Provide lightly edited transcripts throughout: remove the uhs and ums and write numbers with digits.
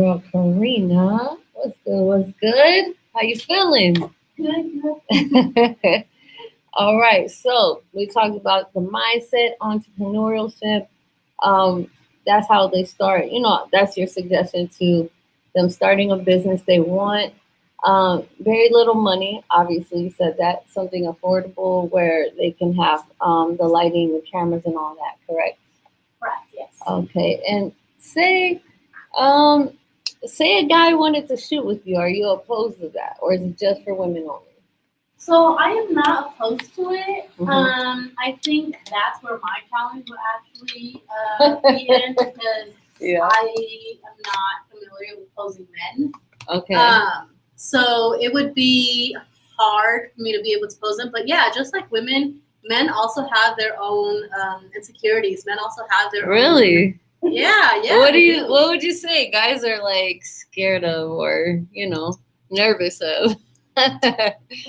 Girl Karina. What's good? What's good? How you feeling? Good, good. All right. So we talked about the mindset, entrepreneurship. Um, that's how they start. That's your suggestion to them starting a business they want. Very little money, obviously. You said that something affordable where they can have the lighting, the cameras, and all that. Correct? Correct, yes. Okay. And um, say a guy wanted to shoot with you. Are you opposed to that, or is it just for women only? So I am not opposed to it. Mhm. I think that's where my challenge would actually be in because Yeah. I am not familiar with posing men. Okay. So it would be hard for me to be able to pose them. But yeah, just like women, men also have their own insecurities. Men also have their own. Really? Yeah, yeah. What do they you? do. What would you say? Guys are like scared of, or nervous of.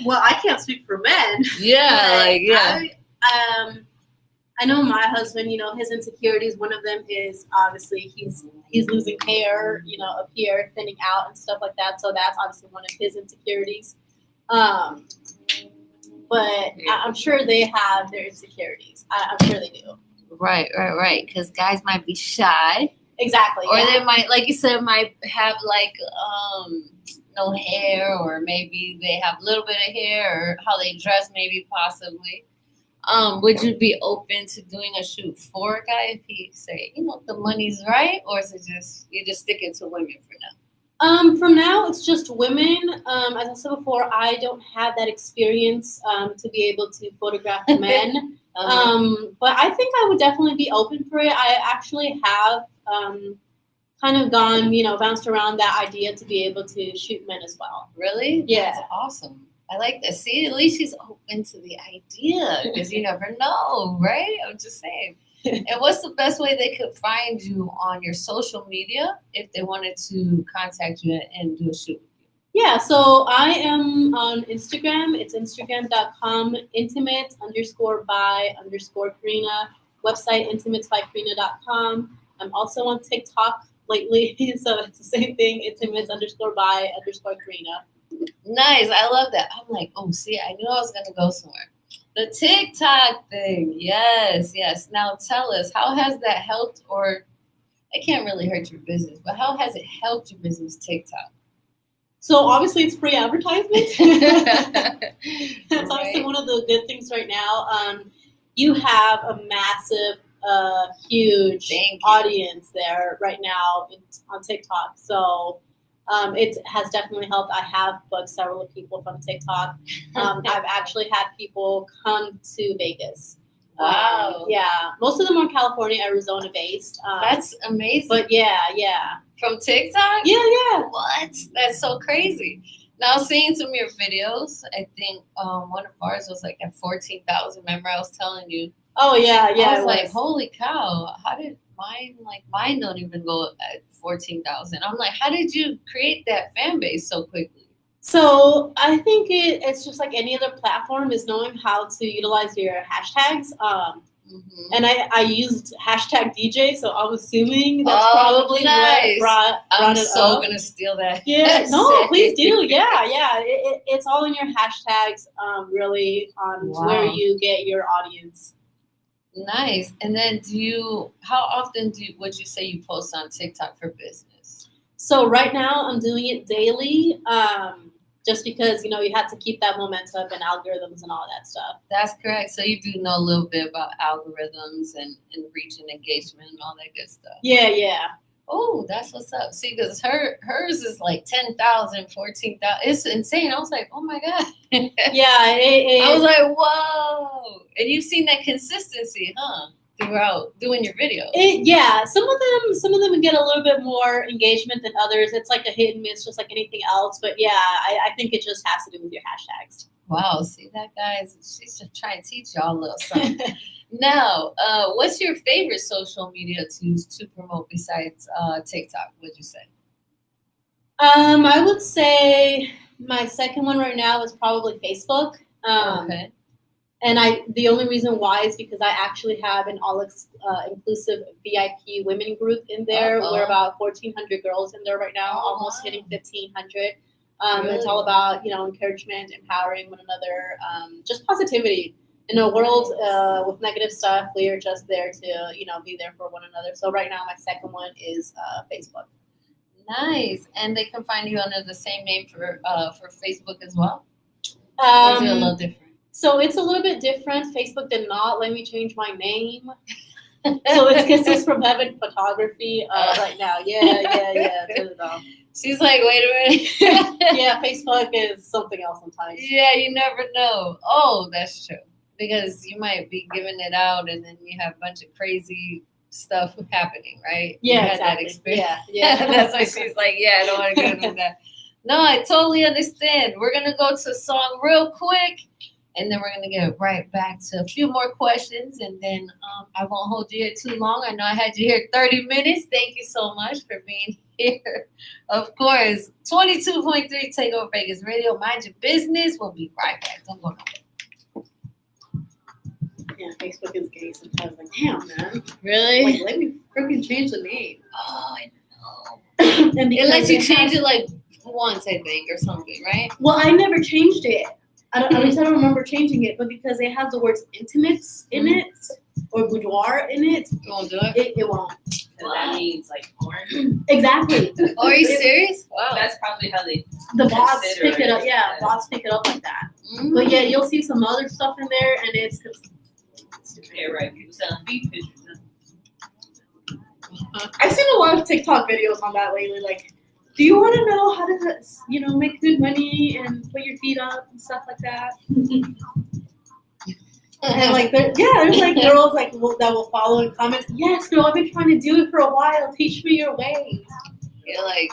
Well, I can't speak for men. Yeah, but like yeah. I know my husband. His insecurities. One of them is obviously he's losing hair. Up here, thinning out, and stuff like that. So that's obviously one of his insecurities. Um, but I'm sure they have their insecurities. I'm sure they do. Right. Because guys might be shy, Exactly. or yeah. they might, like you said, might have like no hair, or maybe they have a little bit of hair, or how they dress, maybe possibly. Would you be open to doing a shoot for a guy if he say, the money's right, or is it just you just sticking to women for now? For now, it's just women. As I said before, I don't have that experience to be able to photograph men. But I think I would definitely be open for it. I actually have kind of gone, bounced around that idea to be able to shoot men as well. Really? Yeah. That's awesome. I like that. See, at least she's open to the idea because you never know, right? I'm just saying. And what's the best way they could find you on your social media if they wanted to contact you and do a shoot with you? Yeah, so I am on Instagram. It's instagram.com intimate_by_Karina. Website intimatesbykarina.com. I'm also on TikTok lately, so it's the same thing, intimates_by_Karina. Nice. I love that. I'm like, oh, see, I knew I was going to go somewhere. The TikTok thing. Yes. Now tell us, how has that helped, or it can't really hurt your business, but how has it helped your business, TikTok? So obviously it's free advertisement. That's obviously Right. one of the good things right now. You have a massive, huge Thank you. audience there right now on TikTok. So it has definitely helped. I have booked several people from TikTok. I've actually had people come to Vegas. Wow. Yeah, most of them are California, Arizona based. That's amazing. But yeah. From TikTok? Yeah. What? That's so crazy. Now, seeing some of your videos, I think one of ours was like at 14,000. Remember, I was telling you. Oh yeah. I was like, holy cow! How did mine don't even go at 14,000? I'm like, how did you create that fan base so quickly? So I think it's just like any other platform is knowing how to utilize your hashtags. And I used hashtag DJ, so I'm assuming that's probably nice. what brought I'm it so up. gonna steal that. Yeah, no, please do. Yeah. It's all in your hashtags, really, on where you get your audience. Nice. And then how often would you say you post on TikTok for business? So right now I'm doing it daily. Just because you have to keep that momentum and algorithms and all that stuff. That's correct. So you do know a little bit about algorithms and reach and engagement and all that good stuff. Yeah. Oh, that's what's up. See, because hers is like 10,000, 14,000. It's insane. I was like, oh my god. Yeah, I was like, whoa. And you've seen that consistency, huh? Throughout doing your videos. Yeah, some of them get a little bit more engagement than others. It's like a hit and miss, just like anything else. But yeah, I think it just has to do with your hashtags. Wow, see that, guys? She's just trying to teach y'all a little something. Now, what's your favorite social media to promote besides TikTok? Would you say? I would say my second one right now is probably Facebook. Okay. And the only reason why is because I actually have an all-inclusive VIP women group in there. We're about 1,400 girls in there right now, almost hitting 1,500. It's all about, encouragement, empowering one another, just positivity. In a world with negative stuff, we are just there to, be there for one another. So right now, my second one is Facebook. Nice. And they can find you under the same name for Facebook as well? Or is it a little different? So it's a little bit different. Facebook did not let me change my name. So it's Kisses from Heaven Photography right now. Yeah. She's like, wait a minute. Yeah, Facebook is something else sometimes. Yeah, you never know. Oh, that's true. Because you might be giving it out and then you have a bunch of crazy stuff happening, right? Yeah, you had exactly. that experience. Yeah. That's why she's like, yeah, I don't want to get into that. No, I totally understand. We're going to go to a song real quick. And then we're going to get right back to a few more questions. And then I won't hold you here too long. I know I had you here 30 minutes. Thank you so much for being here. Of course, 22.3 Takeover Vegas Radio. Mind your business. We'll be right back. Don't go nowhere. Yeah, Facebook is gay sometimes. Like, damn, man. Really? Like, let me freaking change the name. Oh, I know. And it lets you change it like once, I think, or something, right? Well, I never changed it. At least I don't remember changing it, but because it has the words intimates in it or boudoir in it, You won't do it? it won't. And that means like porn. Exactly. Oh, are you serious? Wow. That's probably how they. The bots consider pick it up. it. Yeah, bots pick it up like that. Mm. But yeah, you'll see some other stuff in there, and it's. Yeah, right. People selling feet pictures. I've seen a lot of TikTok videos on that lately. Like, do you want to know how to, make good money and put your feet up and stuff like that? And like, there's like girls like that will follow and comment. Yes, girl, I've been trying to do it for a while. Teach me your ways. You're like,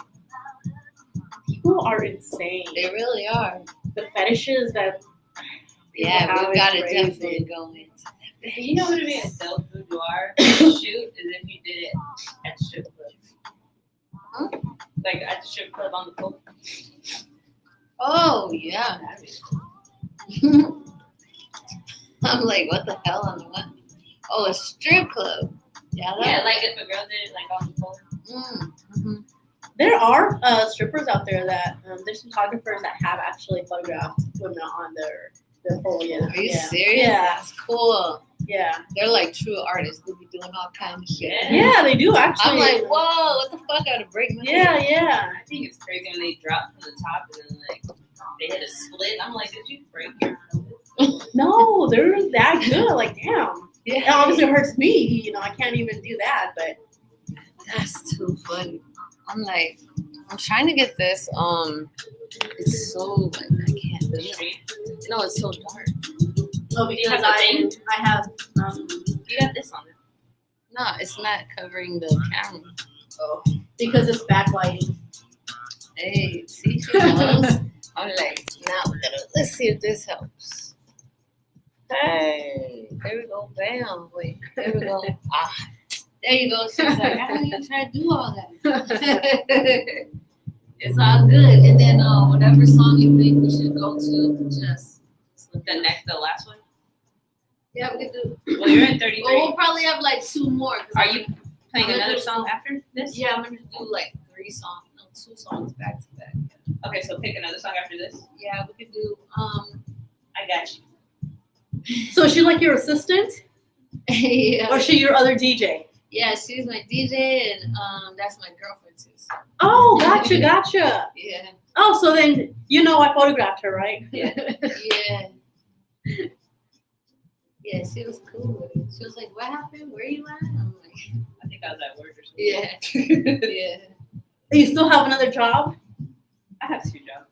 People are insane. they really are. The fetishes that. Yeah, Wow, we've got to it's crazy. definitely go into that. You know what it is? Self boudoir shoot is if you did it at the strip club. Huh? Like at the strip club on the pole. Oh, yeah. I'm like, what the hell on the what? Oh, a strip club. Yeah, Yeah, like if a girl did it like on the pole. Mm-hmm. There are strippers out there that there's photographers that have actually photographed women on their pole. Yeah. Are you Yeah. serious? Yeah. That's cool. Yeah. They're like true artists. They be doing all kinds of shit. Yeah, they do actually. I'm like, whoa, what the fuck? I gotta break my Yeah. I think it's crazy when they drop from the top and then like they hit a split. I'm like, did you break your nose? No, they're that good. Like, damn. Yeah. It obviously hurts me. I can't even do that. But That's too funny. I'm like, I'm trying to get this. It's so like I can't do The it. street. No, it's so dark. because have the thing? I have. You got this on there. No, it's not covering the camera. Because it's backlighting. Hey, see, she knows. I'm like, now let's see if this helps. Hey, there we go. Bam. Wait, there we go. There you go. She's like, I don't even try to do all that. It's all good. And then whatever song you think we should go to, just The last one. yeah, we can do. Well, you're at 33. Well, we'll probably have like two more. Are you playing I'm gonna another do- song after this? Yeah, I'm gonna do like 3 songs. No, 2 songs back to back. Okay, so pick another song after this. Yeah, we could do. I got you. So is she like your assistant? Yeah. Or is she your other DJ? Yeah, she's my DJ, and that's my girlfriend too. So, Oh, gotcha. yeah, Oh, so then I photographed her, right? yeah, yeah. She was cool with it. She was like, "What happened? Where you at?" I'm like, I think I was at work or something. "Yeah, yeah." You still have another job? I have 2 jobs.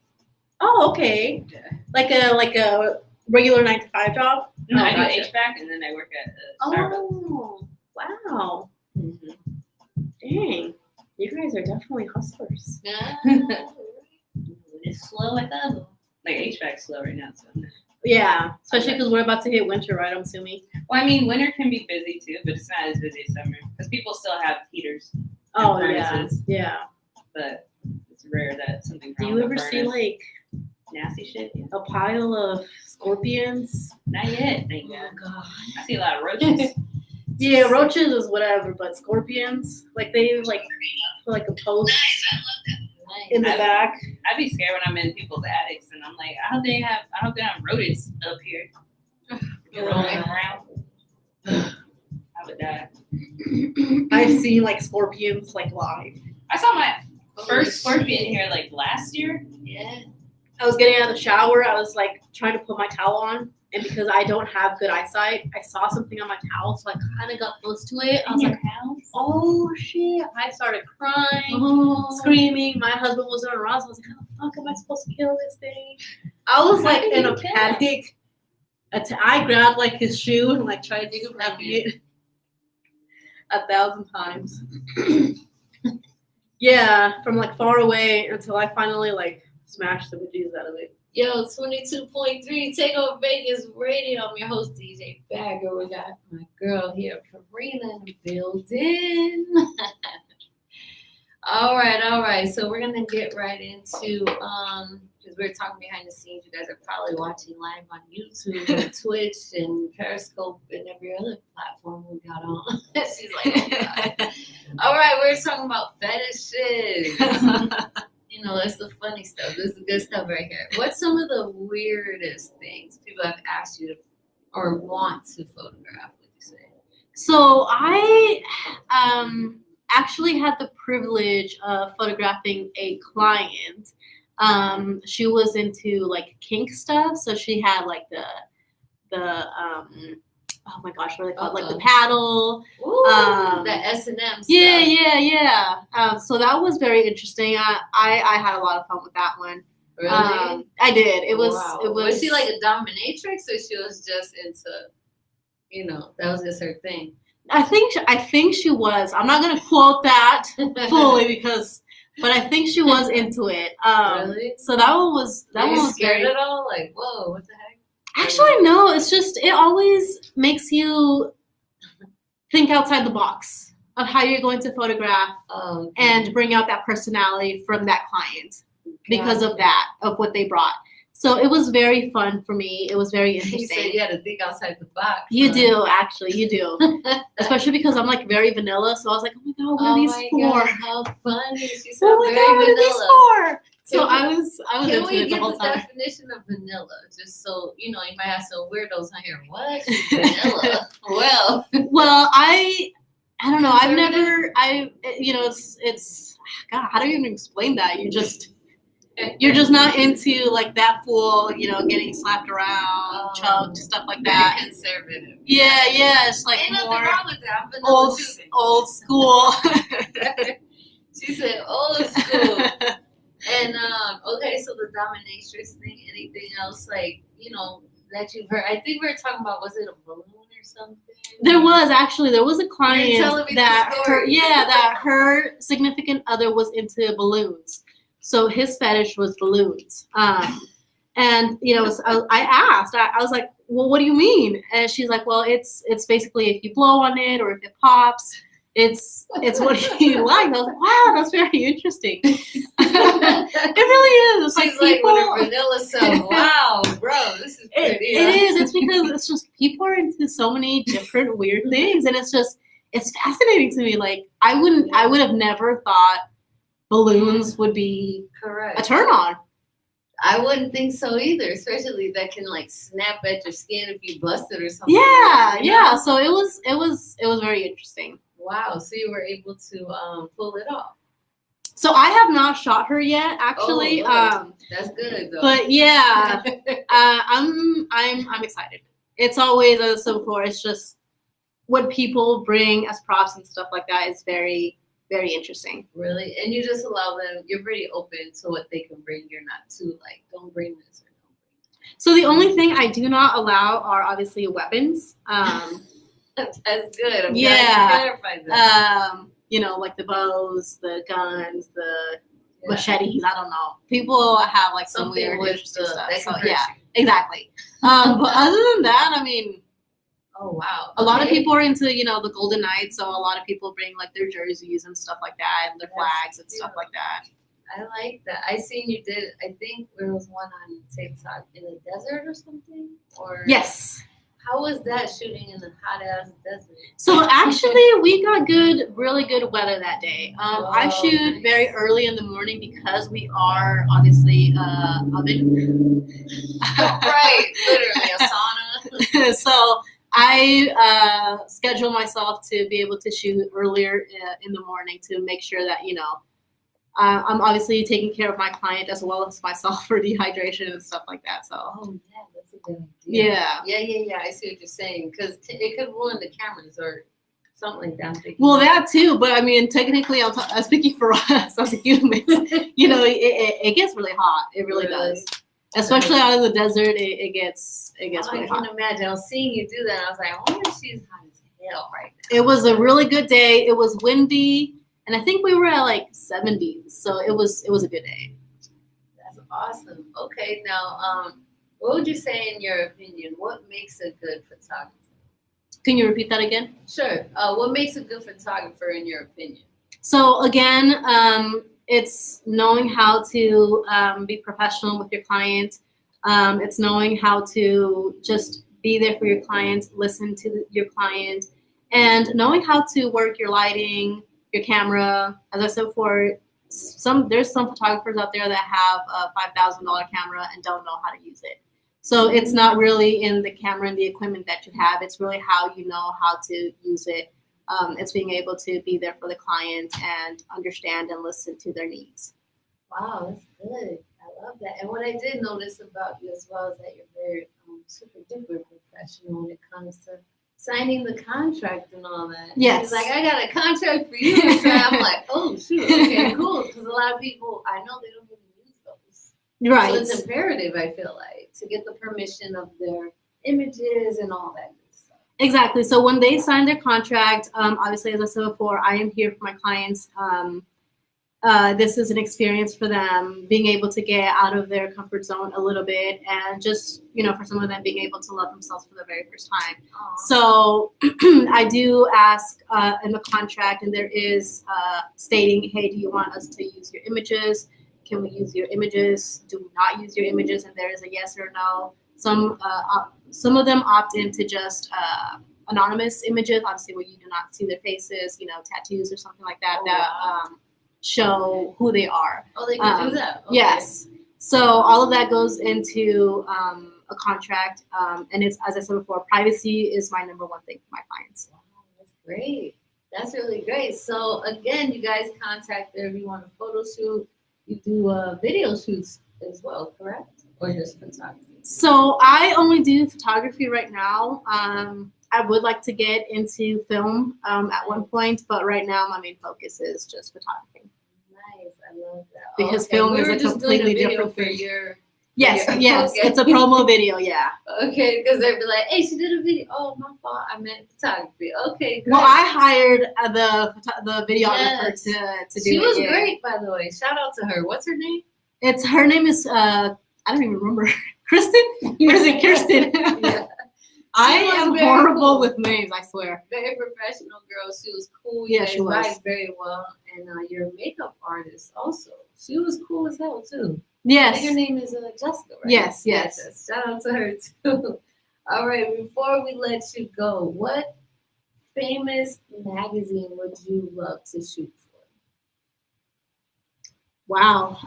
Oh, okay. Yeah. Like a regular 9-to-5 job? No, Oh, I do gotcha. HVAC and then I work at Starbucks. Oh, wow. Mm-hmm. Dang. You guys are definitely hustlers. It's slow at the like HVAC's slow right now. So. Yeah, especially because we're about to hit winter, right? I'm assuming. Well, I mean, winter can be busy too, but it's not as busy as summer because people still have heaters. Oh, furnaces. yeah. But it's rare that something. Do you ever see like nasty shit. Yeah. A pile of scorpions. Not yet, thank God. God. I see a lot of roaches. Yeah, roaches is whatever, but scorpions, like they like put like a post in the back. I'd be scared when I'm in people's attics, and I'm like, I hope they have rodents up here rolling around. I would die. I've seen like scorpions like live. I saw my first scorpion here like last year. Yeah. I was getting out of the shower. I was like trying to put my towel on, and because I don't have good eyesight, I saw something on my towel, so I kind of got close to it. I was like, "Oh shit!" I started crying, screaming. My husband wasn't around, so I was like, "How the fuck am I supposed to kill this thing?" I was like in a panic. I grabbed like his shoe and like tried to grab it 1,000 times. Yeah, from like far away until I finally like smashed the bejesus out of it. Yo, 22.3 Take Over Vegas Radio. I'm your host, DJ Bad Girl. We got my girl here, Karina, in the building. All right. So we're gonna get right into because we're talking behind the scenes. You guys are probably watching live on YouTube and Twitch and Periscope and every other platform we got on. She's like, oh God. All right, we're talking about fetishes. You know, that's the funny stuff. This is the good stuff right here. What's some of the weirdest things people have asked you to or want to photograph, would you say? So I actually had the privilege of photographing a client. She was into like kink stuff, so she had like the oh my gosh, what are they called? Like the paddle. Ooh, the S&M stuff. Yeah. So that was very interesting. I had a lot of fun with that one. Really? I did. It was. Wow. It was. Was she like a dominatrix, or she was just into, you know, that was just her thing? I think she was. I'm not gonna quote that fully but I think she was into it. Really? So that one was scared very. at all? Like, whoa, what the heck? Actually, no. It's just it always makes you think outside the box of how you're going to photograph and bring out that personality from that client because of what they brought. So it was very fun for me. It was very interesting. You said you had to think outside the box. You do, actually. You do. Especially because I'm like very vanilla. So I was like, oh my God, what are these for? God, how funny. She's Oh my God, what are these for? So I was Can into we it the get whole the time. definition of vanilla? Just so, you know, you might have some weirdos on here. What? Vanilla? Well, I don't know. It's God, how do you even explain that? You're just not into like that full, you know, getting slapped around, chugged, stuff like that. Very conservative. Yeah, it's like Ain't nothing more wrong with that. Vanilla old school. She said old school. And okay, so the dominatrix thing. Anything else like, you know, that you've heard? I think we were talking about, was it a balloon or something? There was a client that her significant other was into balloons. So his fetish was balloons. And you know, I asked, I was like, well, what do you mean? And she's like, well, it's basically if you blow on it or if it pops, it's what you like. I was like, wow, that's very interesting. It really is. It's she's like people, with her vanilla self. Wow, bro, this is pretty. It is. It's because it's just people are into so many different weird things, and it's fascinating to me. Like I would have never thought balloons would be correct a turn on. I wouldn't think so either, especially that can like snap at your skin if you bust it or something. Yeah. So it was very interesting. Wow. So you were able to pull it off. So I have not shot her yet, actually. That's good though. But yeah, I'm excited. It's always, as I said before, it's just what people bring as props and stuff like that is very, very interesting. Really? And you just allow them, you're pretty open to what they can bring. You're not too like, don't bring this or don't bring that. So the only thing I do not allow are obviously weapons. That's good. I'm glad you clarified that. You know, like the bows, the guns, the machetes. I don't know. People have like some weird interesting stuff. So, exactly. But other than that, I mean, oh wow. A lot of people are into, you know, the Golden Knights, so a lot of people bring like their jerseys and stuff like that, and their flags and stuff like that. I like that. I seen you did. I think there was one on TikTok in the desert or something. Or Yes. how was that shooting in the hot ass desert? So actually, we got really good weather that day. I Oh, shoot nice. very early in the morning because we are obviously oven. Right, literally a sauna. So I schedule myself to be able to shoot earlier in the morning to make sure that I'm obviously taking care of my client as well as myself for dehydration and stuff like that. So Oh yeah, that's a good idea. yeah. Yeah. I see what you're saying because it could ruin the cameras or something like that. I'm thinking. Well, that too, but I mean, technically, I'm speaking for us as humans. It gets really hot. It really does. Especially out of the desert, it gets really I hot. can imagine. I was seeing you do that. I was like, I wonder if she's hot as hell right now. It was a really good day. It was windy, and I think we were at like 70s, so it was a good day. That's awesome. Okay, now, what would you say in your opinion? What makes a good photographer? Can you repeat that again? Sure. What makes a good photographer in your opinion? So again, it's knowing how to be professional with your client. It's knowing how to just be there for your client, listen to your client, and knowing how to work your lighting, your camera. As I said before, there's some photographers out there that have a $5,000 camera and don't know how to use it. So it's not really in the camera and the equipment that you have. It's really how you know how to use it. It's being able to be there for the client and understand and listen to their needs. Wow, that's good. I love that. And what I did notice about you as well is that you're very super duper professional when it comes to signing the contract and all that. Yes. He's like, I got a contract for you. So I'm like, oh, shoot. Okay, cool. Because a lot of people, I know they don't really use those. Right. So it's imperative, I feel like, to get the permission of their images and all that good stuff. Exactly. So when they sign their contract, obviously, as I said before, I am here for my clients. This is an experience for them, being able to get out of their comfort zone a little bit, and just, for some of them being able to love themselves for the very first time. Aww. So I do ask in the contract, and there is stating, hey, do you want us to use your images? Can we use your images? Do we not use your images? And there is a yes or no. Some of them opt into just anonymous images, obviously where you do not see their faces, tattoos or something like that, show who they are. Oh, they can do that? Okay. Yes. So all of that goes into a contract, and it's, as I said before, privacy is my number one thing for my clients. Wow, that's great. That's really great. So again, you guys contact her if you want a photo shoot. You do video shoots as well, correct? Or just photography? So I only do photography right now. I would like to get into film at one point, but right now my main focus is just photography. Nice, I love that. Because film is a completely different for thing. your. Yes, Okay. it's a promo video, yeah. Okay, because they'd be like, "Hey, she did a video." Oh, my fault. I meant photography. Okay, great. Well, I hired the videographer to do it. She was great, by the way. Shout out to her. What's her name? Her name is I don't even remember. Kristen? Or is it Kirsten? Yeah. I am horrible cool. with names, I swear. Very professional girl. She was cool. Yeah, You guys she was. write very well. And you're a makeup artist also. She was cool as hell, too. Yes. I think her name is Jessica, right? Yes. Shout out to her, too. All right, before we let you go, what famous magazine would you love to shoot for? Wow.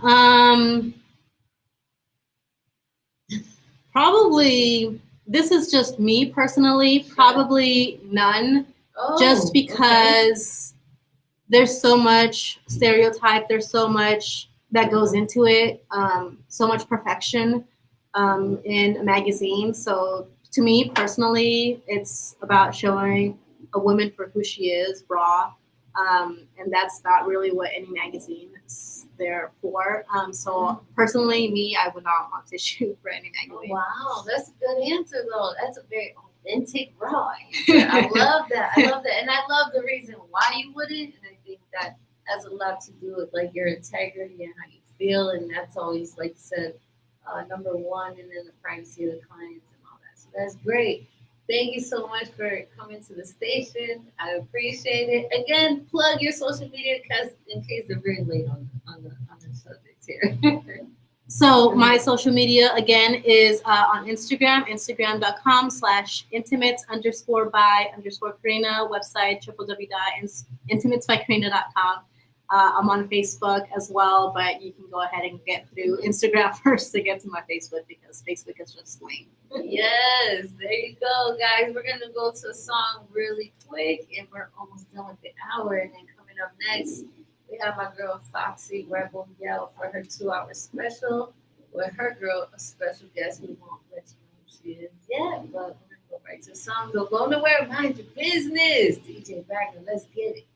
Probably, this is just me personally, probably none. Oh, Just because there's so much stereotype, there's so much that goes into it, so much perfection in a magazine. So to me personally, it's about showing a woman for who she is, raw, and that's not really what any magazine is there for. So personally, me, I would not want to shoot for any magazine. Wow, that's a good answer though. That's a very authentic, raw answer. I love that. And I love the reason why you wouldn't. And I think that has a lot to do with like your integrity and how you feel. And that's always, like you said, number one. And then the privacy of the clients and all that. So that's great. Thank you so much for coming to the station. I appreciate it. Again, plug your social media because in case they're very late on the show. here. So my social media again is on Instagram, instagram.com/intimates_by_Karina, website www.intimatesbykarina.com. I'm on Facebook as well, but you can go ahead and get through Instagram first to get to my Facebook because Facebook is just lame. Yes, there you go, guys. We're gonna go to a song really quick, and we're almost done with the hour. And then coming up next, we have my girl Foxy Rebel Yell for her 2-hour special with her girl, a special guest. We won't let you know who she is yet, but we're gonna go right to the song. Go nowhere, mind your business. DJ Wagner, let's get it.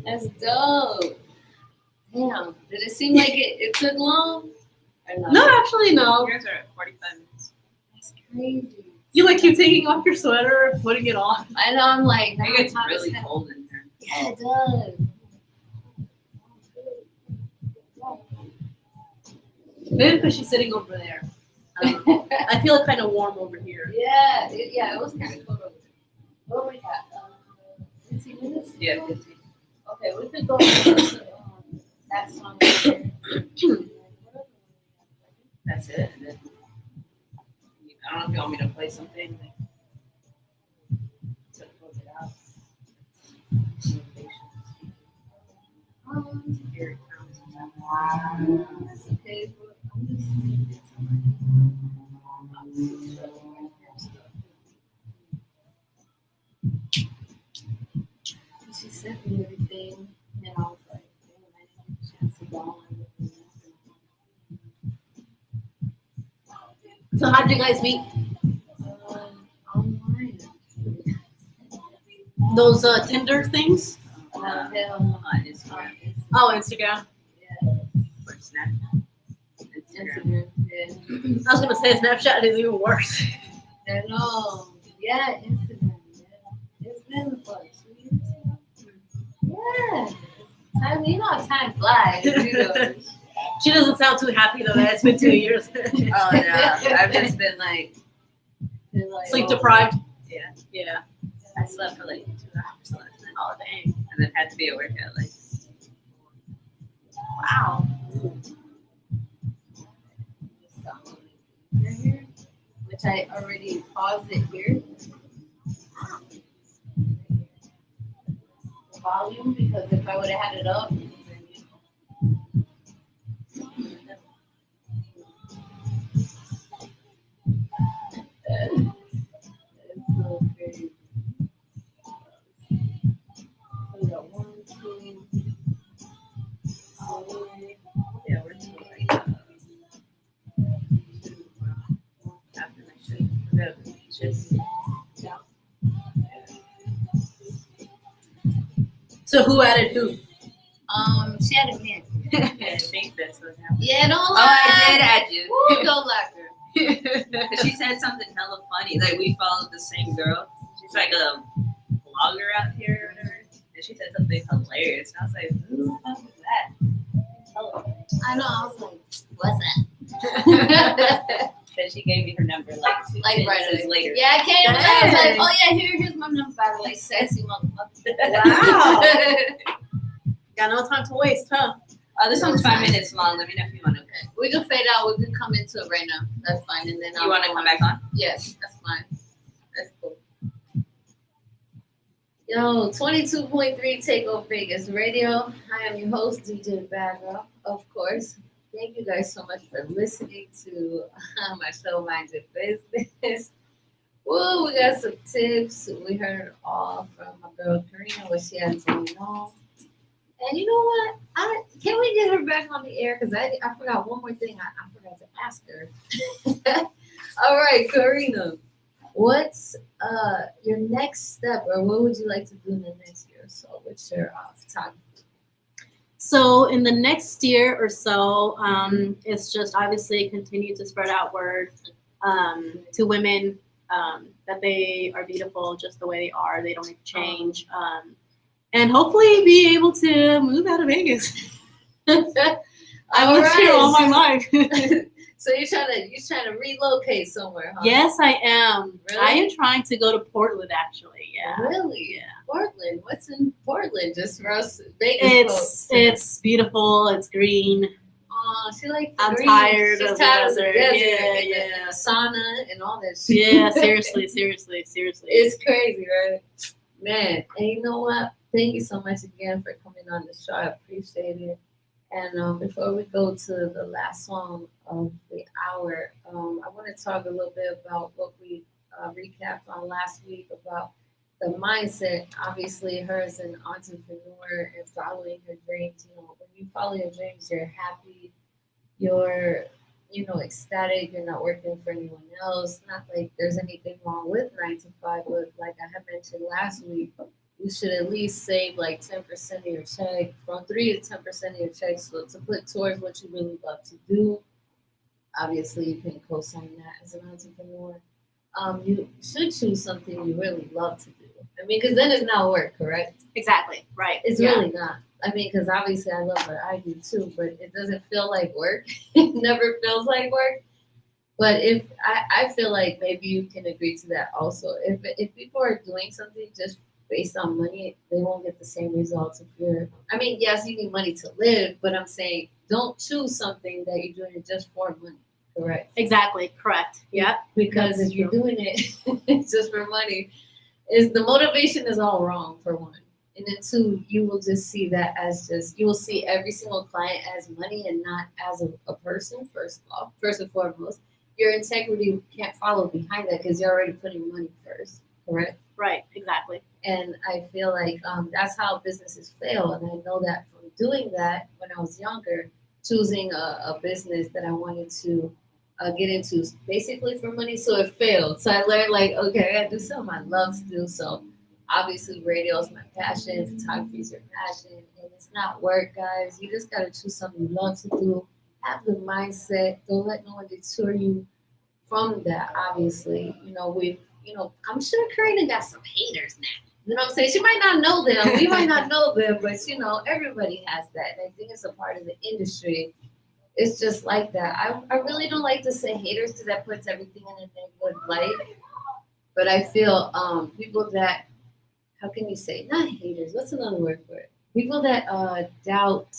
That's dope. Damn, did it seem like it took long? Or not? No, actually, no. Yours are at 45 minutes. That's crazy. You like keep taking off your sweater and putting it on. I know, I'm like, It gets really cold in here. Yeah, it does. Maybe because she's sitting over there. I feel it kind of warm over here. Yeah, it was kind of cold over there. What we got? 15 minutes? Yeah, 15. Okay, we could go to that song right there. That's it. And then, I don't know if you want me to play something. To close it out. Here it comes. That's okay. I'm just she sent me everything, and I was like, damn, I didn't get a chance to go on. So how did you guys meet? Online. Those Tinder things? Hell no. On Instagram. Oh, Instagram. Or Snapchat. Instagram. Instagram. Yeah. I was gonna say Snapchat is even worse. I know. Yeah, Instagram. Yeah. It's been what, 2 years now? Yeah. Time, you know how time flies. You know. She doesn't sound too happy though that it's been 2 years. Oh, yeah. I've just been like, Sleep deprived. yeah. Yeah. I slept for like 2 hours last night. Oh dang. And then had to be at work at like, Wow. Which I already paused it here. The volume, because if I would have had it up, it's so crazy. So we got 1, 2, yeah, we're still like, after my shift. So who added who? she had a man. I think that's what happened. Yeah, don't Oh, lie. I did add you. Woo, don't lie, girl. She said something hella funny. Like, we followed the same girl. She's like a blogger out here or whatever. And she said something hilarious. And I was like, who the fuck is that? Hello. I know. I was like, what's that? Then she gave me her number like 2 Like right sentences later. Yeah, I came. I was like, Dang. oh yeah, here's my number. By the way, sexy motherfucker. Wow. Got no time to waste, huh? This one's 5 minutes long. Let me know if you want to. We can fade out. We can come into it right now. That's fine. And then You want to come back on? Yes, that's fine. That's cool. Yo, 22.3 Takeover Vegas Radio. I am your host, DJ Bad Girl, of course. Thank you guys so much for listening to my show, Mind Your Business. Woo, we got some tips. We heard all from my girl Karina, what she has going on. And you know what? Can we get her back on the air? Because I forgot one more thing. I forgot to ask her. All right, Karina. What's your next step, or what would you like to do in the next year or so with your photography? So in the next year or so, it's just obviously continue to spread out word to women that they are beautiful just the way they are. They don't need to change. And hopefully be able to move out of Vegas. I was here all my life. So you're trying to relocate somewhere, huh? Yes, I am. Really? I am trying to go to Portland, actually. Yeah. Really? Yeah. Portland. What's in Portland? Just for us Vegas folks. It's beautiful. It's green. Oh, she likes the I'm green. tired She's of the tired of the desert. desert Yeah, and yeah. the sauna and all that shit. Yeah, seriously. It's crazy, right? Man, and you know what? Thank you so much again for coming on the show. I appreciate it. And before we go to the last song of the hour, I want to talk a little bit about what we recapped on last week about the mindset. Obviously, her as an entrepreneur and following her dreams. You know, when you follow your dreams, you're happy, you're ecstatic, you're not working for anyone else. Not like there's anything wrong with 9 to 5, but like I had mentioned last week, you should at least save like 10% of your check, from 3 to 10% of your check, so to put towards what you really love to do. Obviously you can co-sign that as an entrepreneur. You should choose something you really love to do. I mean, because then it's not work, correct? Exactly. Right. It's really not. I mean, because obviously I love what I do too, but it doesn't feel like work. It never feels like work. But if I feel like maybe you can agree to that also. If people are doing something just based on money, they won't get the same results if you're. I mean, yes, you need money to live, but I'm saying don't choose something that you're doing it just for money. Correct. Exactly. Correct. Yep. Because That's if you're true. doing it just for money, is the motivation is all wrong for one. And then two, you will just see that as just you will see every single client as money and not as a person, first of all, first and foremost. Your integrity can't follow behind that because you're already putting money first, correct? Right. Exactly. And I feel like that's how businesses fail. And I know that from doing that when I was younger, choosing a business that I wanted to get into basically for money. So it failed. So I learned like, okay, I gotta do something I love to do. So obviously radio is my passion, photography is your passion, and it's not work, guys. You just gotta choose something you love to do. Have the mindset. Don't let no one deter you from that. Obviously, I'm sure Karina got some haters now. You know what I'm saying? She might not know them. We might not know them, but everybody has that. And I think it's a part of the industry. It's just like that. I really don't like to say haters because that puts everything in a negative light. But I feel people that, how can you say, not haters, what's another word for it? People that doubt,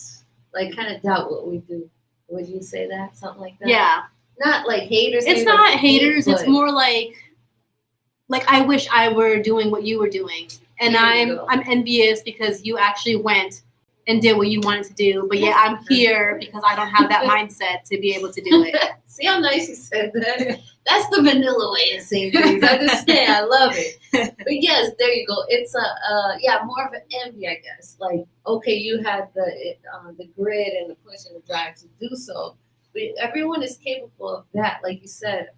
like kind of doubt what we do. Would you say that? Something like that? Yeah. Not like haters. It's not haters. It's more like I wish I were doing what you were doing, and I'm envious because you actually went and did what you wanted to do. But yeah, I'm here because I don't have that mindset to be able to do it. See how nice you said that? That's the vanilla way of saying things. I just say I love it. But yes, there you go. It's more of an envy, I guess. Like, okay, you had the grit and the push and the drive to do so. But everyone is capable of that. Like you said,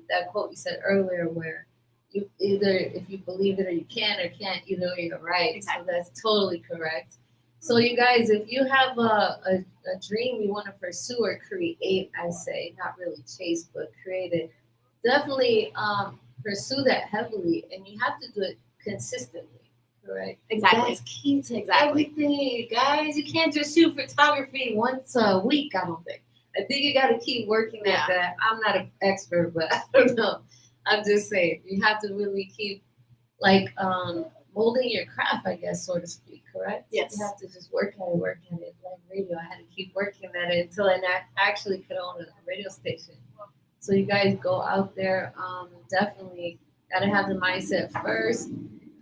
that quote you said earlier, where you either if you believe it or you can or can't, either way you're right. Exactly. So that's totally correct. So you guys, if you have a dream you want to pursue or create, I say, not really chase, but create it, definitely pursue that heavily, and you have to do it consistently, correct? Exactly. That's key to everything, guys. You can't just shoot photography once a week, I don't think. I think you got to keep working at that. I'm not an expert, but I don't know. I'm just saying, you have to really keep, like, molding your craft, I guess, so to speak, correct? Yes. You have to just work at it. Like radio, I had to keep working at it until I actually could own a radio station. So you guys go out there, definitely got to have the mindset first.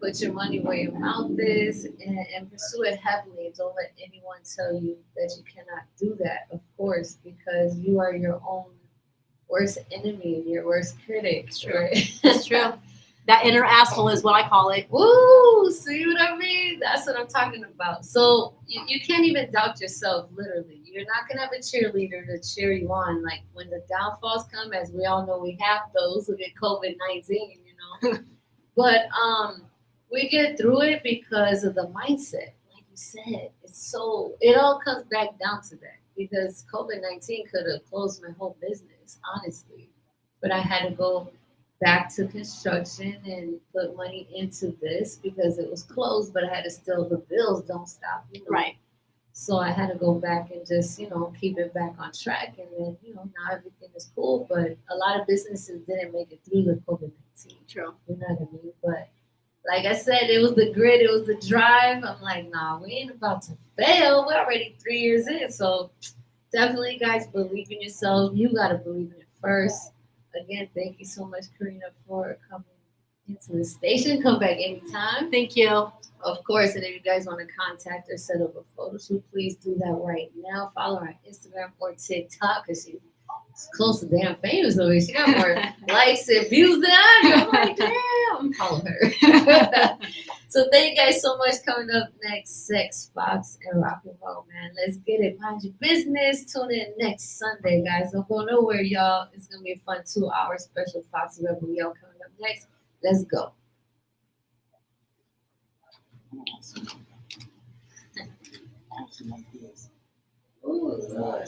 Put your money where your mouth is and pursue it heavily. Don't let anyone tell you that you cannot do that, of course, because you are your own worst enemy, your worst critic. It's true. Right? It's true. That inner asshole is what I call it. Woo! See what I mean? That's what I'm talking about. So you can't even doubt yourself, literally. You're not going to have a cheerleader to cheer you on. Like when the downfalls come, as we all know we have those, look at COVID-19, But we get through it because of the mindset. Like you said, it all comes back down to that. Because COVID-19 could have closed my whole business, honestly. But I had to go back to construction and put money into this because it was closed, but I had to still, the bills don't stop. Right. So I had to go back and just, keep it back on track. And then, now everything is cool. But a lot of businesses didn't make it through the COVID-19. True. You know what I mean? But like I said, it was the grit, it was the drive. I'm like, nah, we ain't about to fail. We're already 3 years in. So definitely, guys, believe in yourself. You got to believe in it first. Again, thank you so much, Karina, for coming into the station. Come back anytime. Thank you. Of course, and if you guys want to contact her, set up a photo shoot, please do that right now. Follow her on Instagram or TikTok because she's close to damn famous over here. She got more likes and views than I do. I'm like, damn, follow her. So thank you guys so much. Coming up next, Sex, Fox, and Rock and Roll, man. Let's get it. Mind your business. Tune in next Sunday, guys. Don't go nowhere, y'all. It's going to be a fun 2-hour special Fox Rebel Yo coming up next. Let's go. Ooh, Lord.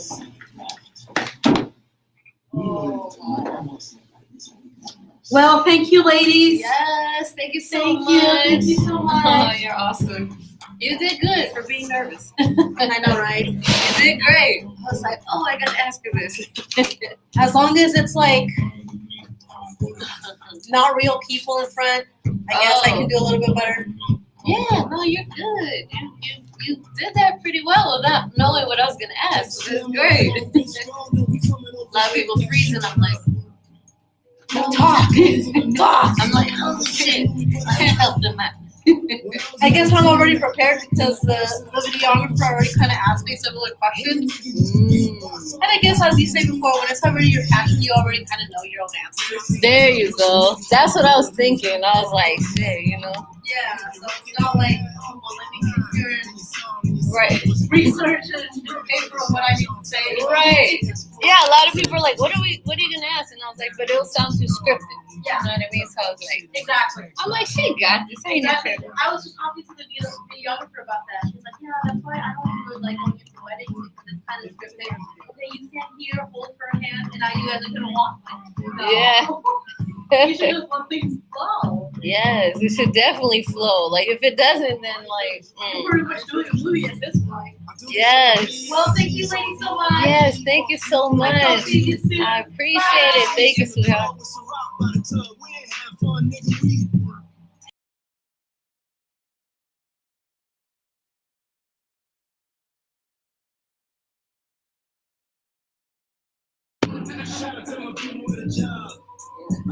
Well, thank you, ladies. Yes, thank you so Thank much. you. Thank you so much. Oh, you're awesome. You did good for being nervous. I know, right? You did great. I was like, oh, I gotta ask her this. As long as it's like not real people in front, I guess I can do a little bit better. Yeah, no, you're good. You did that pretty well without knowing what I was gonna ask. So that's great. A lot of people freezing. I'm like, talk. I'm like, oh shit, I can't help them out. I guess I'm already prepared because the videographer already kind of asked me similar questions. And I guess, as you said before, when it's already your passion, you already kind of know your own answers. There you go. That's what I was thinking. I was like, shit, Yeah, so it's not like, oh, well, let me sit here and Right. research and do a paper on what I need to say. Right. Yeah, a lot of people are like, what are you gonna ask? And I was like, but it'll sound too scripted. Yeah. You know what I mean? So I was like, Exactly. I'm like, she got this. Ain't Exactly. nothing. I was just talking to the videographer about that. She's like, yeah, that's why I don't really like going into weddings because it's kind of scripted. Okay, you stand here, hold her hand, and now you guys are gonna walk. Like, no. Yeah. You should just let things flow. Yes, it should definitely flow. Like if it doesn't, then like. You're pretty much doing a movie at this point. Yes. Well, thank you, ladies, so much. Yes, thank you so much. I'll see you soon. I appreciate it. Thank you, sweetheart.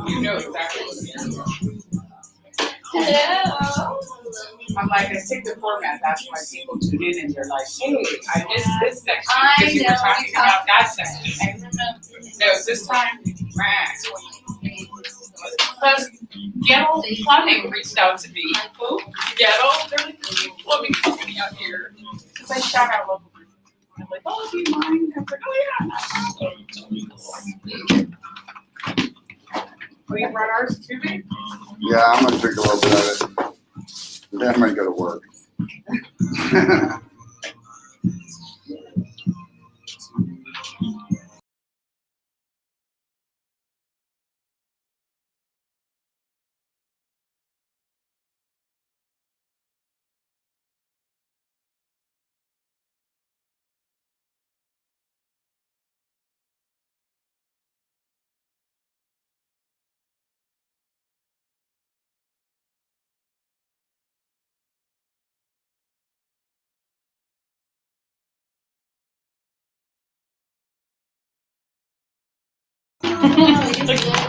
You know exactly what it is. Hello. I'm like, I take the format. That's why people tune in and they're like, hey, I missed this section I because you were know, talking we about that talked section. I remember. No, this time, because Ghetto Plumbing reached out to me. Who? Ghetto? They're like, there's a plumbing company out here. Because I shout out local business. I'm like, oh, do you mind? I'm like, oh, yeah. Will you run ours too, babe? Yeah, I'm gonna drink a little bit of it. Then I'm gonna go to work.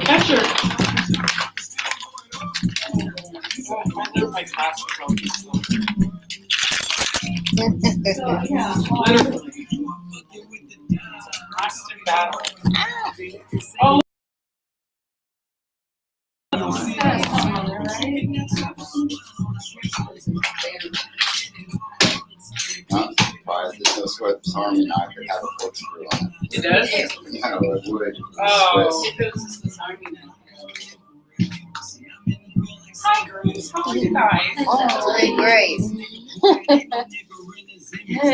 That's your. I love my glasses. Literally. Constant battle. Oh. Not surprised. There's no Swiss Army knife that have a corkscrew on it. It does? Yeah, it would. Oh. Swiss. Hi, girls. How are you guys? Oh, great.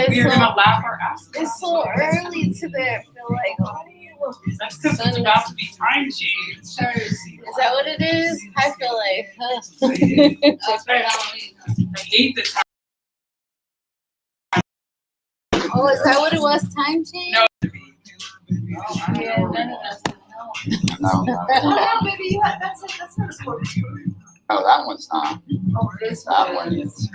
We're gonna laugh our asses off. It's so early today. I feel like, oh, That's because it's about to be time change. is that what it is? I feel like, That's right. I hate the time. Oh, is that what it was? Time change? No. Yeah, none of us know. No, Oh, baby, you have, that's it. That's not a sport. no, that one's not. Oh, this That one is.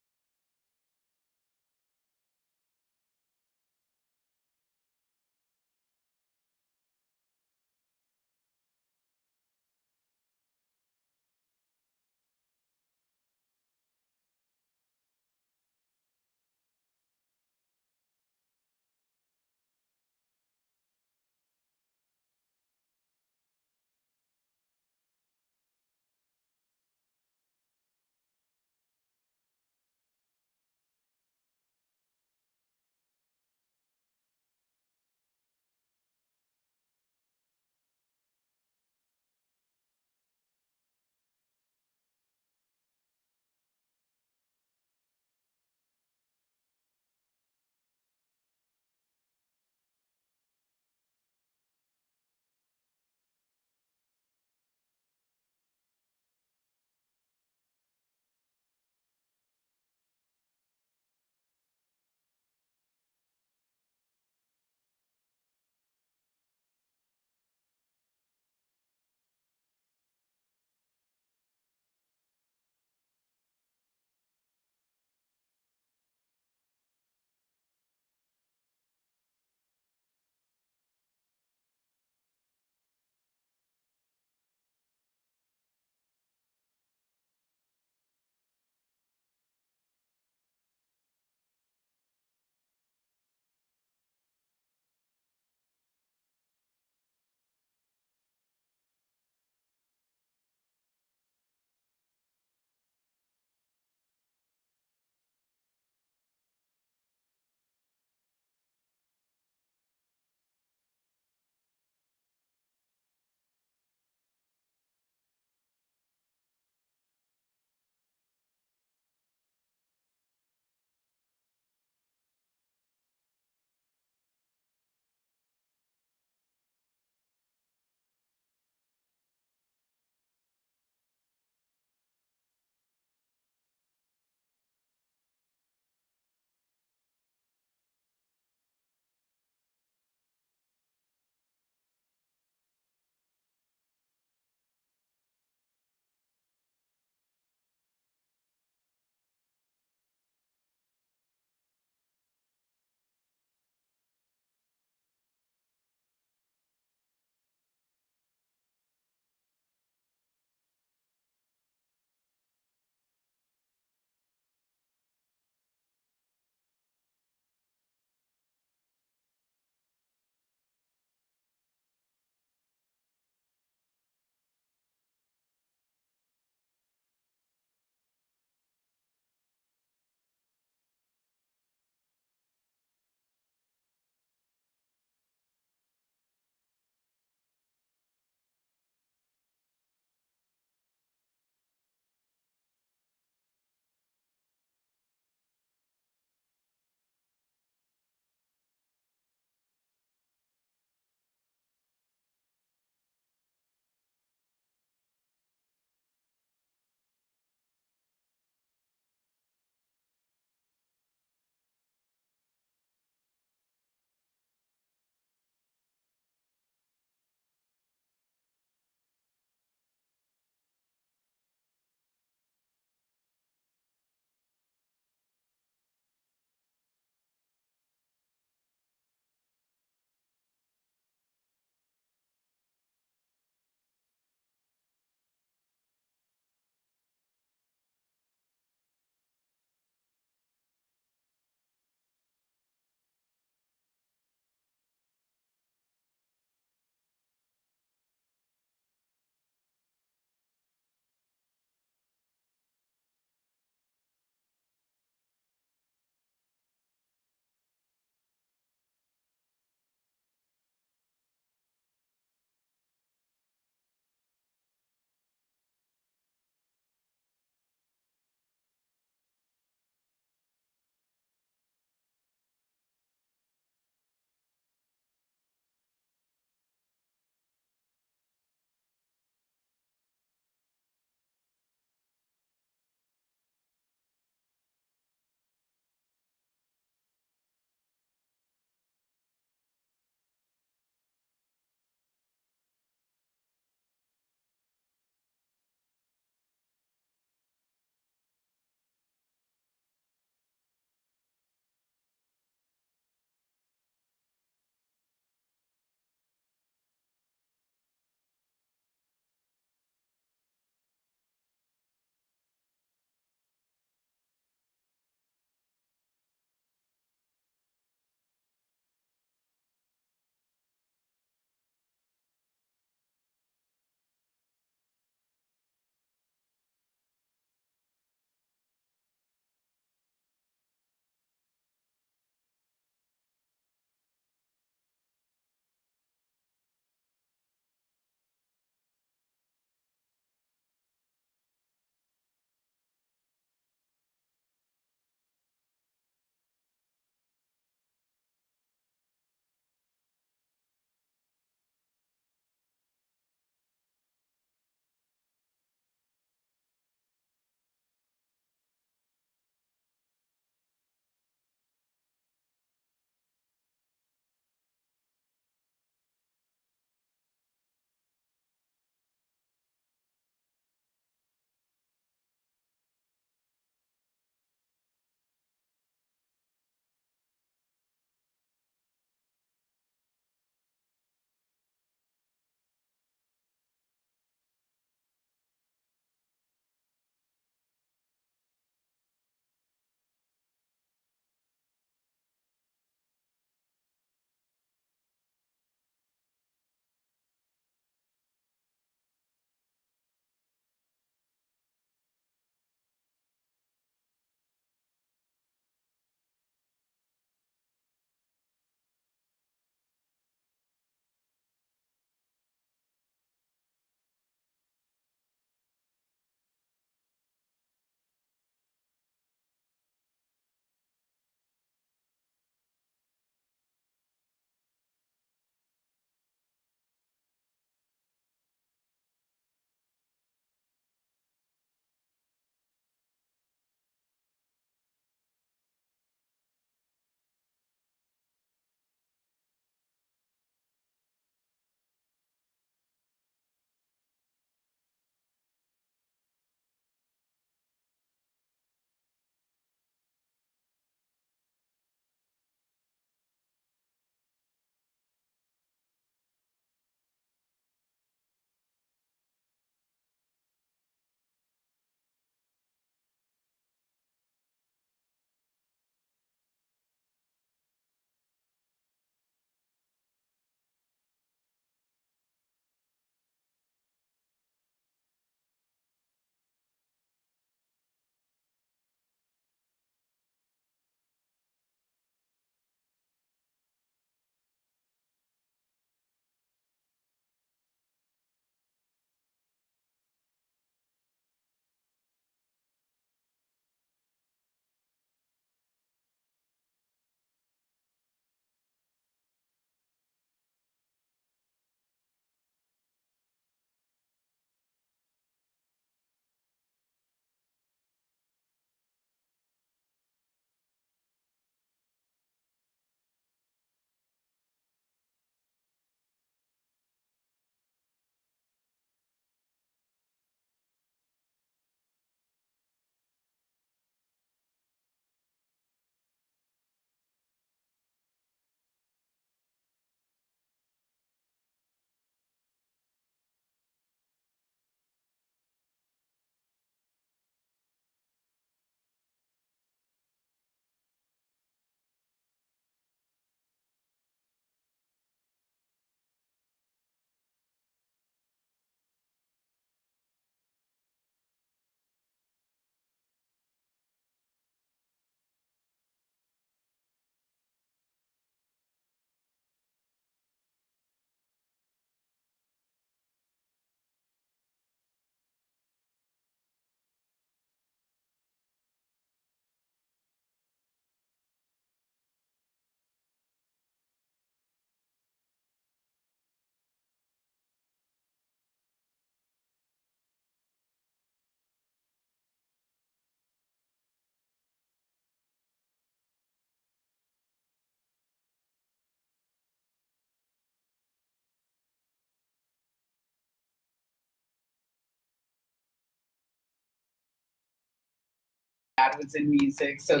dad was in music, so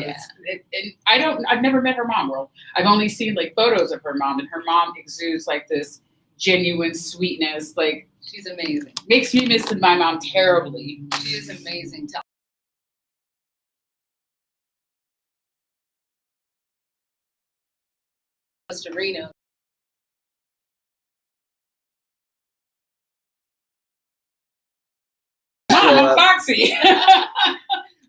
I've never met her mom. Well, I've only seen like photos of her mom, and her mom exudes like this genuine sweetness. Like She's amazing. makes me miss my mom terribly. She is amazing. Karina. Mom, I'm Foxy.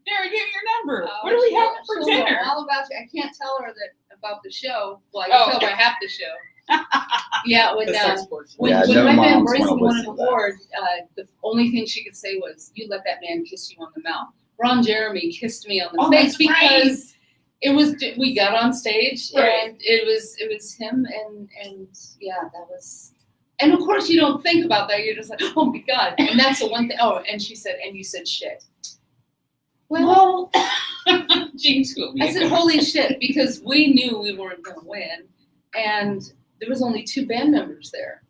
There, give me your number. What do we have for She'll know dinner? all about you. I can't tell her that about the show. Well, I can tell her half the show. Yeah, when The sex portion. when, Yeah, when no my man moms Bryson wanna won listen an to that. award, the only thing she could say was, "You let that man kiss you on the mouth." Ron Jeremy kissed me on the Oh, face that's right. because it was we got on stage Right. and it was him and yeah, that was. And of course, you don't think about that. You're just like, oh my god. And that's the one thing. Oh, and she said, and you said shit. Well, Jeans will be I said, holy shit, because we knew we weren't going to win. And there was only 2 band members there.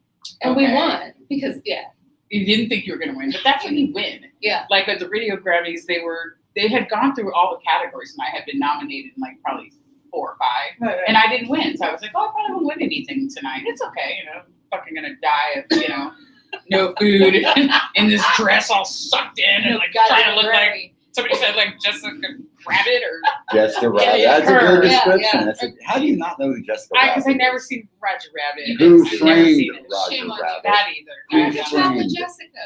And we Okay. won. Because, yeah. You didn't think you were going to win, but that's when you win. Yeah. Like at the Radio Grammys, they had gone through all the categories, and I had been nominated in like probably 4 or 5, Right. and I didn't win. So I was like, oh, I probably won't win anything tonight. It's okay, I'm fucking gonna die of no food in this dress all sucked in and like trying to look like somebody said like Jessica Rabbit or Jessica Rabbit. yeah, That's a her. good Yeah, description. yeah. That's how do you not know who Jessica because I Rabbit never is? seen Roger Rabbit. Who I've never framed seen it. Roger Shame on you. Rabbit? That either. Who Good job with framed- Jessica.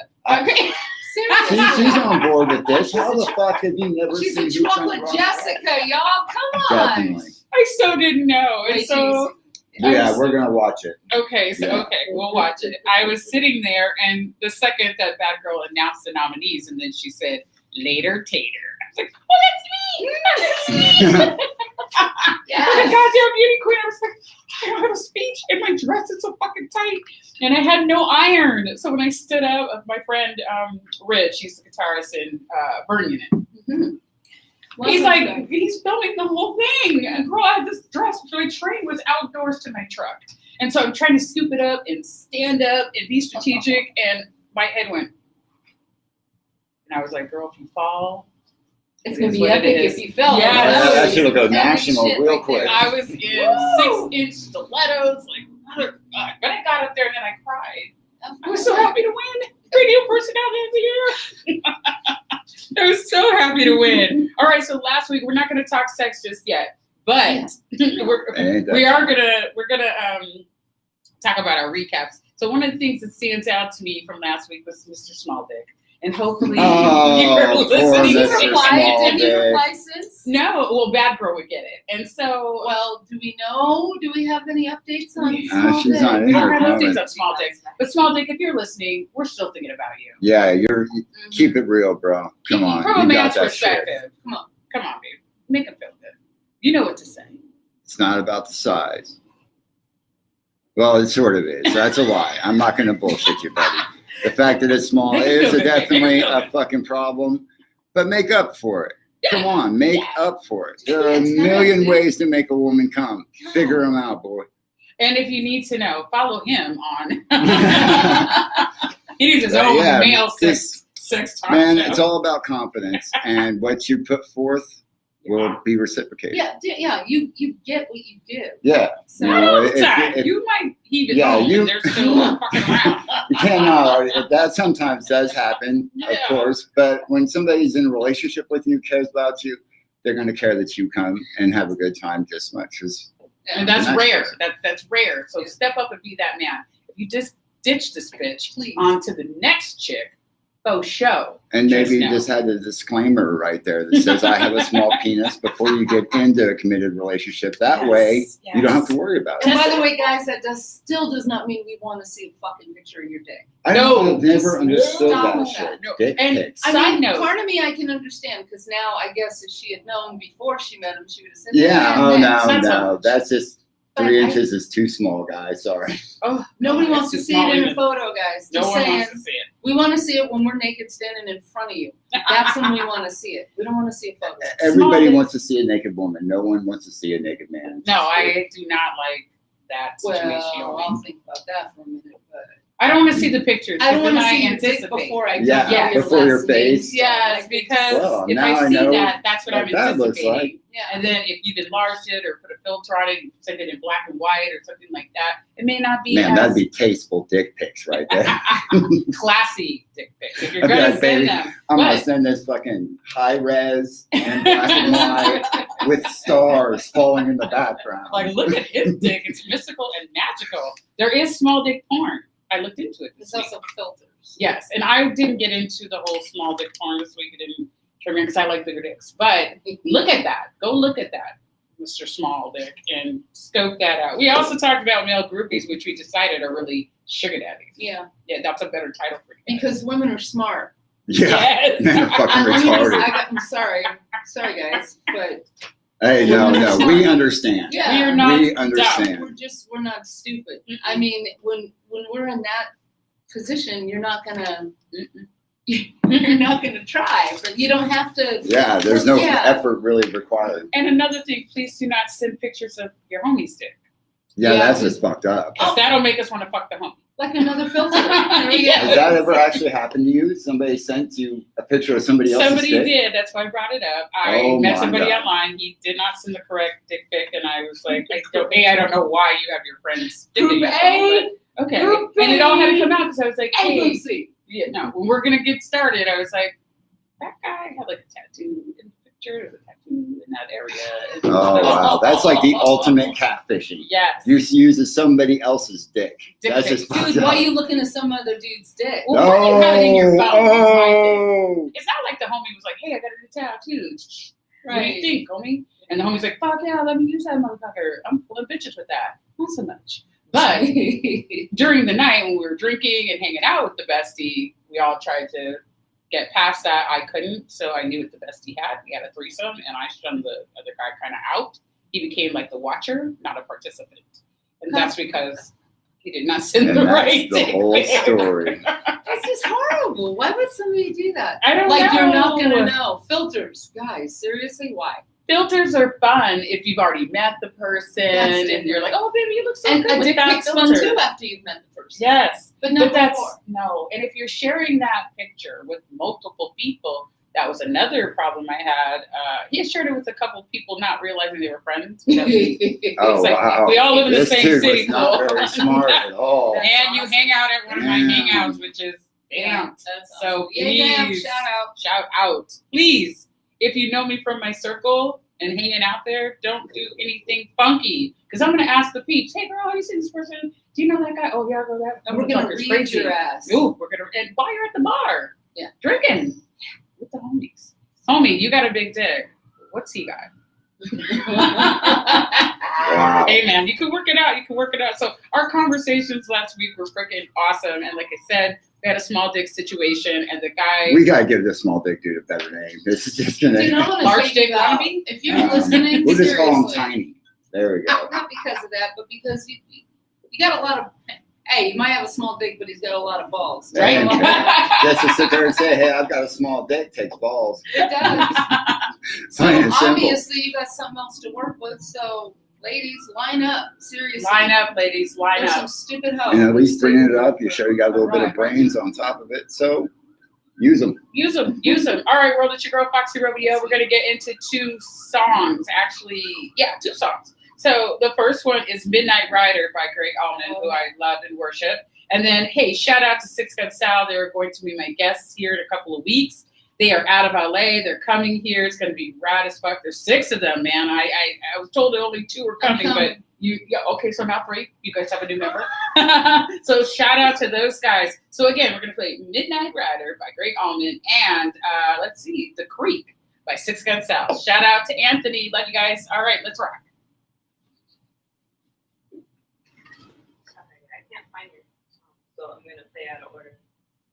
Okay. Seriously. She's on board with this. How the fuck have you never She's seen a Who truck Framed with Roger Jessica, y'all. Come Rabbit? on. Definitely. I so didn't know. And Wait, so Yeah, we're gonna watch it. okay, so Yeah. okay, we'll watch it. I was sitting there, and the second that Bad Girl announced the nominees, and then she said, "Later, Tater." I was like, "Oh, that's me! That's me!" Yeah. The goddamn beauty queen. I was like, I don't have a speech, and my dress is so fucking tight, and I had no iron. So when I stood up, my friend Rich, he's the guitarist in Burn Unit. Mhm. He's Welcome like, he's filming the whole thing. And girl, I had this dress. My train was outdoors to my truck. And so I'm trying to scoop it up and stand up and be strategic. And my head went. And I was like, girl, if you fall, It's it gonna is be what it epic is. if you fell. Yeah, that shit will go Epic national shit real right quick. there. I was in 6-inch stilettos, like, motherfucker. But I got up there and then I cried. I was so happy to win. Radio Personality of the Year. I was so happy to win. All right, so last week we're not going to talk sex just yet, but Ain't that we're gonna talk about our recaps. So one of the things that stands out to me from last week was Mr. Small Dick, and hopefully Oh, you're poor listening. Did Mr. he reply? Small Did he Dick. reply since? No, well, Bad Girl would get it, and so Well, do we know? Do we have any updates on She's Small not Dick? in we don't her have no things comment. on Small Dick. But Small Dick, if you're listening, we're still thinking about you. Yeah, Mhm. keep it real, bro. Come on, From a you man's got that shit. perspective. Come on, babe. Make him feel good. You know what to say. It's not about the size. Well, it sort of is. That's a lie. I'm not going to bullshit you, buddy. The fact that it's small Make it is feel good, definitely make it feel a good. fucking problem, but make up for it. Come on, make up for it. There are a It's not, million dude. ways to make a woman come. Figure them out, boy. And if you need to know, follow him on. He needs his own Yeah, male this- sex talk. Man, show. it's all about confidence, and what you put forth will be reciprocated. Yeah, you get what you give. Yeah. So You know, if- you might heave it Yeah, home you- and they're still fucking around. You cannot. That sometimes does happen, of Yeah. course. But when somebody's in a relationship with you, cares about you, they're going to care that you come and have a good time just as much as. And that's Nice. rare. That's rare. So step up and be that man. If you just ditch this bitch Please. onto the next chick, show. And maybe Just you just had a disclaimer right there that says, I have a small penis before you get into a committed relationship. That way, you don't have to worry about And it. by the way, guys, that still does not mean we want to see a fucking picture of your dick. I've No, never just understood stop that with shit. that. No. Dick And pics. I Side mean, note. part of me I can understand because now I guess if she had known before she met him, she would have said, Yeah, oh "Man, no, That's no. all. That's just But 3 I- inches is too small, guys. Sorry. Oh, Nobody no, wants to it's see small it in a even. photo, guys. No Just one saying, wants to see it. we want to see it when we're naked standing in front of you. That's when we want to see it. We don't want to see a photo. Everybody Small- wants to see a naked woman. No one wants to see a naked man. No, I do not like that situation. Well, I'll think about that for a minute, but I don't want to see the pictures. I don't want to then see your dick anticipate. before I Yeah, get before your last name. face. Yes, because Well, if now I I see know that, that's what I'm what that looks anticipating. like. Yeah. And then if you've enlarged it or put a filter on it and send it in black and white or something like that, it may not be Man, as that'd be tasteful dick pics right there. classy dick pics. If you're I'd be gonna like, baby, send them, I'm gonna but send this fucking high res and black and white with stars falling in the background. like, look at his dick. It's mystical and magical. There is small dick porn. I looked into it this There's week. also filters. Yes, and I didn't get into the whole small dick porn this week. I didn't come in because I like bigger dicks. But look at that. Go look at that, Mr. Small Dick, and scope that out. We also talked about male groupies, which we decided are really sugar daddies. Yeah, Yeah, that's a better title for it. because women are smart. Yeah, Yes. they're fucking retarded. I'm sorry, guys, but Hey, no, we understand. Yeah. We are not We dumb. understand. we're not stupid. Mm-mm. I mean, when we're in that position, you're not gonna try, but you don't have to. Yeah, there's no Yeah. effort really required. And another thing, please do not send pictures of your homie's dick. Yeah, Yeah. that's just fucked up. Because that'll make us want to fuck the homie. Like another filter. Yeah. Has that ever actually happened to you? Somebody sent you a picture of somebody else's Somebody dick? did. That's why I brought it up. I Oh met my somebody God. online. He did not send the correct dick pic, and I was like, I don't know why you have your friends dick in your phone, but okay. Group And it all had to A. come out because I was like, hey, Lucy. yeah, no, when we're gonna get started, I was like, that guy had like a tattoo in the picture. There's a tattoo in that area. And Oh, wow. That's like the ultimate catfishing. Yes. You uses somebody else's dick. Dick That's pic. just fucked Dude, why up. are you looking at some other dude's dick? Well, why do you have it in your phone? That's my thing. Oh, It's not like the homie was like, hey, I got a new tattoo. What do Right. you think, homie? And the homie's like, fuck yeah, let me use that motherfucker. I'm pulling bitches with that. Not so much. But during the night when we were drinking and hanging out with the bestie, we all tried to get past that. I couldn't, so I knew what the bestie had. We had a threesome, and I shunned the other guy kind of out. He became like the watcher, not a participant. And that's because he did not send and the that's right the dick whole pic. story. That's just horrible. Why would somebody do that? I don't Like know. you're not gonna know. Filters, guys. Seriously, why? Filters are fun if you've already met the person That's and different. you're like, oh, baby, you look so And good a with dick that pic's fun filter. too after you've met the person. Yes, but not but that's before. no. And if you're sharing that picture with multiple people, that was another problem I had. He had shared it with a couple of people, not realizing they were friends. You know, Oh, it's like, wow. we all live in the This same dude city. was not Cole. very smart at all. And you hang out at one of my Damn. hangouts, which is Yeah, damn. that's So awesome. Yeah, damn, please, shout shout out. Please, if you know me from my circle and hanging out there, don't do anything funky. Because I'm going to ask the peeps, hey, girl, have you seen this person? Do you know that guy? Oh, yeah, I know that. And we're gonna motherfucker's read crazy. your ass. Ooh, we're going to, and while you're at the bar, Yeah. drinking with the homies. Homie, you got a big dick. What's he got? Wow. Hey, man, you can work it out. You can work it out. So our conversations last week were freaking awesome. And like I said, we had a small dick situation, and the guy. We gotta give this small dick dude a better name. This is just gonna. Dude, I want to Large take dick you out. wannabe? If you're listening, We'll just call him seriously. Tiny. There we go. Not because of that, but because you got a lot of. Hey, you might have a small dick, but he's got a lot of balls. Right? Just to sit there and say, hey, I've got a small dick, takes balls. It does. So Plain and simple. obviously you got something else to work with. So ladies, line up. Seriously. Line up, ladies, line There's up. some stupid hoes. And at least bringing it up, you show you got a little bit of Right. brains on top of it. So use them. Use them, use them. All right, world, it's your girl, Foxy Romeo. We're going to get into 2 songs. Actually, yeah, 2 songs. So the first one is Midnight Rider by Greg Allman, who I love and worship. And then, hey, shout out to Six Gun Sal. They're going to be my guests here in a couple of weeks. They are out of LA. They're coming here. It's going to be rad as fuck. There's 6 of them, man. I was told that only 2 were coming, but okay, so now 3. You guys have a new member. So shout out to those guys. So again, we're going to play Midnight Rider by Greg Allman and let's see, The Creek by Six Gun Sal. Shout out to Anthony. Love you guys. All right, let's rock. Sorry, I can't find it. So I'm gonna play out of order.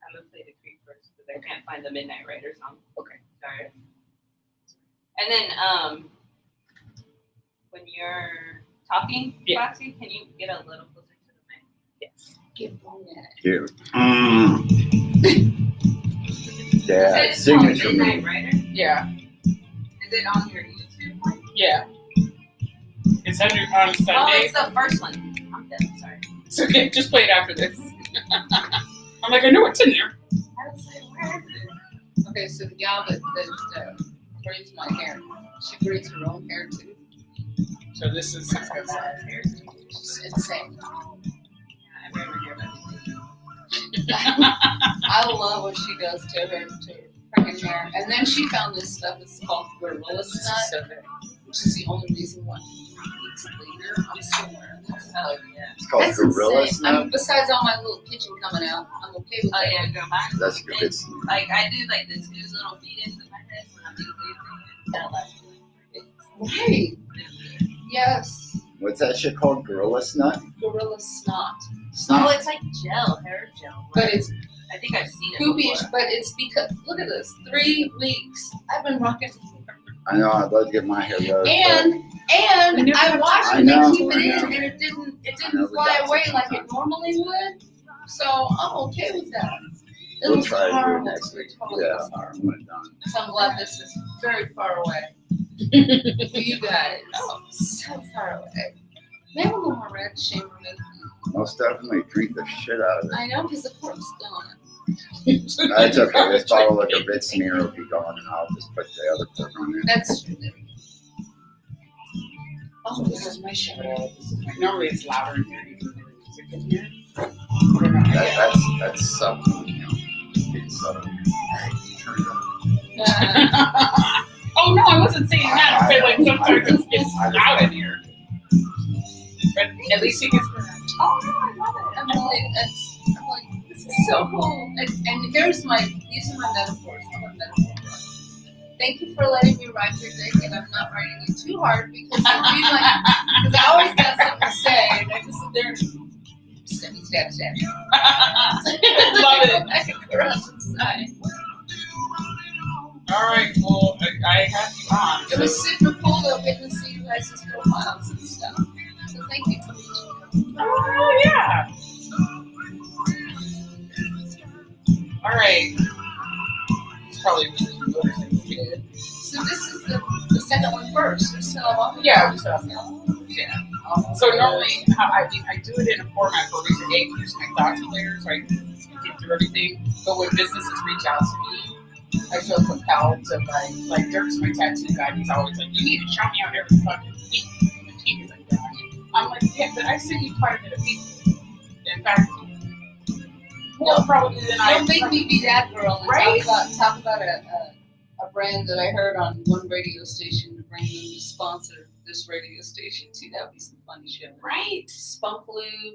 I'm gonna play The Creek first because I can't find the Midnight Rider song. Okay. Sorry. And then when you're talking, Yeah. Foxy, can you get a little closer to the mic? Yes. Get on that. Cute. You Yeah, said it's called signature Midnight move. Rider. Yeah. Is it on your YouTube one? Yeah. It's on Oh, Sunday. it's the first one. I'm dead. Sorry. It's okay. Just play it after this. I'm like, I know it's in there. I was like, where is it? Okay, so the gal that braids my hair, she braids her own hair too. So this is It's insane. I never hear that. I love what she does to her freaking hair. And then she found this stuff. It's called gorilla snot, which is the only reason why weeks later I'm still wearing this. Oh yeah. It's called That's gorilla insane. snot. I mean, besides all my little kitchen coming out, I'm okay with Oh that. yeah, girl, mine. That's good. It's Like I do like the two little beat-ins in my head when I'm doing that lasts. Right. Yes. what's that shit called? Gorilla snot? Gorilla snot. Oh, Snot. it's like gel, hair gel. But it's I think I've seen it poopy, before. but it's because, look at this, 3 weeks. I've been rocking. I know. I'd love to get my hair rose. And I washed I it know, and keep it I in, know. and it I know, didn't we fly got away some like time. it normally would. So I'm okay with that. It We'll was try to do it horrible. next week. Totally Yeah, was horrible. when it's done. So I'm glad this is very far away. For you guys. Oh, so far away. Maybe a little more red, shame removed. Most definitely drink the shit out of it. I know, because the cork's still on it. That's okay. This bottle like a bit smear will be gone, and I'll just put the other cork on there. That's true. Oh, this is my show. Normally it's louder in here. Even with the music in here. I don't know. That's something, you know. It's turn it up. Oh no, I wasn't saying that. But like sometimes it's loud in here. But at least it gets. Oh no, I love it. I'm like, this is so cool. And here's these are my metaphors. I'm a metaphor. Thank you for letting me ride your dick, and I'm not riding it too hard because I always got something to say, and I just sit there and stab. Love it. I can go around to the side. All right, well, I have you on. It was super cool though, getting to see you guys' profiles and stuff. So thank you for reaching out. Oh yeah. All right. It's probably good. So this is the second one first. We're still on. Yeah, we still have yeah. So normally, how I do it in a format for reason A, keeps my thoughts clear, so I can get through everything. But when businesses reach out to me, I feel compelled to like Dirk's my tattoo guy. He's always like, you need to shout me out every fucking week. And he's like that. I'm like, yeah, but I send you quite a bit of people. In fact, more probably than I. Don't make me be that girl. And Right? Talk about a brand that I heard on one radio station to bring them to sponsor this radio station too. That would be some funny shit. Right. Spunk Lube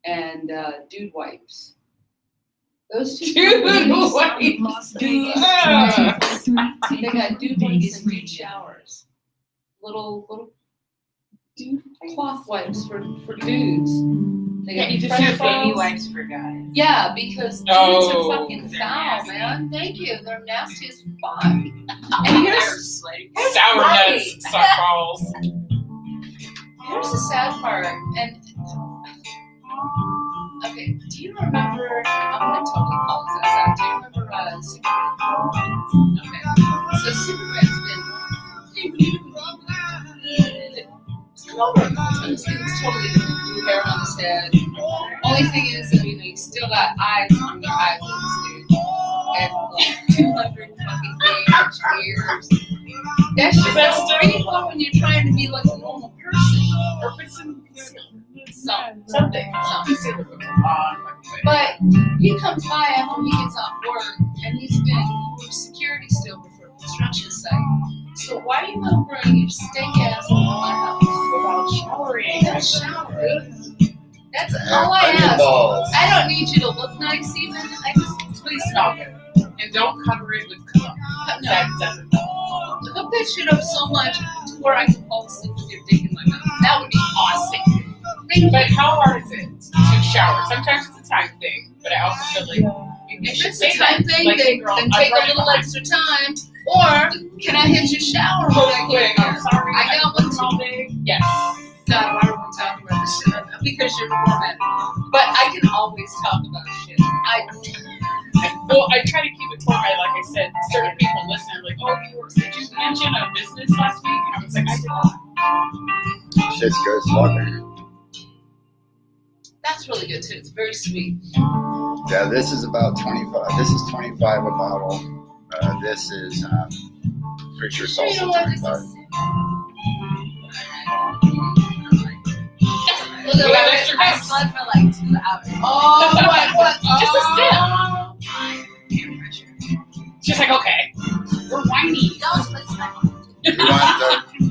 and Dude Wipes. Those two. Dude companies- Wipes. Dude Ah. They got dude wipes and dude showers. Little dude cloth wipes for dudes. They Yeah, got you just fresh have baby balls. wipes for guys. Yeah, because dudes Oh, are fucking they're foul, nasty. man. Thank you. They're nasty as fuck. And And they're here's sweaty. Sour Right. nuts, suck balls. here's the sad part. And okay, do you remember? I'm gonna totally call this out. Do you remember Superman? Okay, so Superman's been. Come over. It's totally different. Blue hair on his head. Only thing is that he's still got eyes on your eyelids, dude. And like 200 fucking gauge ears. That shit don't read well when you're trying to be like a normal person. Or put some Something. But he comes by after he gets off work, and he's been security still for a construction site. So why are you not bringing your stank ass into my house without showering. without showering? That's all I Onion ask. balls. I don't need you to look nice even. I just Please stop it. And don't cover it with cum. That doesn't hook that shit up so much to where I can fall asleep with your dick in my mouth. That would be awesome. But how hard is it to shower? Sometimes it's a time thing, but I also feel like you If should it's say a time that. thing, Like, then girl, I'm take a running little behind. extra time. Or can I hit your shower Real when I quick, get I'm here? sorry. I got one all too. day. Yes. No, I don't want to talk about this shit because you're formatted. But I can always talk about shit. Well, I try to keep it formatted. Like I said, certain people listen. Are like, oh, did you mention a business last week? And I was like, I did not. Shit's good as fuck. That's really good too. It's very sweet. Yeah, this is about 25. This is 25 a bottle. This is pretty sure it's You also know what? This 25. is. We got extra I cups. slept for like 2 hours. Oh, what? Just a sip. Peer pressure. She's like, okay, we're whiny. Don't listen.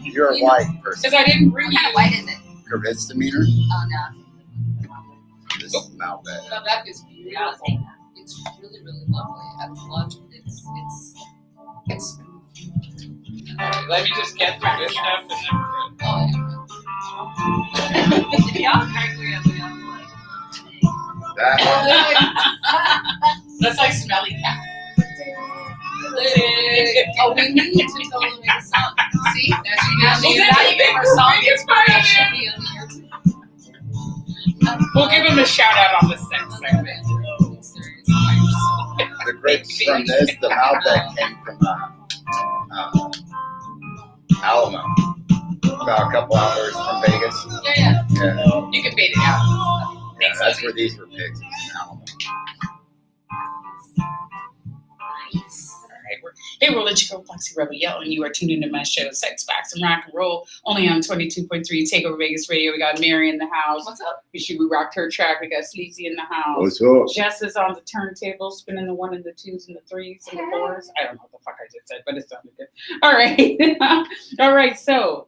You're a white person. Because I didn't bring What you. kind of white is it? Misdemeanor. Oh no. This is Malbec. No, that is I'll beautiful. take that. It's really, really lovely. I love it. It's. Alright, let me just get through this stuff and then we're good. Oh, Y'all crack me up. That That's like smelly cat. Oh, we need to totally make a song. See, now she now Well, you then now you you give her song inspired inspiration. We'll give him a shout out on the sex segment. the grapes from this, the Malbec came from Alamo. About a couple hours from Vegas. Yeah. Yeah, You can fade it out. Thanks, that's Abby. where these were picked. In Alamo. Alright, hey, we're Let You Go Foxy Rebel Yell, and you are tuned into my show, Sex, Facts, and Rock and Roll, only on 22.3 Takeover Vegas Radio. We got Mary in the house. What's up? We rocked her track. We got Sleazy in the house. What's up? Jess is on the turntable, spinning the 1 and the 2s and the 3s and the 4s. I don't know what the fuck I just said, but it sounded good. All right. All right. So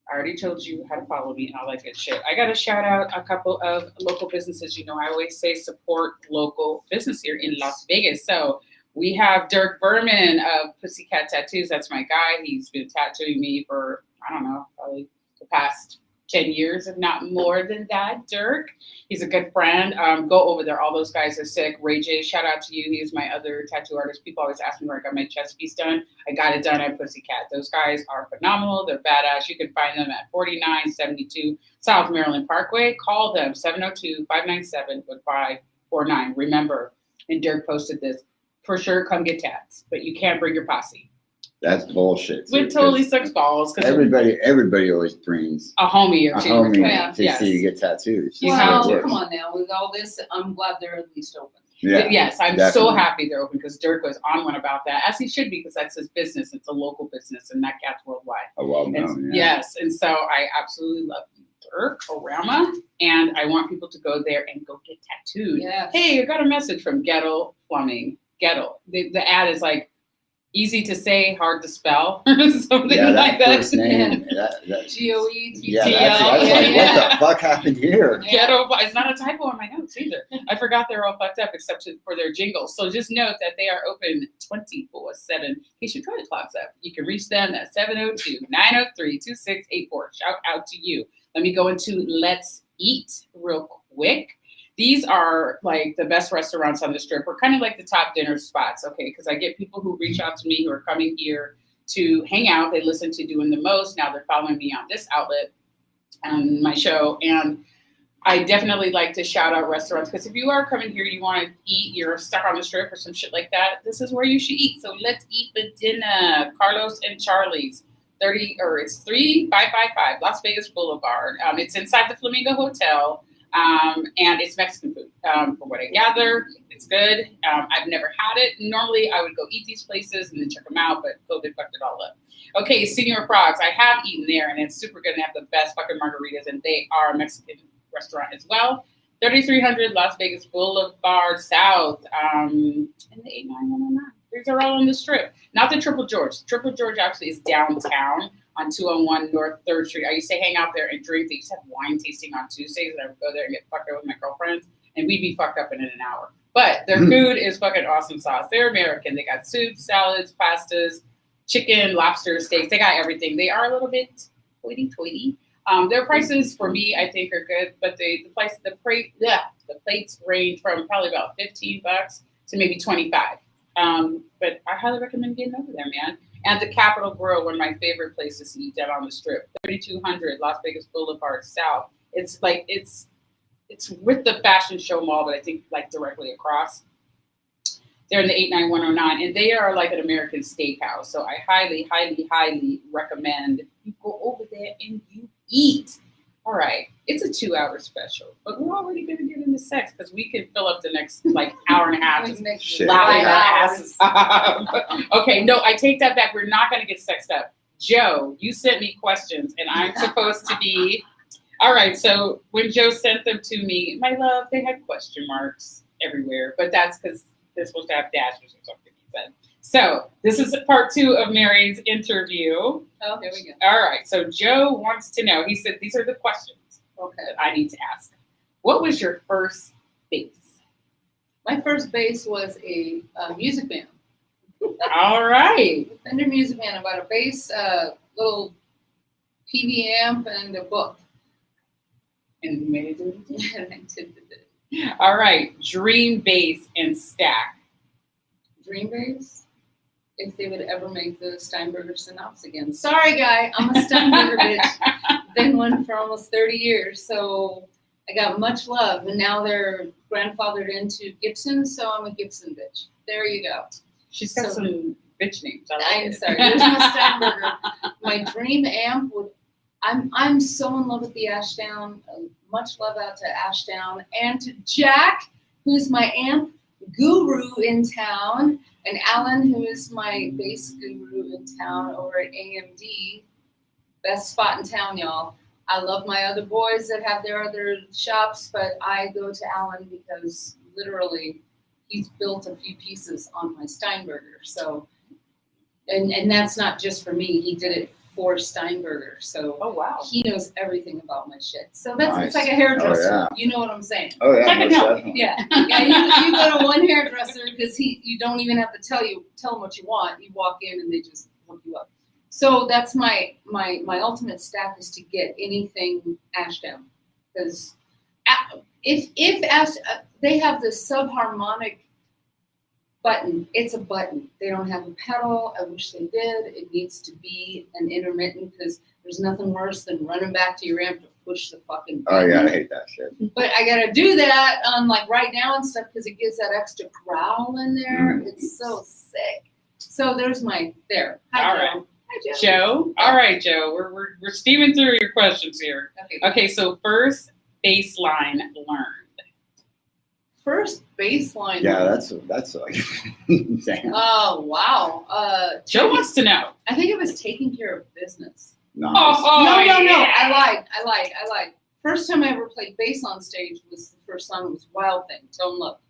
I already told you how to follow me and all that good shit. I got to shout out a couple of local businesses. You know, I always say support local business here in Las Vegas. So we have Dirk Berman of Pussycat Tattoos. That's my guy. He's been tattooing me for, I don't know, probably the past 10 years, if not more than that. Dirk, he's a good friend. Go over there. All those guys are sick. Ray J, shout out to you. He's my other tattoo artist. People always ask me where I got my chest piece done. I got it done at Pussycat. Those guys are phenomenal. They're badass. You can find them at 4972 South Maryland Parkway. Call them 702-597-5549. Remember, and Dirk posted this, for sure come get tats, but you can't bring your posse. That's bullshit. It totally sucks balls because Everybody always brings a homie or a two. homie Yeah. to Yes. see you get tattoos. You That's have how Well, it works. come on now. With all this, I'm glad they're at least open. Yeah, Yes, I'm so definitely. happy they're open because Dirk was on one about that, as he should be, because that's his business. It's a local business, and that cat's worldwide. Oh, well And- known. Yeah. Yes, and so I absolutely love Dirk Orama, and I want people to go there and go get tattooed. Yeah. Hey, I got a message from Ghetto Plumbing. Ghetto. The ad is like easy to say, hard to spell, something Yeah, like that that. first name. That, GOE. yeah, TL. that's like, what the fuck happened here? Ghetto. It's not a typo in my notes either. I forgot they're all fucked up except for their jingles. So just note that they are open 24/7 in case your toilet clogs up. You can reach them at 702-903-2684. Shout out to you. Let me go into Let's Eat real quick. These are like the best restaurants on the strip. We're kind of like the top dinner spots, okay? Because I get people who reach out to me who are coming here to hang out. They listen to Doing the Most. Now they're following me on this outlet and my show. And I definitely like to shout out restaurants because if you are coming here, you want to eat, you're stuck on the strip or some shit like that, this is where you should eat. So let's eat for dinner. Carlos and Charlie's. It's 3555 Las Vegas Boulevard. It's inside the Flamingo Hotel. And it's Mexican food. From what I gather, it's good. I've never had it. Normally, I would go eat these places and then check them out, but COVID fucked it all up. Okay, Senor Frogs. I have eaten there, and it's super good and have the best fucking margaritas, and they are a Mexican restaurant as well. 3300 Las Vegas Boulevard South, and the 89109. These are all on the strip. Not the Triple George. Triple George actually is downtown on 201 North 3rd Street. I used to hang out there and drink. They used to have wine tasting on Tuesdays, and I would go there and get fucked up with my girlfriends, and we'd be fucked up in an hour. But their food is fucking awesome sauce. They're American. They got soups, salads, pastas, chicken, lobster, steaks. They got everything. They are a little bit hoity-toity. Their prices for me, I think, are good, but the plates range from probably about $15 to maybe $25. But I highly recommend getting over there, man. And the Capitol Grill, one of my favorite places to eat down on the strip, 3200 Las Vegas Boulevard South. It's with the Fashion Show Mall, but I think like directly across. They're in the 89109, and they are like an American steakhouse. So I highly, highly, highly recommend you go over there and you eat. all right, it's a 2-hour special, but we're already going to get into sex because we can fill up the next like hour and a half just Shit. laughing our asses off. Okay, no, I take that back. We're not going to get sexed up. Joe, you sent me questions, and I'm supposed to be. All right, so when Joe sent them to me, my love, they had question marks everywhere, but that's because they're supposed to have dashes or something, he said. So this is part 2 of Mary's interview. Oh, here we go. All right, so Joe wants to know, he said, these are the questions that I need to ask. What was your first bass? My first bass was a music band. All right. Fender Music Band. I bought a bass, little PV amp, and a book. And you made it do it? And I did it. All right, dream bass and stack. Dream bass. If they would ever make the Steinberger Synopsis again. Sorry, guy, I'm a Steinberger bitch. Been one for almost 30 years, so I got much love. And now they're grandfathered into Gibson, so I'm a Gibson bitch. There you go. She's got some bitch names. I'm sorry. There's my Steinberger. My dream amp would. I'm so in love with the Ashdown. Much love out to Ashdown and to Jack, who's my amp guru in town, and Alan, who is my bass guru in town over at AMD. Best spot in town, y'all. I love my other boys that have their other shops, but I go to Alan because literally he's built a few pieces on my Steinberger. So, and that's not just for me. He did it for Steinberger. So oh, wow. He knows everything about my shit. So that's Nice. It's like a hairdresser. Oh, yeah. You know what I'm saying? Oh yeah, Check it most out. definitely. Yeah. You go to one hairdresser because you don't even have to tell them what you want. You walk in and they just hook you up. So that's my ultimate stack is to get anything Ashdown, because if they have the subharmonic button, it's a button. They don't have a pedal. I wish they did. It needs to be an intermittent, because there's nothing worse than running back to your amp to push the fucking button. Oh yeah, I hate that shit. But I gotta do that on like right now and stuff because it gives that extra growl in there. It's so sick. So there's my there. Hi, All Joe. right. Hi, Joe. Joe? All right, Joe. We're steaming through your questions here. Okay, so first bass line learned. First baseline. Yeah, that's like damn. Oh wow. Joe wants to know. I think it was taking care of business. Nice. No. Yeah. I lied. First time I ever played bass on stage was the first song was Wild Thing, Tone Look.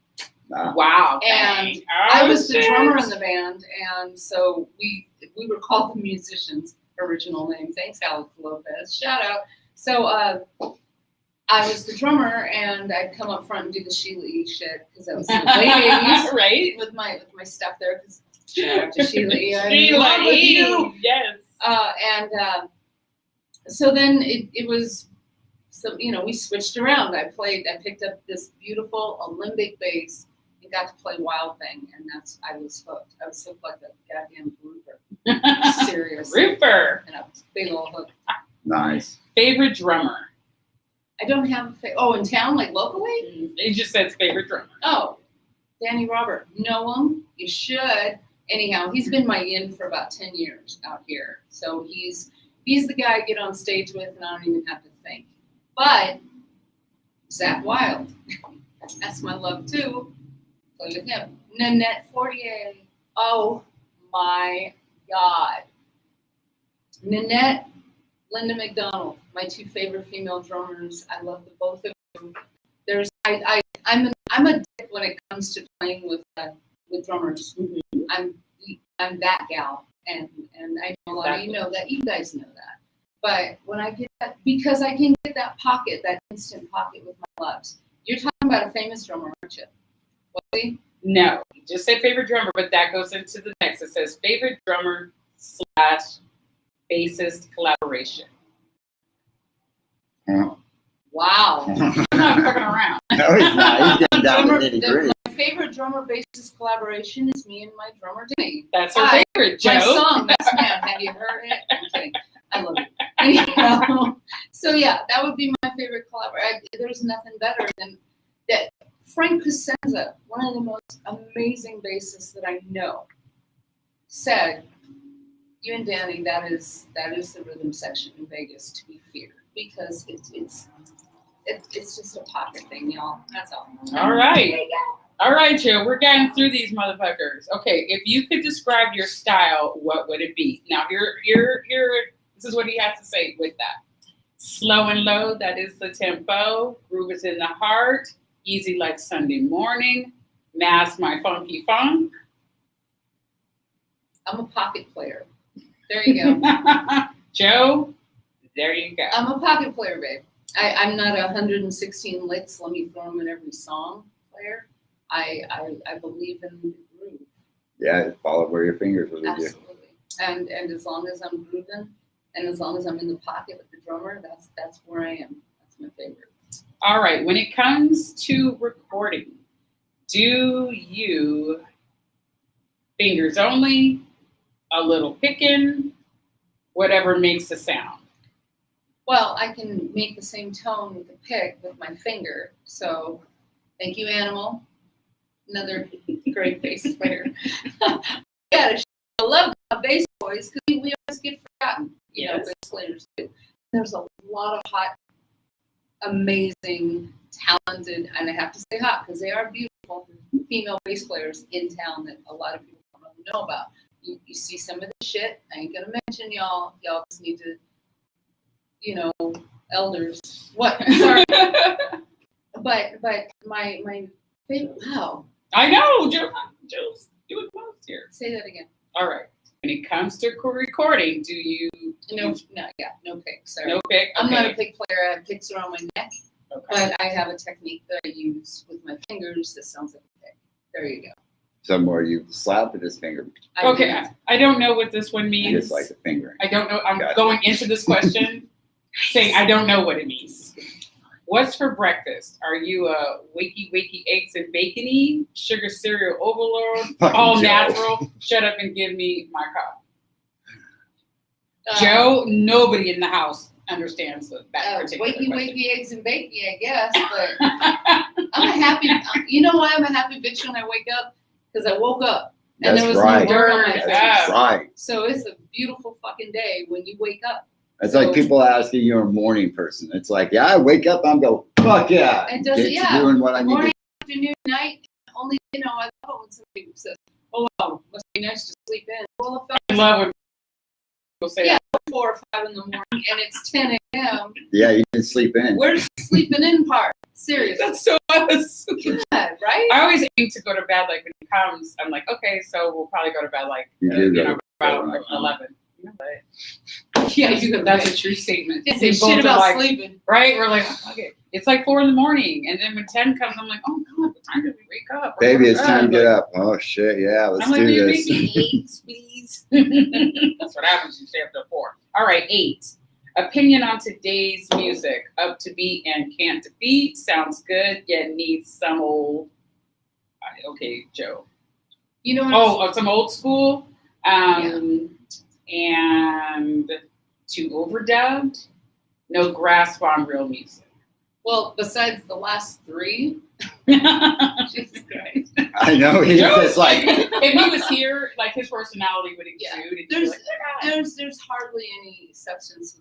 Nah. Wow. And dang. I was the shit. drummer in the band, and so we were called the Musicians. Original name. Thanks, Alex Lopez. Shout out. So I was the drummer, and I'd come up front and do the Sheila E. shit because I was in the late 80s, right? with my stuff there. Because shout out to Sheila E. I'm in Sheila love with E. you. Yes. So then it was, so we switched around. I picked up this beautiful Olympic bass and got to play Wild Thing, and I was hooked. I was hooked like a goddamn grouper. Seriously. Rupert. And a big old hook. Nice. Favorite drummer. I don't have in town, like locally? He just says favorite drummer. Oh, Danny Robert. Know him? You should. Anyhow, he's been my in for about 10 years out here. So he's the guy I get on stage with, and I don't even have to think. But Zach Wild, that's my love too. Play with him. Nanette Fortier. Oh my God. Nanette, Linda McDonald, my two favorite female drummers. I love the both of them. I'm a dick when it comes to playing with drummers. Mm-hmm. I'm that gal, and I know a lot of you know that. You guys know that. But when I get that, because I can get that pocket, that instant pocket with my loves. You're talking about a famous drummer, aren't you? Was he? No, he just said favorite drummer, but that goes into the next. It says favorite drummer / bassist collaboration. Oh. Wow. I'm not fucking around. No, he's not. He's getting down to nitty gritty. My favorite drummer bassist collaboration is me and my drummer Danny. That's her favorite, Joe. My song, Best Man. Have you heard it? I'm kidding. I love it. Anyhow, so yeah, that would be my favorite collaboration. There's nothing better than that. Frank Cosenza, one of the most amazing bassists that I know, said, "You and Danny, that is the rhythm section in Vegas to be feared." because it's just a pocket thing, y'all. That's all. All right. All right, Joe, we're getting through these motherfuckers. Okay, if you could describe your style, what would it be? Now, here, this is what he has to say with that. Slow and low, that is the tempo. Groove is in the heart. Easy like Sunday morning. Mask my funky funk. I'm a pocket player. There you go. Joe, there you go. I'm a pocket player, babe. I'm not a 116 licks, let me throw them in every song player. I believe in the groove. Yeah, follow where your fingers will lead you. Absolutely. And as long as I'm grooving and as long as I'm in the pocket with the drummer, that's where I am. That's my favorite. All right, when it comes to recording, do you fingers only, a little picking, whatever makes the sound? Well, I can make the same tone with the pick with my finger. So thank you, Animal. Another great bass player. Yeah, I love my bass boys because we always get forgotten. You know, bass players do. There's a lot of hot, amazing, talented, and I have to say hot because they are beautiful female bass players in town that a lot of people don't really know about. You see some of the shit. I ain't gonna mention y'all. Y'all just need to, you know, elders. What? Sorry. but my favorite. Wow. I know, Joe's doing most here. Say that again. All right. When it comes to recording, do you? No pick. Sorry. No pick. I'm not a okay. pick player. I have picks around my neck, Okay. but I have a technique that I use with my fingers that sounds like a pick. There you go. Somewhere you slap with his finger. Okay. I don't know what this one means. Just like the fingering. I don't know. I'm Gotcha. going into this question saying I don't know what it means. What's for breakfast? Are you a wakey eggs and bacony, sugar cereal overload, all Joe. natural? Shut up and give me my cup. Joe, nobody in the house understands that particular Wakey, question. eggs and bacon, I guess. But I'm a happy. You know why I'm a happy bitch when I wake up? Because I woke up and That's there was right. no dirt on my face. That's right. So it's a beautiful fucking day when you wake up. It's like people asking you're a morning person. It's like, yeah, I wake up, I'm go, fuck yeah. And does Get it, to doing what I need Morning, to. afternoon, night. Only I love it when somebody says, "Oh wow, must be nice to sleep in." Well, if I love when people say Yeah. 4 or 5 in the morning and it's 10 a.m. Yeah, you didn't sleep in. Where's the sleeping in part? Seriously. that's so us. God, right? I always aim to go to bed like when it comes. I'm like, okay, so we'll probably go to bed like You do go to bed about around 11. Yeah, you go. That's a true statement. It's We a both shit are about like, sleeping. right? We're like, okay, it's like 4 a.m, and then when 10 comes, I'm like, oh god, what time did we wake up? We're Baby, going it's to time to bed. get up. Oh shit, yeah, let's I'm like, do will you this. make me 8, please? That's what happens. You stay up till 4. All right, 8. Opinion on today's music: up to beat and can't defeat. Sounds good, yet needs some old. Okay, Joe. You know what? Oh, some old school. And too overdubbed. No grasp on real music. Well, besides the last 3, Jesus Christ. I know, he's Joe, just like, if he was here, like his personality would exude. Yeah. He'd be like, there's hardly any substance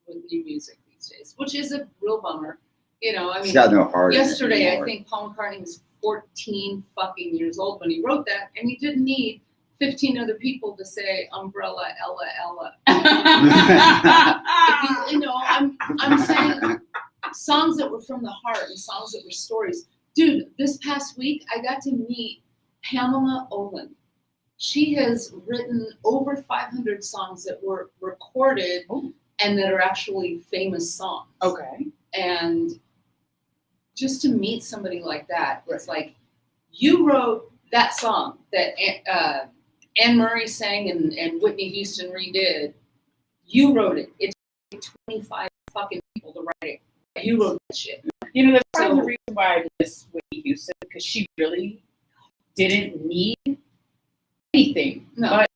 with new music these days, which is a real bummer. You know, I he's mean, got no heart. in it yesterday I anymore. think Paul McCartney was 14 fucking years old when he wrote that, and he didn't need 15 other people to say umbrella, Ella. If you know, I'm saying songs that were from the heart and songs that were stories. Dude, this past week I got to meet Pamela Olin. She has written over 500 songs that were recorded and that are actually famous songs. Okay. And just to meet somebody like that, it's like, you wrote that song that Anne Murray sang and Whitney Houston redid. You wrote it. It took 25 fucking people to write it. You wrote that shit. You know, that's part of the reason why I miss Whitney Houston, because she really didn't need anything. No. But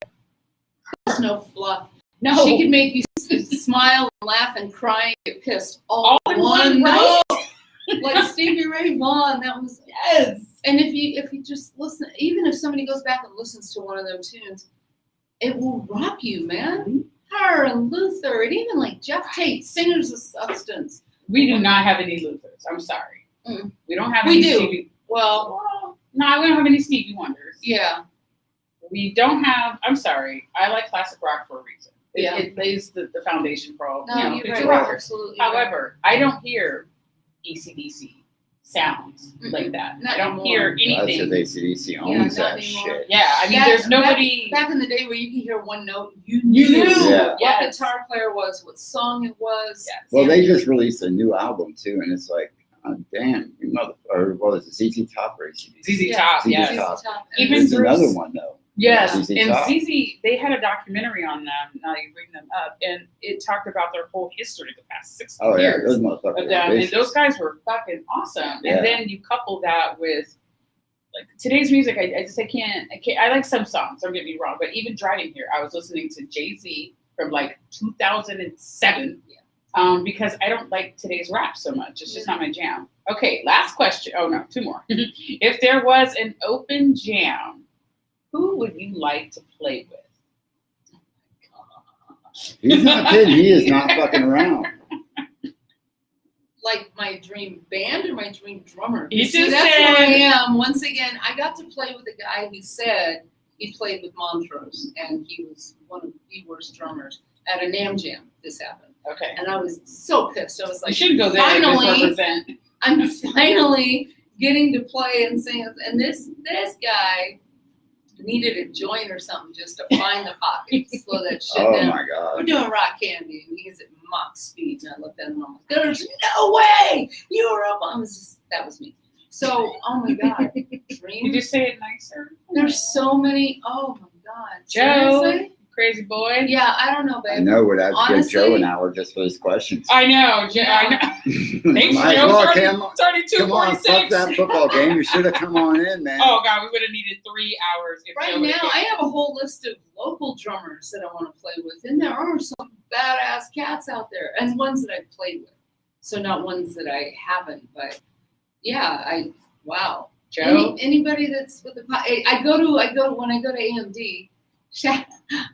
There's no fluff. no. She could make you smile and laugh and cry and get pissed all in in one one night. night. Like Stevie Ray Vaughan, that was Yes. And if you just listen, even if somebody goes back and listens to one of them tunes, it will rock you, man. Her and Luther, and even like Jeff Tate, Singers of Substance. We do not have any Luthers. I'm sorry. Mm. We don't have We any do. Stevie. Well, No, we don't have any Stevie Wonders. yeah. We don't have. I'm sorry. I like classic rock for a reason. Yeah. It lays the foundation for all. No, you know, you're future right. rockers. Absolutely. right. However, I don't hear AC/DC sounds Mm-mm. like that. Not I don't anymore. hear That's anything. what AC/DC Yeah, owns not that anymore. shit. Yeah, I mean, Back- there's nobody. Back in the day where you could hear one note, you You knew knew. Yeah. what Yes. guitar player was, what song it was. Yes. Well, they just released a new album too, and it's like, oh, damn, you mother, or what was it, ZZ Top or AC/DC? ZZ Yeah. Top, ZZ yes. Top. Even There's Bruce- another one though. Yes, ZZ and Top. ZZ, they had a documentary on them. Now you bring them up, and it talked about their whole history the past 60 Oh yeah, years those motherfuckers. of them, are and vicious. those guys were fucking awesome. Yeah. And then you couple that with like today's music. I can't. I like some songs. Don't get me wrong, but even driving here, I was listening to Jay-Z from like 2007. Because I don't like today's rap so much. It's just not my jam. Okay, last question. Oh no, two more. If there was an open jam, who would you like to play with? He's not kidding. He is not fucking around. Like my dream band or my dream drummer? You See, just that's said- where I am. Once again, I got to play with a guy who said he played with Montrose, and he was one of the worst drummers at a NAMM jam. This happened, Okay. and I was so pissed. I was You like, shouldn't go there. finally, Misrepresent. I'm finally getting to play and sing. And this guy needed a joint or something just to find the pocket, slow that shit Oh down. my We're god. doing rock candy, and he's at Mach speed. And I looked at him, and I'm like, "There's no way you're up." That was me. So, oh my god, You dream. just say it nicer. There's so many. Oh my god, Joe, seriously? crazy boy. Yeah, I don't know, I babe. know, would have to give Joe Honestly- an hour just for his questions. I know. I know. Thanks, Might as Joe. well, 30, Cam. 32, Come on, fuck 46. that football game. You should have come on in, man. Oh god, we would have needed 3 hours. If Right Joe would've now, been- I have a whole list of local drummers that I want to play with, and there are some badass cats out there, and ones that I've played with. So not ones that I haven't, but yeah, wow. Joe. Anybody that's with the I go to when I go to AMD.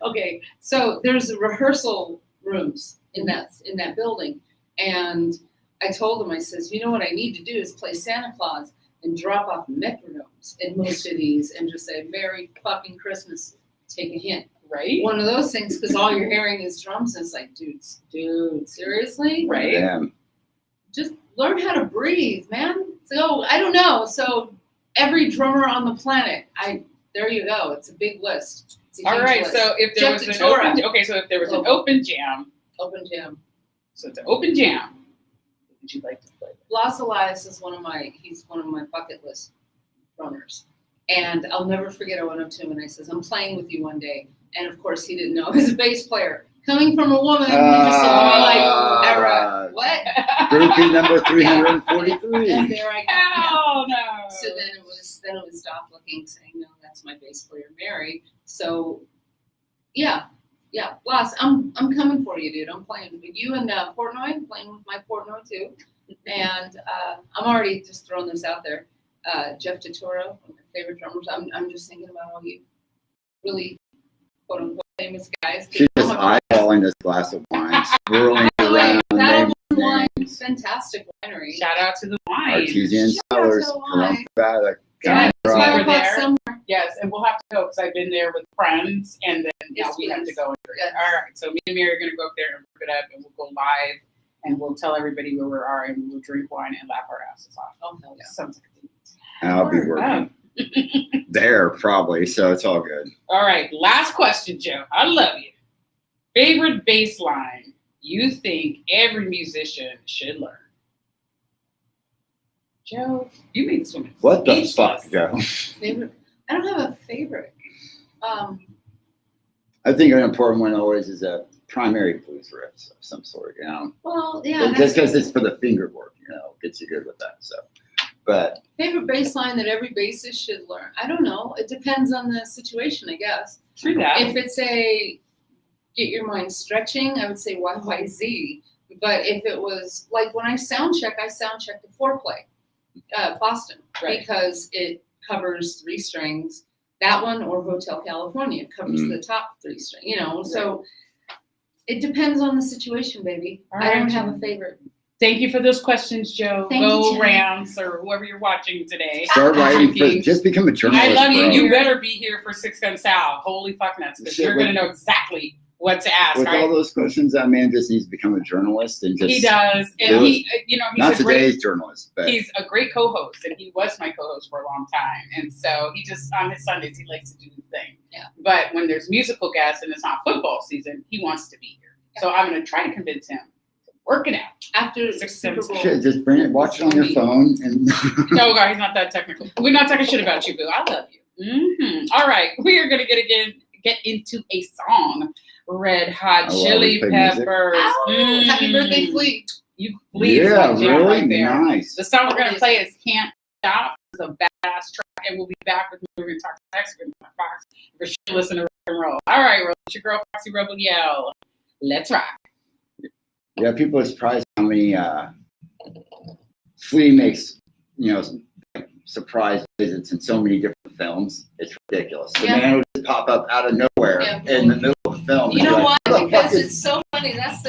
Okay, so there's rehearsal rooms in that building, and I told him, I says, you know what I need to do is play Santa Claus and drop off metronomes in most of these and just say Merry fucking Christmas. Take a hint. Right. One of those things, because all you're hearing is drums, and it's like, dude, seriously? Right. Damn. Just learn how to breathe, man. So I don't know. So every drummer on the planet, there you go. It's a big list. It's a All huge right. list. So if there Jeff was an Tutora. open open jam. Open jam. So it's an open jam. Who would you like to play with? Los Elias is he's one of my bucket list runners. And I'll never forget, I went up to him and I says, I'm playing with you one day. And of course he didn't know. He was a bass player. Coming from a woman, he just said to me like, Era, what? Groupie number 343. And there I go. Oh no. So then it was stop looking, saying, no, that's my bass player, Mary. So yeah, Los, I'm coming for you, dude. I'm playing with you and Portnoy. I'm playing with my Portnoy too. And I'm already just throwing this out there. Jeff Tutora, one of my favorite drummers. I'm just thinking about all you really quote unquote famous guys. She's just eyeballing this glass of wine, swirling By the way, around, Battle naming Wine, names. fantastic winery. Shout out to the wine. Artesian Shout out Cellars, to wine. Pahrump, Yeah, It's Right. 5 o'clock There. somewhere. Yes, and we'll have to go because I've been there with friends, and then now Yes, we have to please. go. Yes. All right, so me and Mary are gonna go up there and work it up, and we'll go live, and we'll tell everybody where we are, and we'll drink wine and laugh our asses off. Oh, hell yeah. Sounds like a date. And I'll be Wow. working there probably, so it's all good. All right, last question, Joe. I love you. Favorite bass line you think every musician should learn? Joe, you made this woman What the speechless. fuck, Joe? Favorite? I don't have a favorite. I think an important one always is a primary blues riff of some sort, you know. Well, yeah. Just because it's for the finger work, you know, gets you good with that. So, but Favorite bass line that every bassist should learn. I don't know. It depends on the situation, I guess. True that. If it's a get your mind stretching, I would say YYZ. But if it was like when I sound check the foreplay, Boston, Right. because it covers 3 strings. That one or Hotel California covers Mm. the top 3 string. You know, so It depends on the situation, baby. All I don't right, have a Joe. favorite. Thank you for those questions, Joe. Thank you, Go Joe. Rams or whoever you're watching today. Start writing. Joking. Just become a journalist. I love you. bro. You better be here for Six Gun Sal. Holy fuck nuts. Because Shit, you're going to know exactly what to ask. With Right? all those questions, that man just needs to become a journalist and just He does. do And it. he, you know, not he's a great, today's journalist, but he's a great co-host, and he was my co-host for a long time. And so he just, on his Sundays, he likes to do his thing. Yeah. But when there's musical guests and it's not football season, he wants to be here. So I'm going to try to convince him to work it out. After Six Super cents. Bowl. shit, just bring it, watch it on your phone, and No, guys, he's not that technical. We're not talking shit about you, boo. I love you. All right, we are going to get into a song. Red Hot Oh, wow, Chili we play music? Peppers. Ow, Happy birthday, Flea. You please, yeah, my jam really right there. nice. The song we're going to play is Can't Stop. It's a badass track, and we'll be back with me. We're going to talk next. We're going to Fox. For sure, listen to rock and roll. All right, it's your girl, Foxy Rebel Yell. Let's rock. Yeah, people are surprised how many Flea makes, surprise visits in so many different films. It's ridiculous. The Yeah. man will just pop up out of nowhere Yeah. in the middle of the film. You and know be why? like, "What the fuck Because is-" it's so funny. That's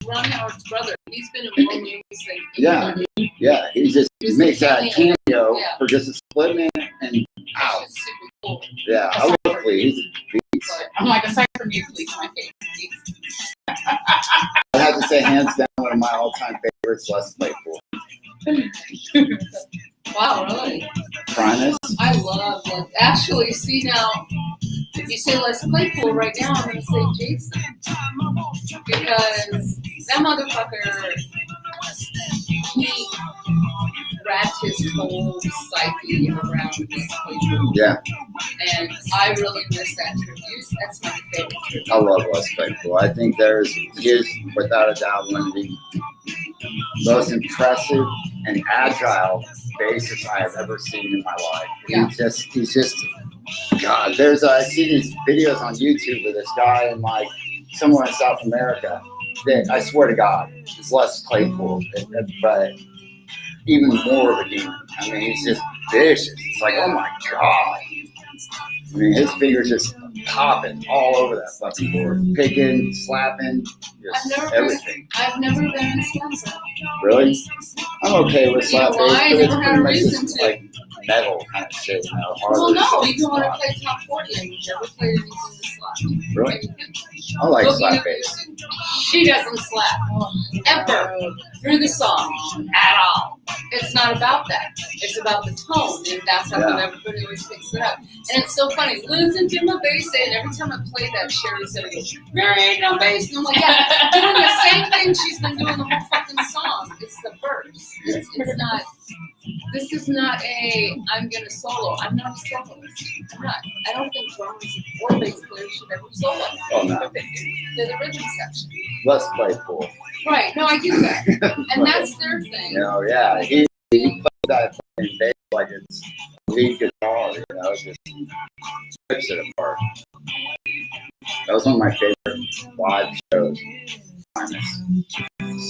Ron Howard's brother. He's been in more movies than Yeah, yeah. He makes that cameo for just a split minute, and ow. It's super cool. Yeah, I love Flea. He's a beast. I'm like, aside from you, please, my favorite. I have to say, hands down, one of my all-time favorites, Les Claypool. Wow, really? Primus. I love that. Actually, see now, if you say Les Claypool right now, I'm going to say Jason. Because that motherfucker, he wrapped his whole psyche around Les Claypool. Yeah, And I really miss that tribute. That's my favorite tribute. I love Les Claypool. I think he is, without a doubt, one of the most impressive and agile bassists I have ever seen in my life. Yeah. He's just, God, I see these videos on YouTube of this guy in somewhere in South America that I swear to God, is Les Claypool, but even more of a demon. I mean, he's just vicious. It's like, oh my God. I mean, his fingers just popping all over that fucking board, picking, slapping, just everything. I've never been in salsa. Really? I'm okay with slap You know why? bass, but it's Never had pretty a much reason just to. like metal kind of shit, Well, hardly no, slap even when I slap. play top 40, I've never played anything with slap. Really? Anything. I like Well, slap you know, bass. She doesn't slap ever through the song at all. It's not about that. It's about the tone, and that's how Yeah. everybody always picks it up. And it's so funny. Listen to my bass, and every time I play that, Sherry's gonna go, "There ain't no bass," and I'm like, "Yeah, doing the same thing she's been doing the whole fucking song. It's the verse. It's not. This is not I'm gonna solo. I'm not a soloist. I'm not. I don't think drummers or bass players should ever solo. Oh, no. They're the rhythm section. Let's play cool. Right. No, I get that. And that's their thing. Yeah, he plays that fucking bass like it's lead guitar, just rips it apart. That was one of my favorite live shows.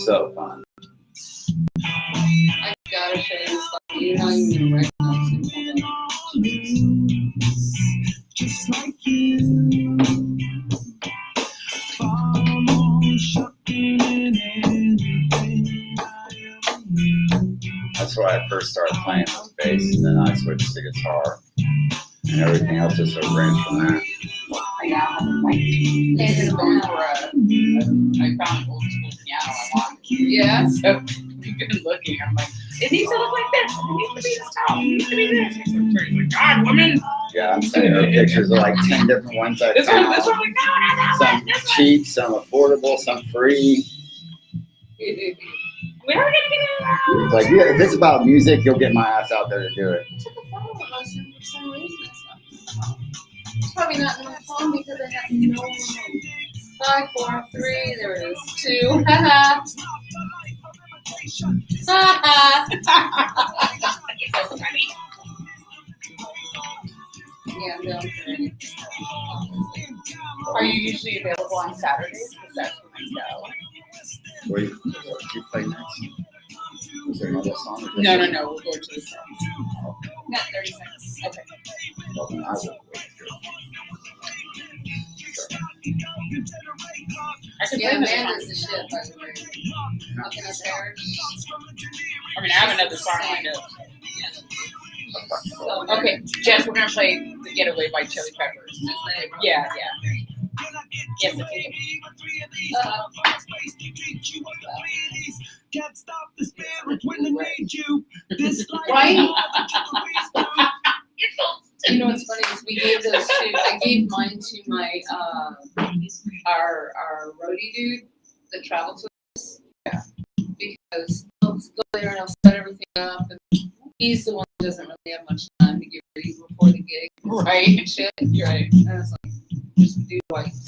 So fun. I gotta show you this. You're not even gonna recognize him. Just like you. That's why I first started playing was bass, and then I switched to guitar, and everything else just arranged from that. I now have a mic. And Going for I found an old school piano I wanted. yeah. So we've been looking. I'm like, it needs to look like this. It needs to be this tall. It needs to be this. And so like, God, woman. Yeah, I'm sending her pictures of like 10 different ones I This found. one, like, no, no, Some cheap, some affordable, some free. We're gonna get it out. Like, yeah, if it's about music, you'll get my ass out there to do it. I took a photo of us and for some reason it's not in the phone. It's probably not in my phone because I have no room. 5, 4, 3, there it is. 2. Haha. Haha. So funny. Yeah, I'm down for it. Are you usually available on Saturdays? Because that's when I go. What do you play next? Is there another song? No. We'll go to the song. Not 30 seconds. Okay. Well, then I will wait. I actually Yeah, playing this Amanda's the song. shit, by the way. Fucking us hair. I mean, I have another song lined up. So Okay, Jess, we're gonna play "The Getaway" by Chili Peppers. just let it roll. Yeah. Yes, okay. Right? You know what's funny is we gave those to. I gave mine to my our roadie dude that travels with us. Yeah. Because I'll go there and I'll set everything up, and he's the one who doesn't really have much time to get ready before the gig. Right. And shit. Right. And I was like, there's some dude wipes.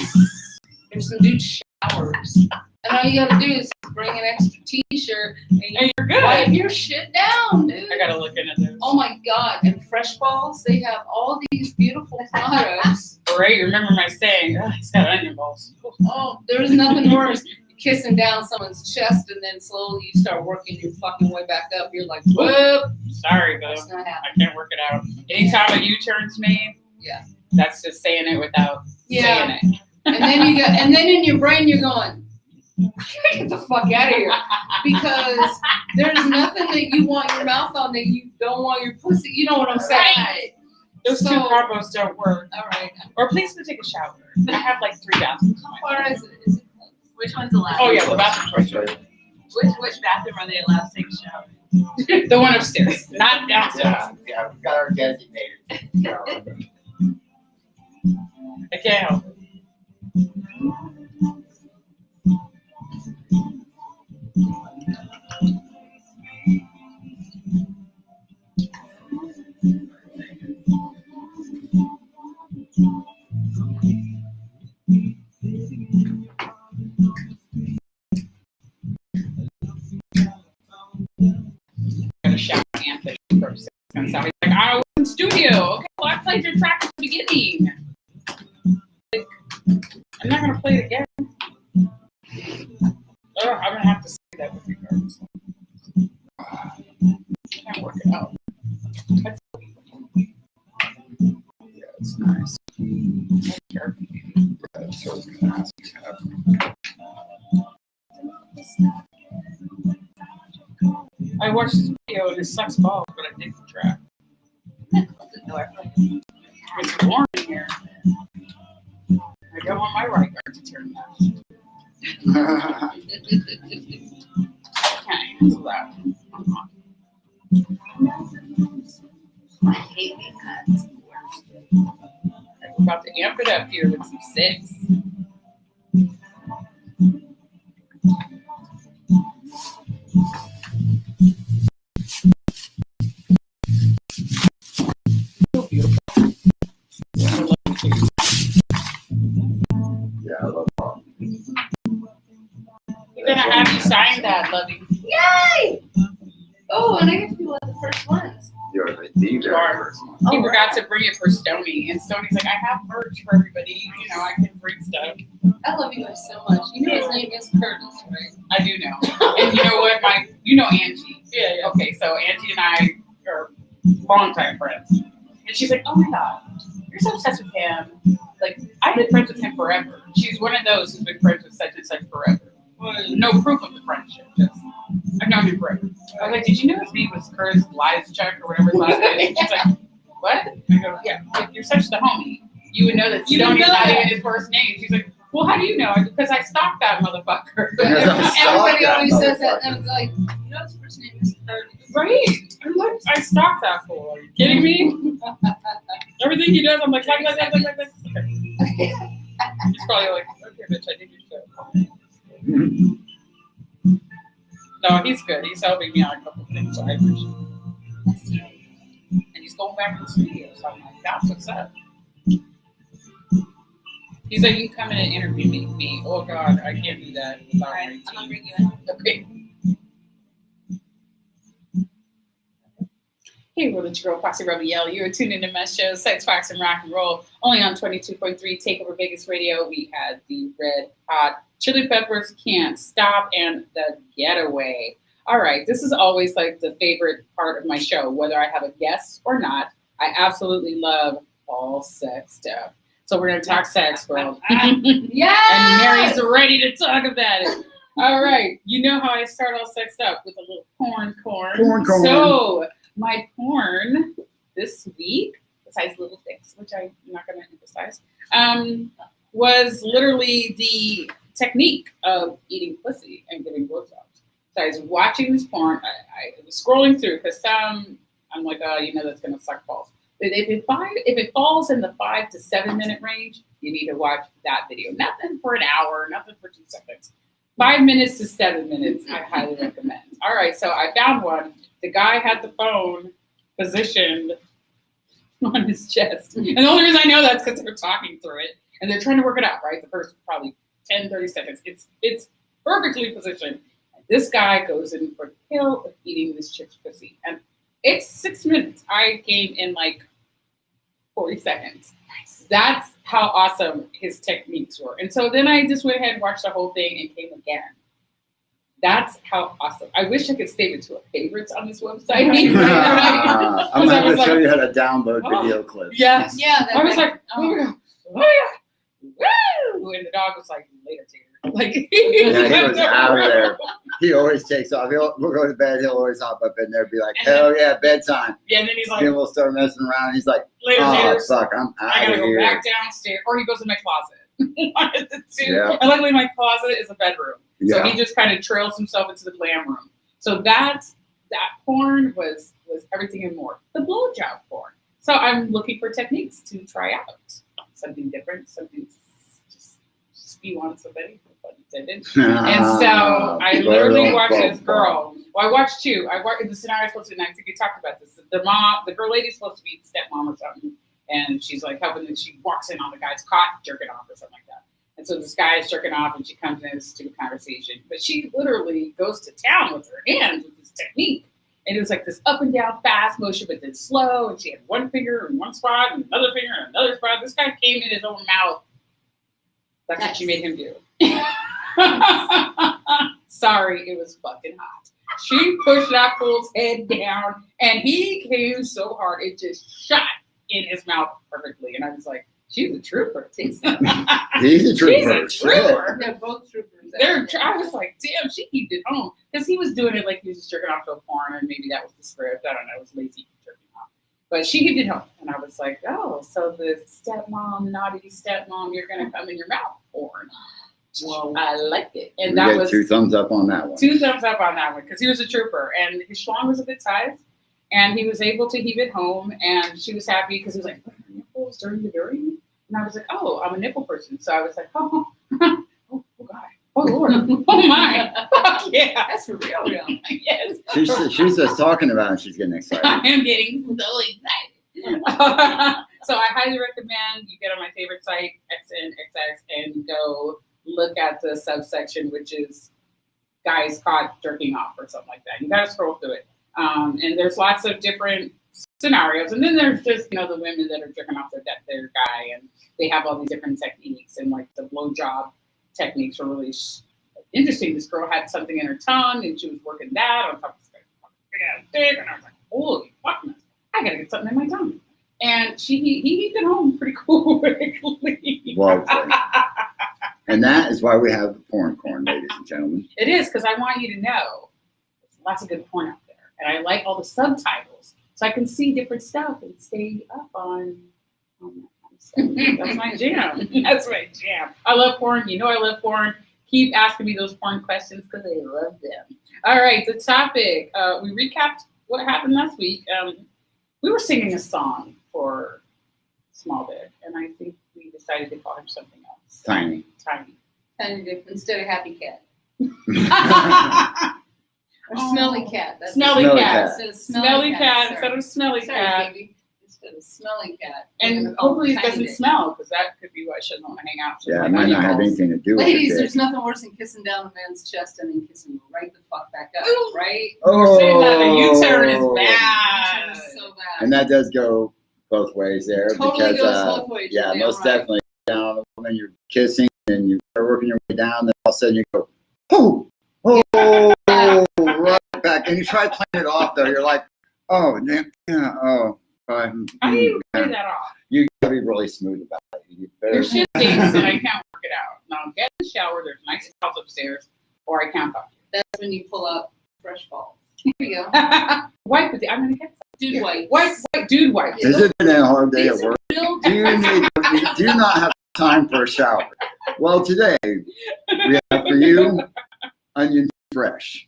There's some dude showers. And all you gotta do is bring an extra t-shirt and Hey, you you're good. wipe your shit down, dude. I gotta look into this. Oh my god. And Fresh Balls, they have all these beautiful products. Right, you remember my saying, he's got onion balls. Oh, there's nothing worse than kissing down someone's chest and then slowly you start working your fucking way back up. You're like, whoop. Sorry, though. That's not I happening. can't work it out. Anytime a U-turn's made, Yeah. that's just saying it without Yeah. saying it. And then in your brain you're going, get the fuck out of here. Because there's nothing that you want your mouth on that you don't want your pussy. You know what I'm saying? Right. Those two So- combos don't work. All right. Or please go take a shower. I have like 3 bathrooms. How far is it? Is it close? Which one's allowed? Oh yeah, the bathroom. Which bathroom are they allowed to take a shower? The one upstairs, not downstairs. Yeah, we've got our designated. I can't help it. Gonna shout Anthony first. He's like, I was in studio. Okay, well, I played your track at the beginning. Like, I'm not gonna play it again. Oh, I'm gonna have to say that with regards. Can't work it out. That's Yeah, it's nice. That's what I was gonna ask you. I watched this video and it sucks balls, but I dig the track. It's warm in here. I don't want my right guard to turn left. Okay, that's loud. I hate being cut. We're about to amp it up here with some 6. So beautiful. I love it too. Yeah, I love that. We're gonna have you sign that, Lovey. Yay! Oh, and I get to be one of the first ones. You're the very first one. He Oh, forgot to bring it for Stony, and Stony's like, I have merch for everybody. You know, I can bring stuff. I love you guys so much. You know his name is Curtis, right? I do know. And you know what? You know Angie. Yeah. Okay, so Angie and I are longtime friends. And she's like, oh my God, you're so obsessed with him. Like, I've been friends with him forever. She's one of those who's been friends with such and such forever. Well, no proof of the friendship, just I've known him forever. I was like, did you know his name was Curtis Lyschuk or whatever his last name is? She's like, what? I go, yeah, if you're such the homie, you would know that You would Stoney's know not that. even his first name. She's like, well, how do you know? Because I stalked that motherfucker. Because I'm Everybody that always says that, motherfucker. and it's like, you know his first name is Curtis. Right. I'm like, I stalked that fool. Are you kidding me? Everything he does, I'm like. Okay. He's probably like, okay, bitch, I did your shit. No, he's good. He's helping me on a couple things, so I appreciate it. And he's going back to the studio, so I'm like, that's what's up. He's like, you can come in and interview me. Oh God, I can't do that without All right, my I'm gonna team. bring you in. Okay. Hey, Village Girl, Foxy Rebel. You are tuned into my show, Sex, Fox, and Rock and Roll, only on 22.3 Takeover Vegas Radio. We had the Red Hot Chili Peppers, Can't Stop, and The Getaway. All right, this is always like the favorite part of my show, whether I have a guest or not. I absolutely love all sex stuff. So we're gonna talk sex, girl. Yeah. And Mary's ready to talk about it. All right. You know how I start all sexed up with a little porn. Porn. So my porn this week, besides little things, which I'm not going to emphasize, was literally the technique of eating pussy and giving blowjobs. So I was watching this porn. I was scrolling through because I'm like, oh, you know that's going to suck balls. But if it falls in the 5 to 7 minute range, you need to watch that video. Nothing for an hour, nothing for 2 seconds. 5 minutes to 7 minutes, I highly recommend. All right, so I found one. The guy had the phone positioned on his chest. And the only reason I know that's because they're talking through it and they're trying to work it out, right? The first probably 10, 30 seconds. It's perfectly positioned. This guy goes in for the kill of eating this chick's pussy. And it's 6 minutes. I came in like 40 seconds. Nice. That's how awesome his techniques were. And so then I just went ahead and watched the whole thing and came again. That's how awesome. I wish I could save it to a favorites on this website. I'm going to show you how to download video clips. Yes. Yeah. I was like, oh my God. Oh my God. Woo! And the dog was like, later, Tater. Like, Yeah, he was out of there. He always takes off. We'll go to bed. He'll always hop up in there and be like, hell yeah, bedtime. Yeah, and then he's like, then we'll start messing around. He's like, later, oh, Tater. fuck, I'm I out gotta of go here. back downstairs. Or he goes in my closet. One of the two. Yeah. And luckily my closet is a bedroom. So Yeah. he just kind of trails himself into the glam room. So that porn was everything and more. The blowjob porn. So I'm looking for techniques to try out. Something different, something just spew on somebody, pun intended. And so I literally watched this girl. Well, I watched two. The scenario supposed to be, and I think we talked about this. The girl lady's supposed to be the stepmom or something. And she's like helping, and she walks in on the guy's cot jerking off or something like that. And so this guy is jerking off, and she comes in and to a conversation. But she literally goes to town with her hands with this technique. And it was like this up and down fast motion, but then slow. And she had one finger in one spot and another finger in another spot. This guy came in his own mouth. That's what she made him do. Sorry, it was fucking hot. She pushed that fool's head down, and he came so hard, it just shot in his mouth perfectly. And I was like, she's a trooper. He's a trooper. She's a trooper. They're both troopers. I was like, damn, she kept it home. Because he was doing it like he was just jerking off to a porn, and maybe that was the script. I don't know. It was lazy jerking off. But she kept it home. And I was like, oh, so the stepmom, naughty stepmom, you're going to come in your mouth porn. Well, I like it. And that was 2 thumbs up on that one. 2 thumbs up on that one because he was a trooper. And his schlong was a good size. And he was able to heave it home. And she was happy because he was like, what are nipples during the dirty? And I was like, oh, I'm a nipple person. So I was like, oh God. Oh, Lord. Oh, my. Fuck yeah. That's for real. Yes. She's just talking about it and she's getting excited. I am getting so excited. So I highly recommend you get on my favorite site, XNXX, and go look at the subsection, which is guys caught jerking off or something like that. You got to scroll through it. And there's lots of different scenarios. And then there's just, the women that are jerking off their guy, and they have all these different techniques, and like the blowjob techniques were really interesting. This girl had something in her tongue, and she was working that on top of this guy's dick, and I was like, holy fuck, I gotta get something in my tongue. And he got home pretty quickly. Well, and that is why we have the porn corn, ladies and gentlemen. It is, because I want you to know there's lots of good porn out there. And I like all the subtitles, so I can see different stuff and stay up on that kind of stuff. That's my jam. That's my jam. I love porn. You know I love porn. Keep asking me those porn questions because I love them. All right, the topic. We recapped what happened last week. We were singing a song for Small Dick, and I think we decided to call him something else. Tiny. Tiny Dick instead of Happy Cat. Or Oh. Smelly Cat. That's Smelly Smelly cat. cat. Instead of Smelly cat sorry. instead of smelly Sorry, cat. baby. Instead of Smelly Cat. And hopefully it Tiny doesn't Dick. smell, because that could be why I shouldn't want to hang out. Yeah, it with might not have animals. anything to do with Ladies, it. there's nothing worse than kissing down a man's chest and then kissing him right the fuck back up, Ooh. right? Oh, Saying that the U-turn is That bad. is so bad. And that does go both ways there. Totally because, goes both ways. Yeah, You're most damn right. definitely. Down on the woman, you're kissing and you start working your way down, then all of a sudden you go, oh, right back. And you try playing it off though. You're like, oh, damn, yeah, oh, How do you play that off? You gotta be really smooth about it. You better- There's shit days and I can't work it out. Now get in the shower. There's nice towels upstairs, or I can't fuck That's when you pull out fresh balls. Here we go. you. Wipe with the. I'm gonna get some. Dude white. Wipe, dude wipe. Has it been a hard day at These are work? real Do you not have time for a shower? Well, today we have for you onion fresh.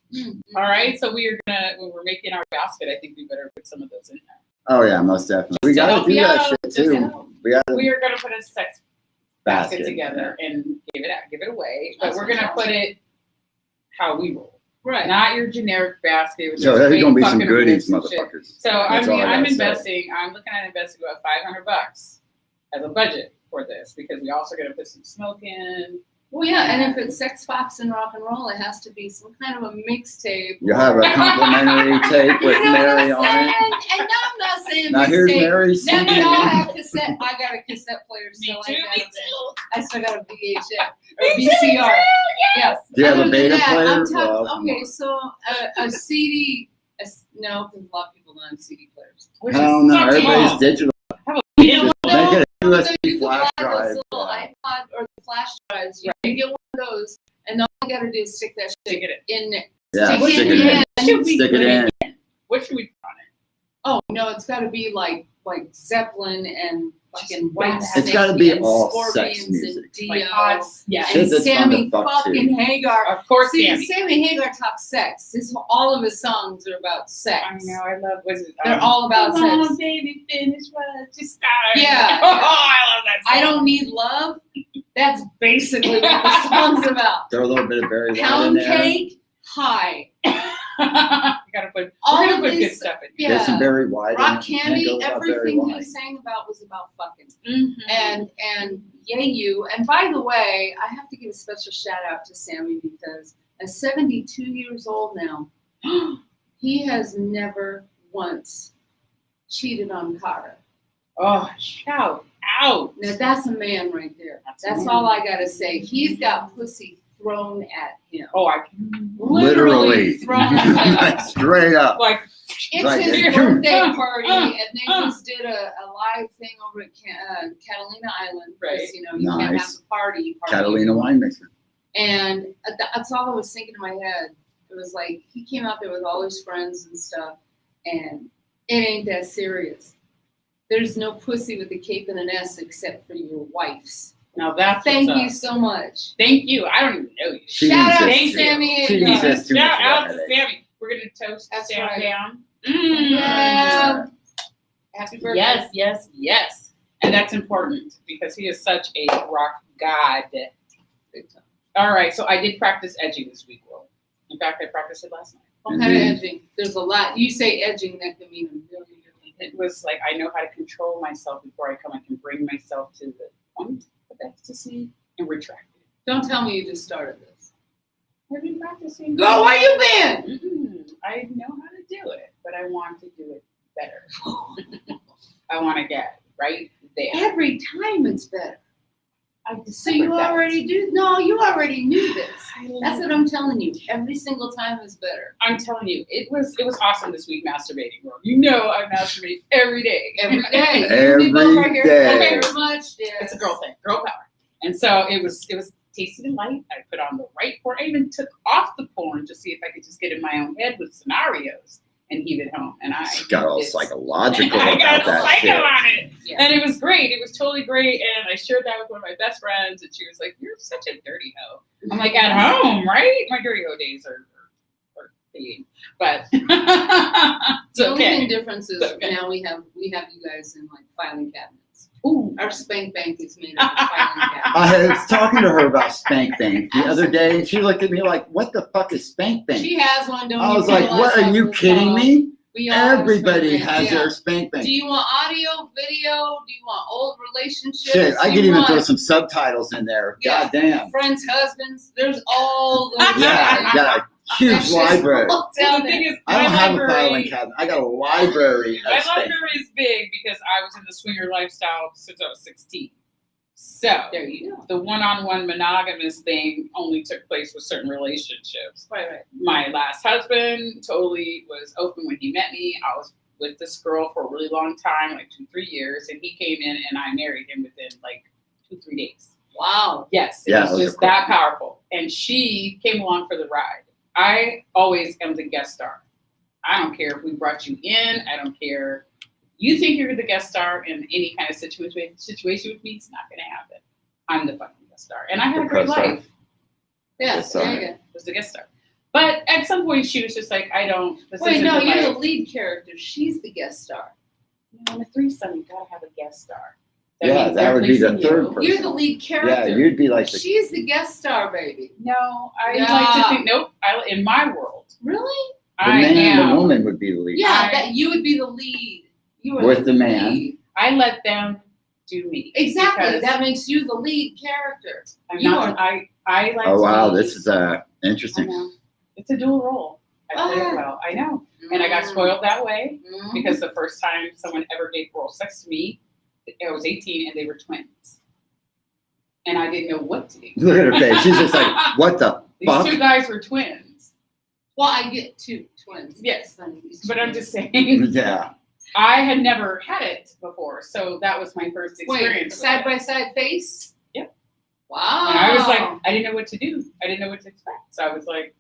All right, so we are gonna when we're making our basket. I think we better put some of those in there. Oh yeah, most definitely. We To gotta help do you that out, shit just to too. help. We gotta We are gonna put a sex basket basket together and give it away, but That's we're gonna put it how we roll, Right. not your generic basket. With So those there's big gonna be some fucking goodies, rules and shit. motherfuckers. So I That's all mean, I I'm gotta say. investing. I'm looking at investing about $500 as a budget for this because we also gonna put some smoke in. Well, yeah, and if it's sex, fox, and rock and roll, it has to be some kind of a mixtape. You have a complimentary tape with You know Mary what on I'm it. saying? And no, I'm not saying Now here's mixtape. Mary's No, CD. no, I have cassette. I got a cassette player, so Me I too, got me a- too. I still got a VHS or VCR. Yes. Do you have a Other than beta that, player? I'm talking- Well, come okay, on. so a CD. No, because a lot of people don't have CD players. Which Hell is no, not everybody's small. digital. You know, Make it a So USB you can flash buy those drive. little iPod or the flash drives. You can get one of those, and all you gotta do is stick that stick shit it in there. Yeah, Stick stick it it in. in. Should we Stick it in. What should we put on it? Oh no, it's got to be like Zeppelin and fucking Just White badass. Snake It's gotta be and all Scorpions sex and music. Dio Like hot, yeah. Shit and that's fun Sammy to fuck fucking to. Hagar. Of course, See, Sammy. Sammy Hagar talks sex. All of his songs are about sex. I know. I love. Was it? They're all about Come on, sex. baby, finish what you started. Yeah. Oh, I love that song. I don't need love. That's basically what the song's about. Throw a little bit of Barry White in Pound there. cake, high. You gotta put. All We're of gonna put good these- stuff in. Yeah. Get some Barry White in Rock it. Can't Candy, go without Barry everything he White. sang about was about fucking. Mm-hmm. And yay you. And by the way, I have to give a special shout out to Sammy because at 72 years old now, he has never once cheated on Cara. Oh, shout out! Now that's a man right there. That's a That's man. all I gotta say. He's got pussy thrown at him. Oh, I can. Literally. thrown at him. Straight up. Like, It's Like his it. birthday party, and they just did a live thing over at Catalina Island. Right. Because, you know, you can't have Nice. a party. Catalina winemaker. And that's all I was thinking in my head. It was like, he came out there with all his friends and stuff, and it ain't that serious. There's no pussy with a cape and an S except for your wife's. now that's Thank what's you up. so much. Thank you. I don't even know you. She Shout out to insists. Sammy She Hagar. insists too much Shout out about to it. Sammy. We're gonna toast That's Sam right. down. Yeah. Happy birthday. Yes, yes, yes. And that's important because he is such a rock god. Big time. All right, so I did practice edging this week, Will. In fact, I practiced it last night. What kind of edging? There's a lot. You say edging, that can mean a million different things. It was like I know how to control myself before I come. I can bring myself to the point of ecstasy and retract it. Don't tell me you just started this. I've been practicing. Go where you been? I know how to do it, but I want to do it better. I want to get right there. Every time it's better. I So you discovered that. already do? No, you already knew this. I love That's what I'm telling you. Every single time is better. I'm telling you, it was awesome this week masturbating, bro. You know I masturbate every day. Every day. Every we both are here. day. Thank you very much. Yes. It's a girl thing, girl power. And so it was tasty and light. I put on the right porn. I even took off the porn to see if I could just get in my own head with scenarios and heave it home. And I Got all did. psychological I got about that psycho shit. on it. Yeah. And it was great. It was totally great. And I shared that with one of my best friends, and she was like, "You're such a dirty hoe." I'm like, "At home, right? My dirty hoe days are fading." But it's The only okay. thing difference is It's okay. now we have you guys in like filing cabinets. Ooh. Our spank bank is made up of filing cabinets. I was talking to her about Spank Bank the other day, and she looked at me like, "What the fuck is Spank Bank?" She has one. Don't I you was like, realize "What? Are that's you it's kidding called? me? We all have Everybody spank has bank, yeah. their Spank Bank." Do you want audio, video? Do you want old relationships? Shit, I Do could you even want throw some subtitles in there. Yeah. God damn. friends, husbands. There's all those. Yeah, got a huge That's just library. all Well, down the there. thing is, I don't my have a library- filing cabinet. I got a library My of Spank. library is big because I was in the swinger lifestyle since I was 16. So There you go. the one-on-one monogamous thing only took place with certain relationships. Right. My last husband totally was open when he met me. I was with this girl for a really long time, like 2-3 years, and he came in and I married him within like 2-3 days. Wow. Yes, it Yeah, was it was just a quick that one. powerful. And she came along for the ride. I always am the guest star. I don't care if we brought you in. I don't care. You think you're the guest star in any kind of situation with me, it's not going to happen. I'm the fucking guest star. And I had a great Co-star. life. Yeah, Yes, there you sir. go. Was the guest star. But at some point, she was just like, I don't. This Wait, isn't no, the you're the life. lead character. She's the guest star. In a threesome, you gotta have a guest star. Yeah, means that they're would be the pleasing third you. person. You're the lead character. Yeah, you'd be like the. She's the guest star, baby. No, I Yeah. like to think. Nope. In my world, Really? The I man and am. the woman would be the lead. Yeah, I- that you would be the lead. You are With the man. lead. I let them do me. Exactly. Because That makes you the lead character. I'm you not. I like. Oh to wow, be- this is I interesting. know. It's a dual role. I play it well. I know. And I got spoiled that way Mhm. because the first time someone ever gave oral sex to me, I was 18 and they were twins. And I didn't know what to do. Look at her face. She's just like, what the These fuck? two guys were twins. Well, I get two twins. Yes. Funny, these But I'm twins. just saying, Yeah. I had never had it before. So that was my first experience. Wait, with side it. by side face? Yep. Wow. And I was like, I didn't know what to do. I didn't know what to expect. So I was like,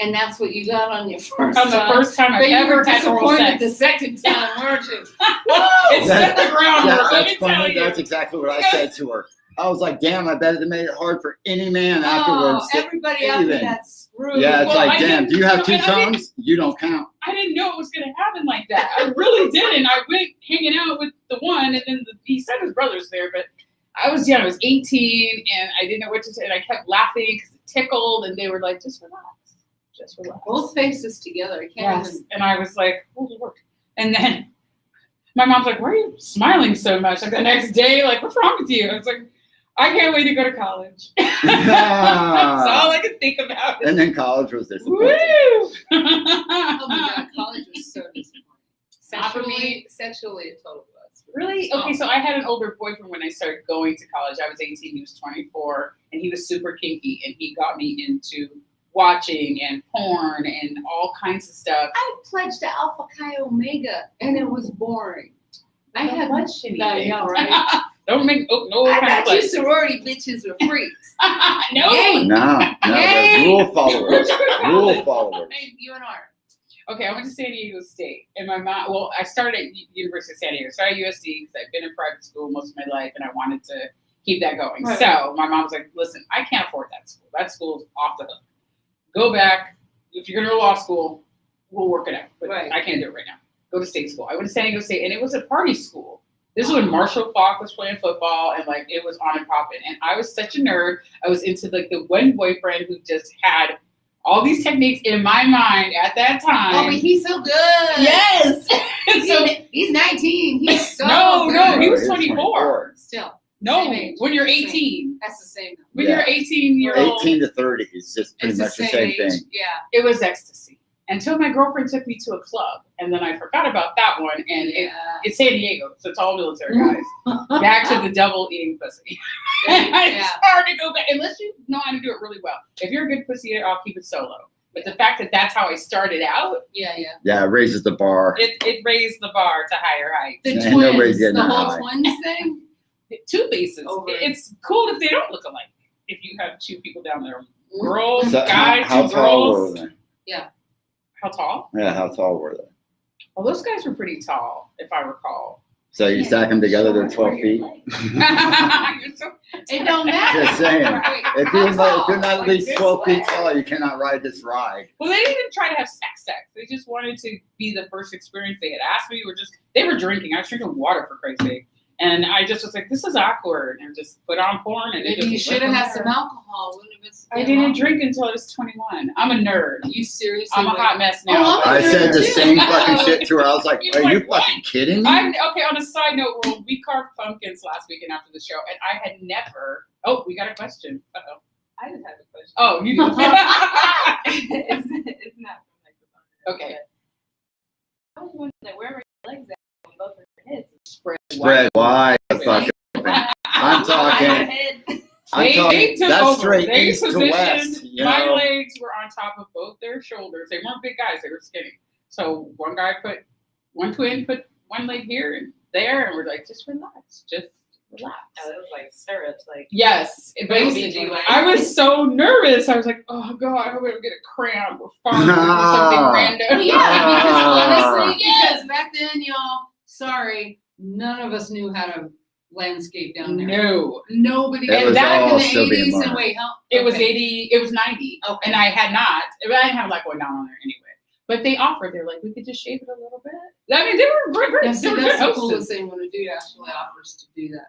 and that's what you got on your first on the time. first time But I've you ever were had oral disappointed sex. the second time, weren't you? It set the groundwork, let That's me tell funny. you. That's exactly what I said to her. I was like, damn, I bet it made it hard for any man afterwards. Oh, everybody after even. that screwed. Yeah, it's Well, like, I damn, didn't- do you have two and I didn't- tongues? You don't count. I didn't know it was going to happen like that. I really didn't. I went hanging out with the one, and then he said his brother's there, but I was young. I was 18, and I didn't know what to say. And I kept laughing because it tickled, and they were like, just relax. Just relax. Both faces together. I can't Yes. even. And I was like, oh, Lord. And then my mom's like, why are you smiling so much? Like the next day, like, what's wrong with you? I was like, I can't wait to go to college. That's all I could think about. And then college was Woo! disappointing. Oh my God, college was so disappointing. Not for me. Sexually, it totally was. Really? Okay, so I had an older boyfriend when I started going to college. I was 18, he was 24, and he was super kinky, and he got me into watching and porn and all kinds of stuff. I pledged to Alpha Chi Omega, and it was boring. I Don't had pledge anything. I know, right? Don't make no I kind of thought you pledge. sorority bitches were freaks. No. Yay. No, they're Yay! rule followers. Rule followers. Hey, you and Art. Okay, I went to San Diego State, and my mom. Well, I started at University of San Diego. Started at USD because I've been in private school most of my life, and I wanted to keep that going. Right. So my mom was like, "Listen, I can't afford that school. That school's off the hook. Go back. If you're going to go to law school, we'll work it out. But Right. I can't do it right now. Go to state school." I went to San Diego State, and it was a party school. This is when Marshall Falk was playing football, and like it was on and popping. And I was such a nerd. I was into like the one boyfriend who just had all these techniques in my mind at that time. Oh, but he's so good. Yes. So He's 19. He's so No, good. no, he was He's 24. Still, no, Same age. when you're Same. 18. that's the same. When Yeah. you're 18-year-old, 18 to 30 is just pretty It's much the the same age. thing. Yeah. it was ecstasy. Until my girlfriend took me to a club, and then I forgot about that one. And it's San Diego, so it's all military guys. Back to the devil eating pussy. It's hard to go back unless you know how to do it really well. If you're a good pussy eater, I'll keep it solo. But the fact that that's how I started out, Yeah. Yeah, it raises the bar. it raised the bar to higher heights. The Yeah, nobody's twins, getting the that whole high. twins thing. Two faces. Over. It's cool if they don't look alike. If you have two people down there, girls, So, guys, how two tall girls. were they? How tall? Yeah, how tall were they? Well, those guys were pretty tall, if I recall. So you stack them together, they're 12 feet. You're so- It don't matter. Just saying. Right. If you're not at Like least this 12 feet way. tall, you cannot ride this ride. Well, they didn't even try to have sex. They just wanted to be the first experience. They had asked me. They were drinking. I was drinking water for Christ's sake. And I just was like, this is awkward. And just put on porn. And it Maybe just you went should have from had there. some alcohol. Wouldn't have been so I damn didn't awkward. drink until I was 21. I'm a nerd. You seriously? I'm a went- hot mess Oh, now. I'm I a said the nerd, same too. fucking shit to her. I was like, You're are you like, what? fucking kidding me? Okay, on a side note, we carved pumpkins last weekend after the show, and I had never. Oh, we got a question. Uh-oh. I just have a question. Oh, you do. It's not from like the Okay. I was wondering that where are your legs at on both of your heads? Spread Spread wide. the fuck. I'm talking. They took That's over. straight They east to positioned. west. You My know? legs were on top of both their shoulders. They weren't big guys. They were skinny. So one guy put one twin put one leg here and there, and we're like, just relax, just relax. Oh, it was like syrups, like Yes, basically. I was so nervous. I was like, oh God, I hope I don't get a cramp or fart or something random. Well, yeah, because honestly, because back then, y'all, sorry, none of us knew how to landscape down there. No. Nobody. It And was back all in the still being 80s, and learned. wait, how? It was okay. 80, it was 90. Okay. And I had not, I didn't have a lot going on there anyway. But they offered, they're like, we could just shave it a little bit. I mean, they were great. Yeah, They see, were that's good the coolest hostess. thing when a dude actually offers to do that.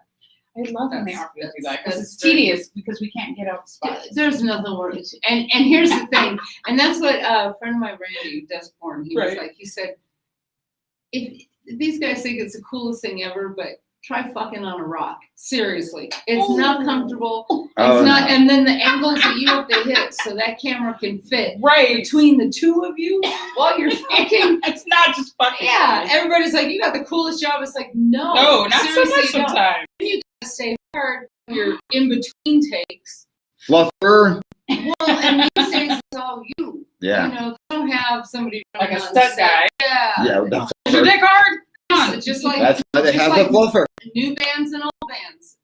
I love when they That's- offer to do that because that's it's very tedious because we can't get out the spots. There's nothing worse. And here's the thing, and that's what a friend of mine, Randy, who does porn, he was Right. like, he said, if these guys think it's the coolest thing ever, but try fucking on a rock. Seriously. It's not comfortable. Oh, It's not, no. and then the angles that you have to hit so that camera can fit Right. between the two of you while you're fucking. It's not just fucking. Yeah, everybody's like, you got the coolest job. It's like, no. No, not so seriously, much you don't. sometimes. You gotta stay hard when you're in between takes. Fluffer. Well, and these days it's all you. Yeah. You know, they don't have somebody Like a on stunt set. guy. Yeah. Yeah, the Is your fluffer. dick hard? Come on. Just like That's why they just have like the fluffer. new bands and old bands.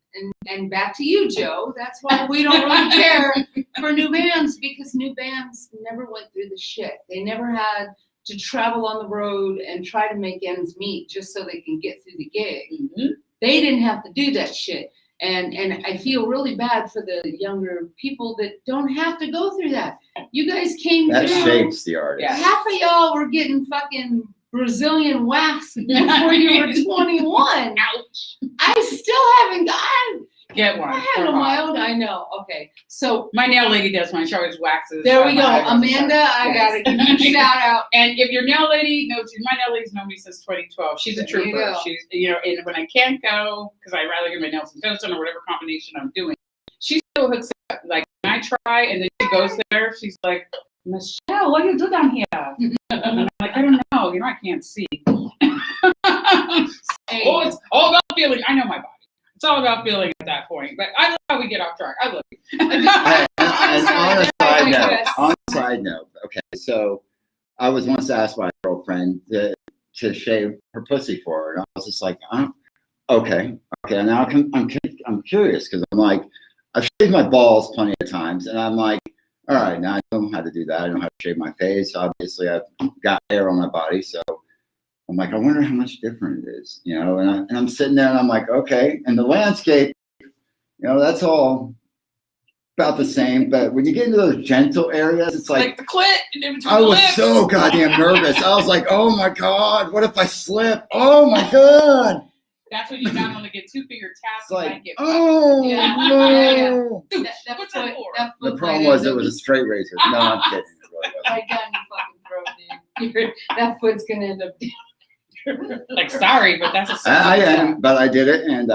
And back to you, Joe. That's why we don't really care for new bands, because new bands never went through the shit. They never had to travel on the road and try to make ends meet just so they can get through the gig. Mhm. They didn't have to do that shit. And I feel really bad for the younger people that don't have to go through that. You guys came That through. shapes the artist. Yeah. Half of y'all were getting fucking Brazilian wax before you were 21. Ouch. I still haven't gotten. Get one. I handle my own. I know. Okay, so My nail lady does mine. She always waxes. there we my go, eyebrows. Amanda. I Yes. gotta give you a shout out. And if your nail lady knows, my nail lady's known me since 2012. She's a There you trooper. go. She's, you know, and when I can't go, because I'd rather get my nails in toast or whatever combination I'm doing, she still hooks up. Like, when I try and then she goes there, she's like, Michelle, what do you do down here? And I'm like, I don't know. You know, I can't see. Hey, Oh, it's all about feeling. I know my body. It's all about feeling at that point. But I love how we get off track. I love you. And on a side I note, guess. on a side note, okay, so I was once asked by a girlfriend to shave her pussy for her, and I was just like, okay. Now I'm curious because I'm like, I've shaved my balls plenty of times, and I'm like, all right, now I know how to do that. I know how to shave my face. Obviously, I've got hair on my body, so I'm like, I wonder how much different it is, you know. And I'm sitting there, and I'm like, okay. And the landscape, you know, that's all about the same. But when you get into those gentle areas, it's like the clit and in between I the was lips. so goddamn nervous. I was like, oh my God, what if I slip? Oh my God. That's when you not only get 2-finger taps, It's you like, might get oh Yeah. no. that What's that foot- for? that The foot problem might was end it up was a straight razor. No, I'm kidding. It really wasn't. right down your fucking throat, dude. That foot's gonna end up. like, sorry, but that's a But I did it and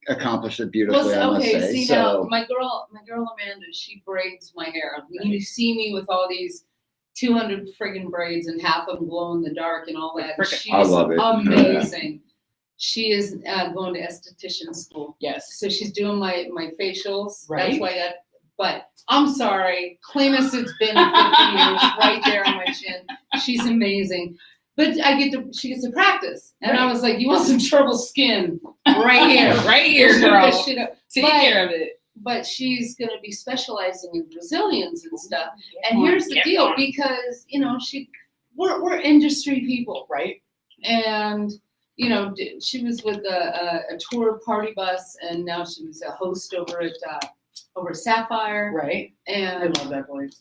accomplished it beautifully, I Well, must okay, say. see So now, my girl Amanda, she braids my hair. You see me with all these 200 friggin' braids and half of them glow in the dark and all that. Frickin' She's I love it. amazing. She is going to esthetician school. Yes. So she's doing my facials. Right. That's why that. But I'm sorry, cleanest it's been in 50 years, right there on my chin. She's amazing. But she gets to practice, and I was like, "You want some turtle skin right here, Right here, Let's look girl. this shit up." Take But- care of it. But she's gonna be specializing in Brazilians and stuff. And here's the deal, because you know we're industry people, Right. and you know she was with a tour party bus, and now she was a host over at Sapphire, Right. I and love that voice.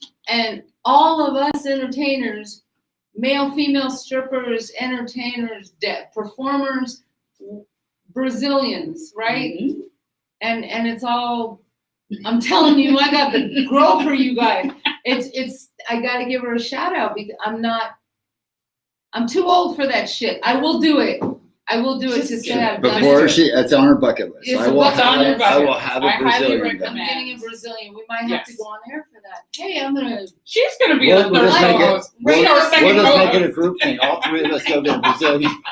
all of us entertainers, male, female strippers, entertainers, performers, Brazilians, right? Mhm. And it's all. I'm telling you, I got the girl for you guys. It's. I got to give her a shout out because I'm too old for that shit. I will do it. I will do it to say I've done before it. it's on her bucket list. It's I will on her have, I will have a I highly Brazilian. recommend. done. I'm getting a Brazilian. We might have Yes. to go on air for that. Hey, I'm gonna. She's gonna be We'll the third just make it- co-host. we'll- Right, our We'll second just make it co-host. a group thing. All three of us go get a Brazilian.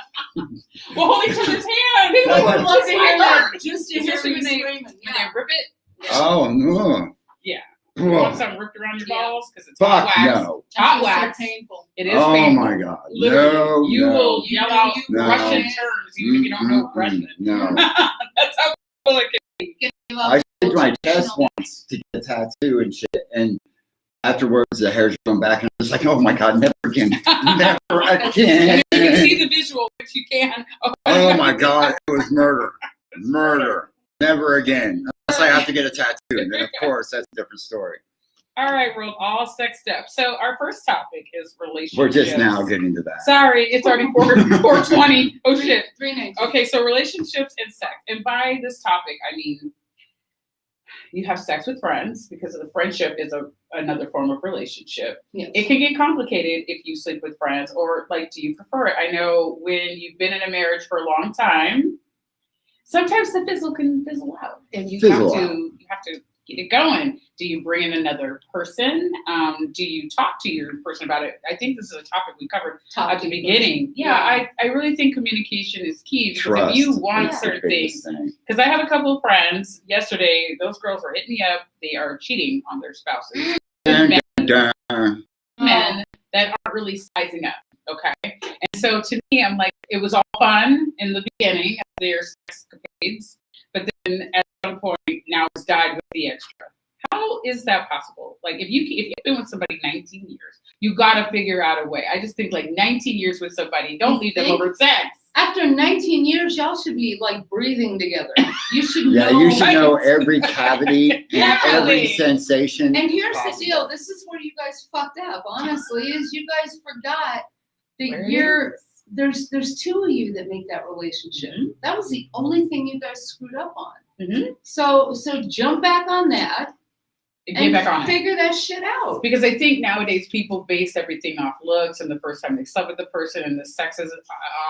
We'll hold each other's hands. People Like, would love to hear that. Just to hear Especially me when they screaming. when they rip it. Oh no. Yeah. You want something ripped around your balls because it's Fuck hot wax. no. Hot That's wax. so painful. It is Oh painful. my God. Literally, No, you no. will yell out No. Russian terms even if you don't know Russian. No. That's how cool it can I did my test once to get a tattoo and shit, and afterwards the hair's going back, and I was like, oh my God, never again. Never again. You can see the visual, which you can. Oh my God, it was murder. Murder. Never again. Unless I have to get a tattoo, and then of course that's a different story. All right, we're all sexed up. So our first topic is relationships. We're just now getting to that. Sorry, it's already 4:20. Oh shit. 3:19. Okay, so relationships and sex. And by this topic, I mean you have sex with friends because the friendship is another form of relationship. Yes. It can get complicated if you sleep with friends, or like, do you prefer it? I know when you've been in a marriage for a long time, sometimes the fizzle can fizzle out, and you have to get it going. Do you bring in another person? Do you talk to your person about it? I think this is a topic we covered at the beginning. Yeah, I really think communication is key, because Trust if you want is the certain biggest things, thing. because I have a couple of friends yesterday, those girls were hitting me up. They are cheating on their spouses. Dun, dun, dun. Men that aren't really sizing up. Okay. And so to me, I'm like, it was all fun in the beginning of their sex escapades, but then at some point now it's died with the extra. How is that possible? Like if you've been with somebody 19 years, you gotta figure out a way. I just think like 19 years with somebody, don't leave them over sex. After 19 years, y'all should be like breathing together. You should Yeah, know. you should know every cavity and every sensation. And here's possible. the deal. This is where you guys fucked up, honestly, is you guys forgot Where that it there's two of you that make that relationship. Mhm. That was the only thing you guys screwed up on. Mm-hmm. So jump back on that Get and back on it. figure that shit out. Because I think nowadays people base everything off looks and the first time they slept with the person and the sex is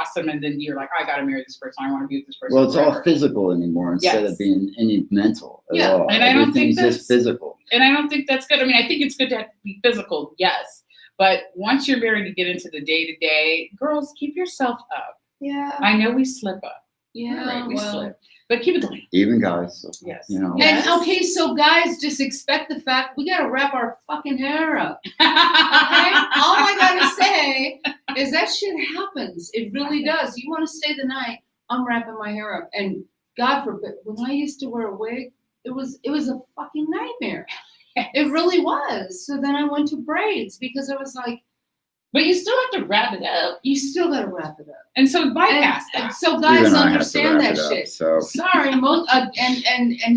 awesome, and then you're like, I gotta marry this person, I want to be with this person. Well, it's all forever. physical anymore instead Yes. of being any mental at Yeah, all. and I don't think Everything's just that's- physical. And I don't think that's good. I mean, I think it's good to be physical, yes. But once you're married, to get into the day-to-day, girls, keep yourself up. Yeah. I know we slip up. Yeah. Right, we well. slip. But keep it clean. Even guys, so, Yes. you know. Yes. And okay, so guys, just expect the fact we gotta wrap our fucking hair up. Okay? All I gotta say is that shit happens. It really does. You want to stay the night? I'm wrapping my hair up. And God forbid, when I used to wear a wig, it was a fucking nightmare. It really was. So then I went to braids because I was like, But you still have to wrap it up. you still gotta wrap it up. And so bypass And that. so guys Even I have to understand wrap that it up, shit. so. Sorry, and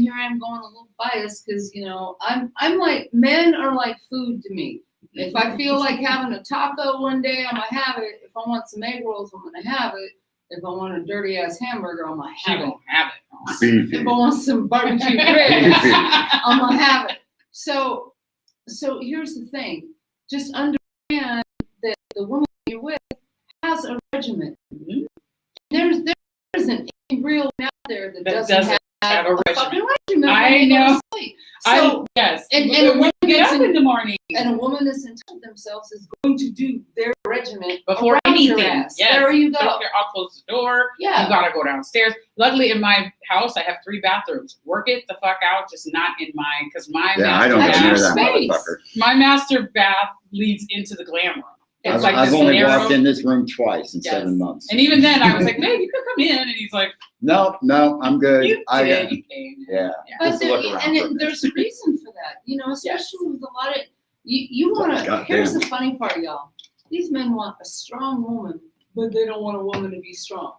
here I am going a little biased because I'm like, men are like food to me. If I feel like having a taco one day, I'm gonna have it. If I want some egg rolls, I'm gonna have it. If I want a dirty ass hamburger, I'm gonna She have it. won't have it. Beefy. If I want some barbecue ribs, Beefy. I'm gonna have it. So here's the thing. Just understand that the woman you're with has a regimen. Mhm. There's an real man out there that That doesn't doesn't have have a fucking regimen. regimen. I when you go to know. sleep. So Yes. and a when woman you get gets up in the morning. and a woman that's in touch with themselves is going to do their regimen Before around your anything. ass. Yes. There you go. I'll close the door. Yeah. You gotta go downstairs. Luckily, in my house, I have 3 bathrooms. Work it the fuck out, just not in mine, because my Yeah, I master don't That's get near your that space. motherfucker. my master bath leads into the glam room. It's like I've this only narrow. walked in this room twice in Yes. 7 months. And even then, I was like, "Babe, you could come in," and he's like, No, I'm good. "You I did, got, you came." yeah. But Just look around for a minute. there's a reason for that, especially with a lot of you want to. Goddamn. Here's the funny part, y'all. These men want a strong woman, but they don't want a woman to be strong.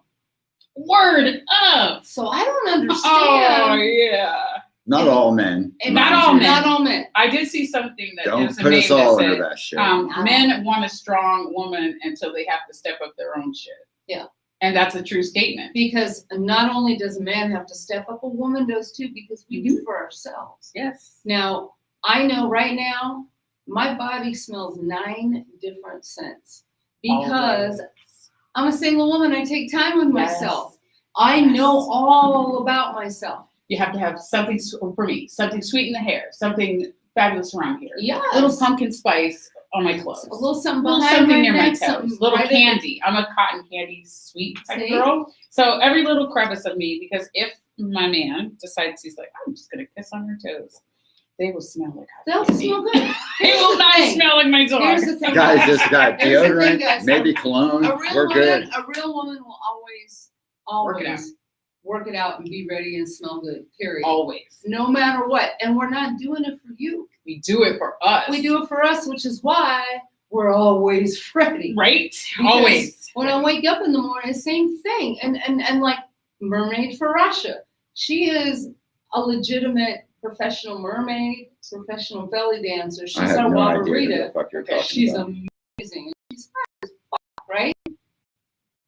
Word up. So I don't understand. Oh yeah. Not all men. And Not all men. Not all men. I did see something that Don't was a put meme us all that into said, that shit. men want a strong woman until they have to step up their own shit. Yeah. And that's a true statement. Because not only does a man have to step up, a woman does too, because we do for ourselves. Yes. Now, I know right now, my body smells 9 different scents because I'm a single woman. I take time with myself. I know all about myself. You have to have something, for me, something sweet in the hair, something fabulous around here. Yes. A little pumpkin spice on my clothes. A little something A little behind something my near my neck, something toes. Little right at the- candy. I'm a cotton candy sweet type See? girl. So every little crevice of me, because if my man decides he's like, I'm just gonna kiss on her toes, They will smell like hot They'll candy. smell good. They will not smell like my dog. Here's the thing, Guys, just got Here's the thing, deodorant, guys. maybe cologne. A real We're good. woman will always Work it out. work it out and be ready and smell good. Period. Always. No matter what. And we're not doing it for you. We do it for us. We do it for us, which is why we're always ready. Right? Because Always. When I wake up in the morning, same thing. And like Mermaid for Russia, she is a legitimate professional mermaid, professional belly dancer. She's I have our no idea what Margarita. the fuck you're talking She's about. amazing. She's hot as fuck, right?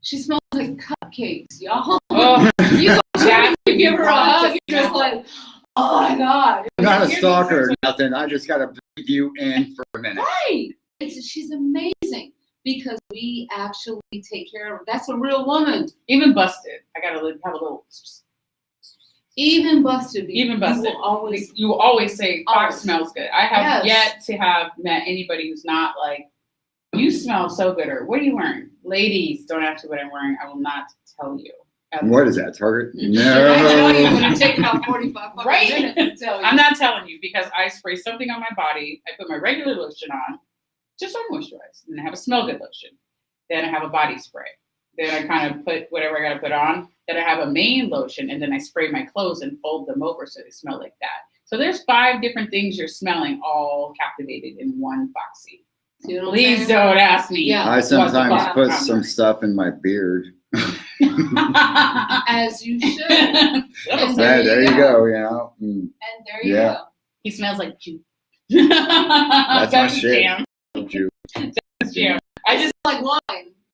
She smells like cupcakes, y'all. Oh, You Jack, give her a want hug, to you're just smell. like, oh my God. I'm not a Here's the stalker or nothing. I just got to breathe you in for a minute. Right. She's amazing because we actually take care of her. That's a real woman. even busted. I gotta have a little. Even busted. Even You busted. will always. You always say Fox Always. smells good. I have Yes. yet to have met anybody who's not like, you smell so good, or what are you wearing? Ladies, don't ask me what I'm wearing. I will not tell you. ever. What is that, Target? I know you would No. have taken about 45 fucking Right? minutes to tell you. I'm not telling you because I spray something on my body. I put my regular lotion on, just so I moisturize. Then I have a smell good lotion. Then I have a body spray. Then I kind of put whatever I got to put on. Then I have a main lotion, and then I spray my clothes and fold them over so they smell like that. So there's 5 different things you're smelling, all captivated in one Foxy. You know what I'm Please saying? don't ask me. Yeah. I what the sometimes fuck put I'm some wearing. stuff in my beard. As you should. Little And There, there you you go. go, you know. Mm. And there you Yeah. go. He smells like juice. That's my shit. Jam. Juice. That's jam. I just Like wine.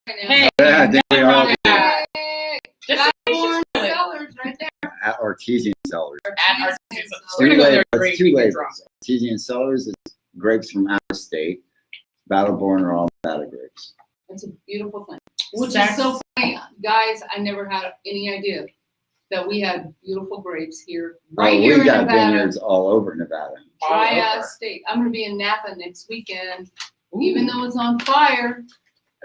Right now. hey, Yeah, I think we all do. Hey, just got just corn smell it. cellars right there. At Artesian Cellars. At our Jesus. We're gonna go there It's great. two We get labels. drunk. Artesian Cellars is grapes from out of state. Battleborn are all Nevada grapes. It's a beautiful thing. Which Sex. is so funny. Guys, I never had any idea that we had beautiful grapes here, right here we in got Nevada. vineyards all over Nevada. Dry All over. ass state. I'm gonna be in Napa next weekend, Ooh. even though it's on fire.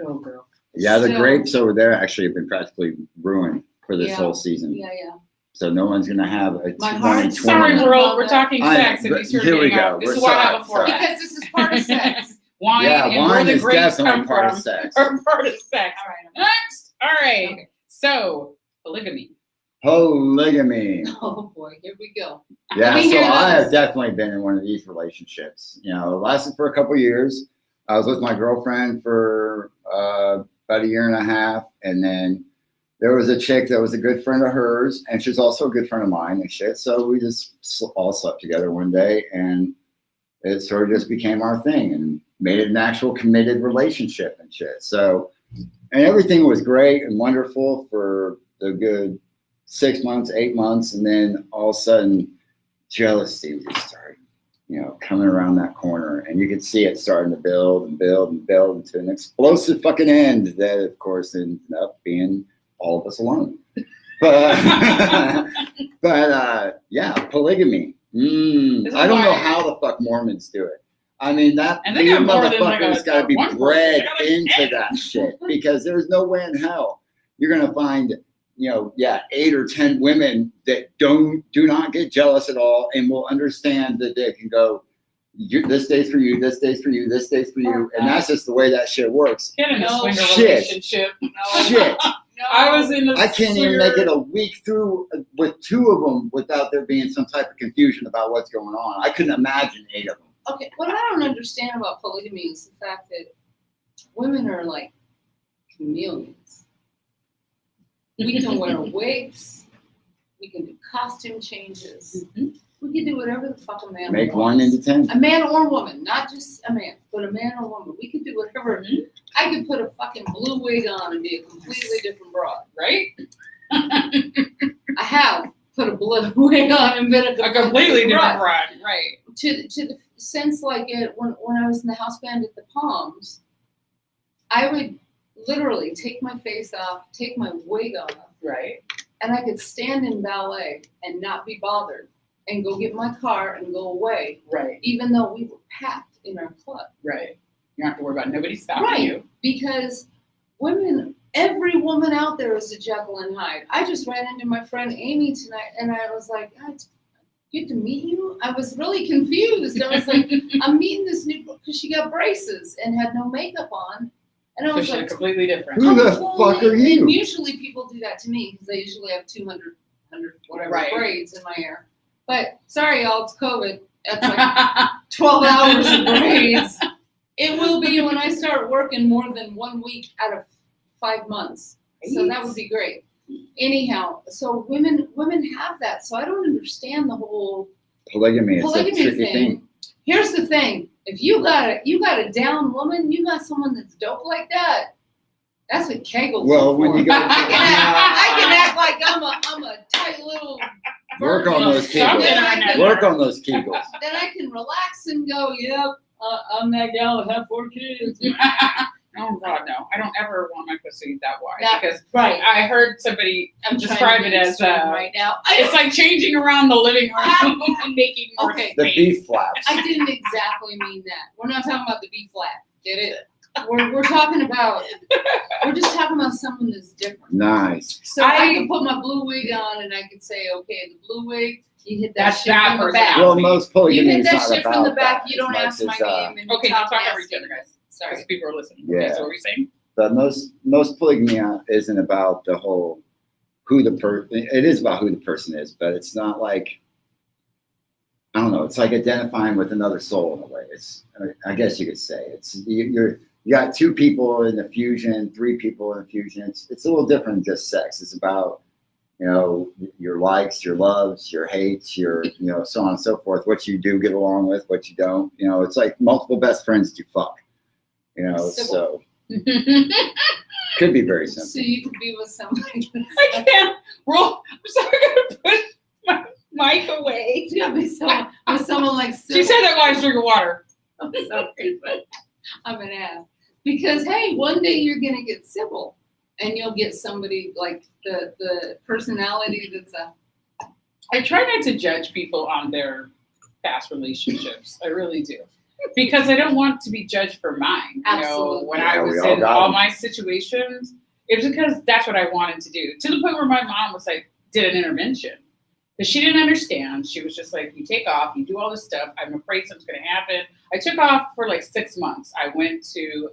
Oh, girl. Yeah, the Still- grapes over there actually have been practically ruined for this Yeah. whole season. Yeah, yeah. So no one's gonna have a My 2020. heart's Sorry, Twenty. world. We're talking I know, sex, and but these are here we getting out. go. This We're is why I sorry, have a format. Because this is part of sex. Wine Yeah, and where wine the is grapes definitely come part from of sex. are part of sex. All right. Next. All right. Okay. So, polygamy. Polygamy. Oh boy, here we go. Yeah, Let me so hear I this. have definitely been in one of these relationships. You know, it lasted for a couple years. I was with my girlfriend for about a year and a half, and then there was a chick that was a good friend of hers, and she's also a good friend of mine and shit. So we just all slept together one day, and it sort of just became our thing and made it an actual committed relationship and shit. So, and everything was great and wonderful for the good 6 months, 8 months, and then all of a sudden, jealousy just started, you know, coming around that corner, and you could see it starting to build and build and build to an explosive fucking end that, of course, ended up being all of us alone. But, yeah, polygamy. This is I don't know why- how the fuck Mormons do it. I mean, that And they these got more than, like, motherfuckers a- got to be one person. bred They got, like, into 10. that shit, because there's no way in hell you're gonna find, you know, 8 or 10 women that do not get jealous at all and will understand that they can go, this day's for you, this day's for you, this day's for you, and that's just the way that shit works. Get in a No swinger shit. relationship. Shit, No. I was in a I can't even swinger- make it a week through with 2 of them without there being some type of confusion about what's going on. I couldn't imagine 8 of them. Okay, what I don't understand about polygamy is the fact that women are like chameleons. We can wear wigs. We can do costume changes. We can do whatever the fuck a man Make wants. 1 into 10. A man or woman, not just a man, but a man or woman. We could do whatever. I could put a fucking blue wig on and be a completely different broad. Right? I have put a blue wig on and been A completely different bride. Right. To the sense like it when I was in the house band at the Palms, I would literally take my face off, take my wig off, Right. and I could stand in ballet and not be bothered and go get my car and go away, Right. even though we were packed in our club. Right. You don't have to worry about nobody stopping Right. you. Because women, every woman out there is a Jekyll and Hyde. I just ran into my friend Amy tonight and I was like, get to meet you? I was really confused. I was like, I'm meeting this new, because she got braces and had no makeup on. And I was like, completely different. Who the fuck are you? And usually people do that to me because they usually have 200 whatever Right. braids in my hair. But sorry, y'all, it's COVID. That's like 12 hours of braids. It will be when I start working more than 1 week out of 5 months. So that would be great. Anyhow, so women have that. So I don't understand the whole Polygamy is a polygamy tricky thing. thing. Here's the thing: if you got a down woman, you got someone that's dope like that. That's what Kegels. Well, are when for. you go I can act like I'm a tight little. work on those Something Kegels. I Work on those Kegels. Then I can relax and go, yep, I'm that gal that have 4 kids. Oh God, no! I don't ever want my pussy that wide That- because Right. I heard somebody I'm describe trying to it be as extreme right now. it's like changing around the living room and making more Okay. The space. beef flaps. I didn't exactly mean that. We're not talking about the B flat. Get it? We're talking about. We're just talking about someone that's different. Nice. So I could put my blue wig on and I could say, okay, the blue wig, you hit that That's shit that from the person. back. Well, most You polygamy hit is that not shit from the about back, that you don't as ask much my as, name and Okay, you don't talk talk over nasty. each other, guys. Sorry. Because people are listening. Yeah. Okay, so what were you saying? But most polygamy isn't about the whole who the it is about who the person is, but it's not like, I don't know, it's like identifying with another soul in a way. It's, I guess you could say, it's you got 2 people in the fusion, 3 people in the fusion. It's a little different than just sex. It's about, you know, your likes, your loves, your hates, your, you know, so on and so forth, what you do get along with, what you don't. You know, it's like multiple best friends to fuck. You know, so could be very simple. So you could be with somebody. I can't roll. I'm sorry, I gotta put my mic away. You be with someone like She said that while I was drinking water. I'm sorry, but I'm an ass. Because hey, one day you're gonna get civil, and you'll get somebody like the personality that's a. I try not to judge people on their past relationships. I really do. Because I don't want to be judged for mine. You Absolutely. know, when Yeah, I was we all in got all them. my situations, it was because that's what I wanted to do. To the point where my mom was like, did an intervention. Because she didn't understand. She was just like, you take off, you do all this stuff. I'm afraid something's going to happen. I took off for like 6 months. I went to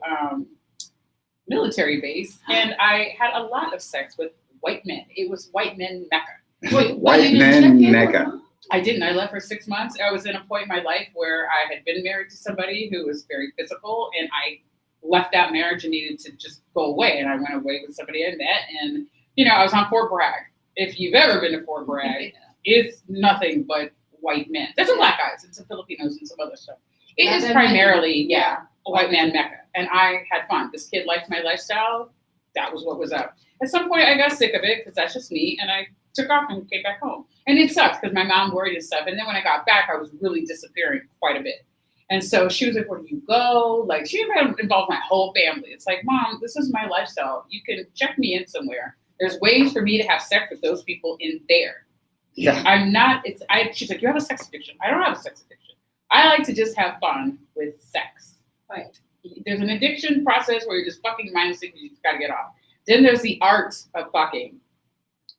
military base and I had a lot of sex with white men. It was white men Mecca. Wait, White you men didn't check in? Mecca. I didn't. I left for 6 months. I was in a point in my life where I had been married to somebody who was very physical, and I left that marriage and needed to just go away. And I went away with somebody I met, and you know, I was on Fort Bragg. If you've ever been to Fort Bragg, it's nothing but white men. There's some black guys and some Filipinos and some other stuff. It Not is that primarily, many. a white man Mecca. And I had fun. This kid liked my lifestyle. That was what was up. At some point, I got sick of it because that's just me, and I took off and came back home. And it sucks because my mom worried and stuff. And then when I got back, I was really disappearing quite a bit. And so she was like, where do you go? Like, she involved my whole family. It's like, Mom, this is my lifestyle. You can check me in somewhere. There's ways for me to have sex with those people in there. Yeah. I'm not, she's like, you have a sex addiction. I don't have a sex addiction. I like to just have fun with sex. Right. There's an addiction process where you're just fucking mindlessly because you just got to get off. Then there's the art of fucking.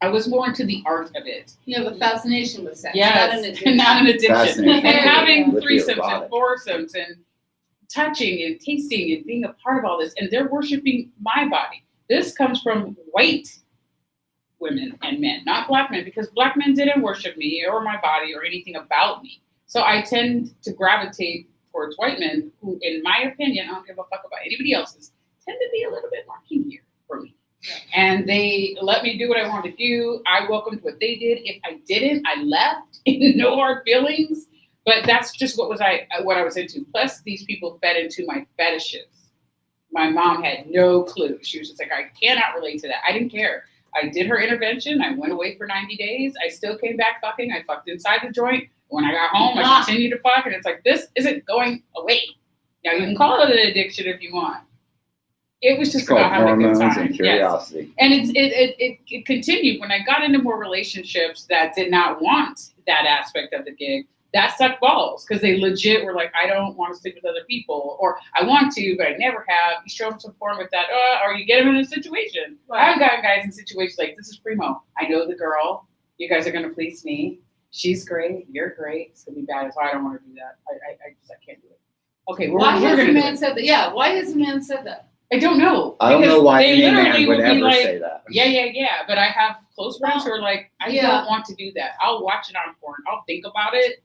I was more into the art of it. You have a fascination with sex. Yes, Not an addiction. not an addiction. Fascinating. And having With the threesomes and erotic. foursomes and touching and tasting and being a part of all this, and they're worshiping my body. This comes from white women and men, not black men, because black men didn't worship me or my body or anything about me. So I tend to gravitate towards white men who, in my opinion, I don't give a fuck about anybody else's, tend to be a little bit more kinkier for me. And they let me do what I wanted to do. I welcomed what they did. If I didn't, I left. No hard feelings. But that's just what I was into. Plus, these people fed into my fetishes. My mom had no clue. She was just like, I cannot relate to that. I didn't care. I did her intervention. I went away for 90 days. I still came back fucking. I fucked inside the joint. When I got home, I continued to fuck. And it's like, this isn't going away. Now, you can call it an addiction if you want. It was just It's called about having a good hormones time. and curiosity. Yes. And it continued when I got into more relationships that did not want that aspect of the gig. That sucked balls because they legit were like, I don't want to sleep with other people, or I want to, but I never have. You show them some porn with that, or you get them in a situation. Right. I've gotten guys in situations like, this is primo. I know the girl. You guys are going to please me. she's great, you're great, it's gonna be bad. So I don't want to do that. I can't do it. Okay, Why we're has a gonna do man it. said that? Yeah, why has a man said that? I don't know. I don't know because why they any literally man would will be ever like, say that. Yeah. But I have close friends who are like, I Yeah. don't want to do that. I'll watch it on porn. I'll think about it.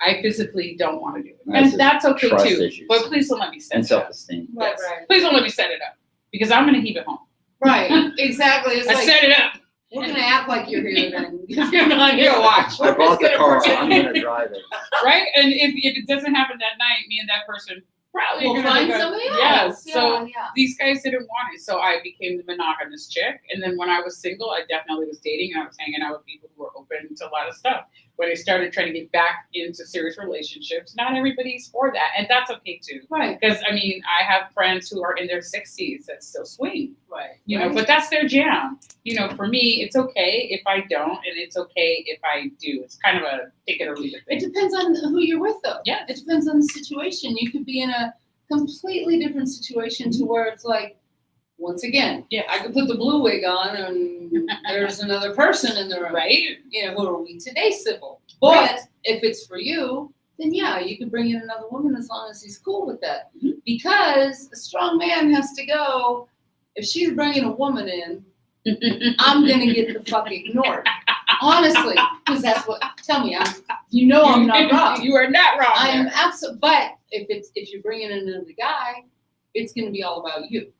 I physically don't want to do it. That's And just that's okay trust too. issues. But please don't let me set And it up. self-esteem. Right, Yes. right. Please don't let me set it up. Because I'm gonna heave it home. Right, exactly. It's I like, set it up. we're going to act like you're here then. If you're not here, watch. I bought the gonna car. pretend. I'm going to drive it. Right? And if it doesn't happen that night, me and that person probably We'll gonna find go- somebody else. Yes. Yeah, So yeah. these guys didn't want it. So I became the monogamous chick. And then when I was single, I definitely was dating and I was hanging out with people who were open to a lot of stuff. When I started trying to get back into serious relationships, not everybody's for that. And that's okay too. Right. Because I mean, I have friends who are in their 60s that still swing. Right. You know, but that's their jam. You know, for me, it's okay if I don't, and it's okay if I do. It's kind of a take it or leave it It thing. depends on who you're with, though. Yeah. It depends on the situation. You could be in a completely different situation to where it's like, once again, Yeah. I could put the blue wig on and there's another person in the room. Right? You know, who are we today, civil? But if it's for you, then yeah, you can bring in another woman as long as he's cool with that. Mhm. Because a strong man has to go, if she's bringing a woman in, I'm going to get the fuck ignored. Honestly, because that's what, tell me, I'm not wrong. You are not wrong. I am there. absolutely, but if you're bringing in another guy, it's going to be all about you.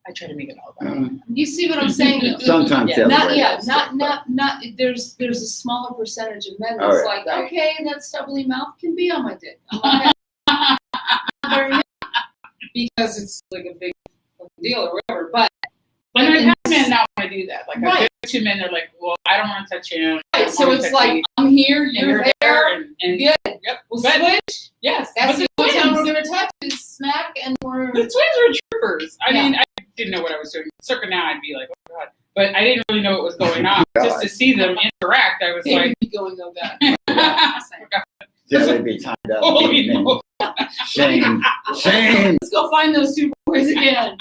I try to make it all about me. You see what I'm saying? Sometimes Yeah. the other Not way yeah, is not stuff, not not. There's a smaller percentage of men All that's right. like, okay, that stubbly mouth can be on my dick. I'm like, very nice. Because it's like a big deal or whatever. But And I have men not want to do that. Like Right. I get two men, they're like, well, I don't want to touch him. I right, don't so wanna it's touch like you. I'm here, And you're there. and Good. Yep. We'll But- switch. Yes. That's but the only time we're twins, gonna touch is smack, and we're the twins were troopers. I Yeah. mean, I didn't know what I was doing. Circa now, I'd be like, oh god. But I didn't really know what was going on. Just to see them interact, I was they like, would be going, oh god. Yeah, they'd be timed up. holy beaten in. no. Shame. Shame. Let's go find those two boys again.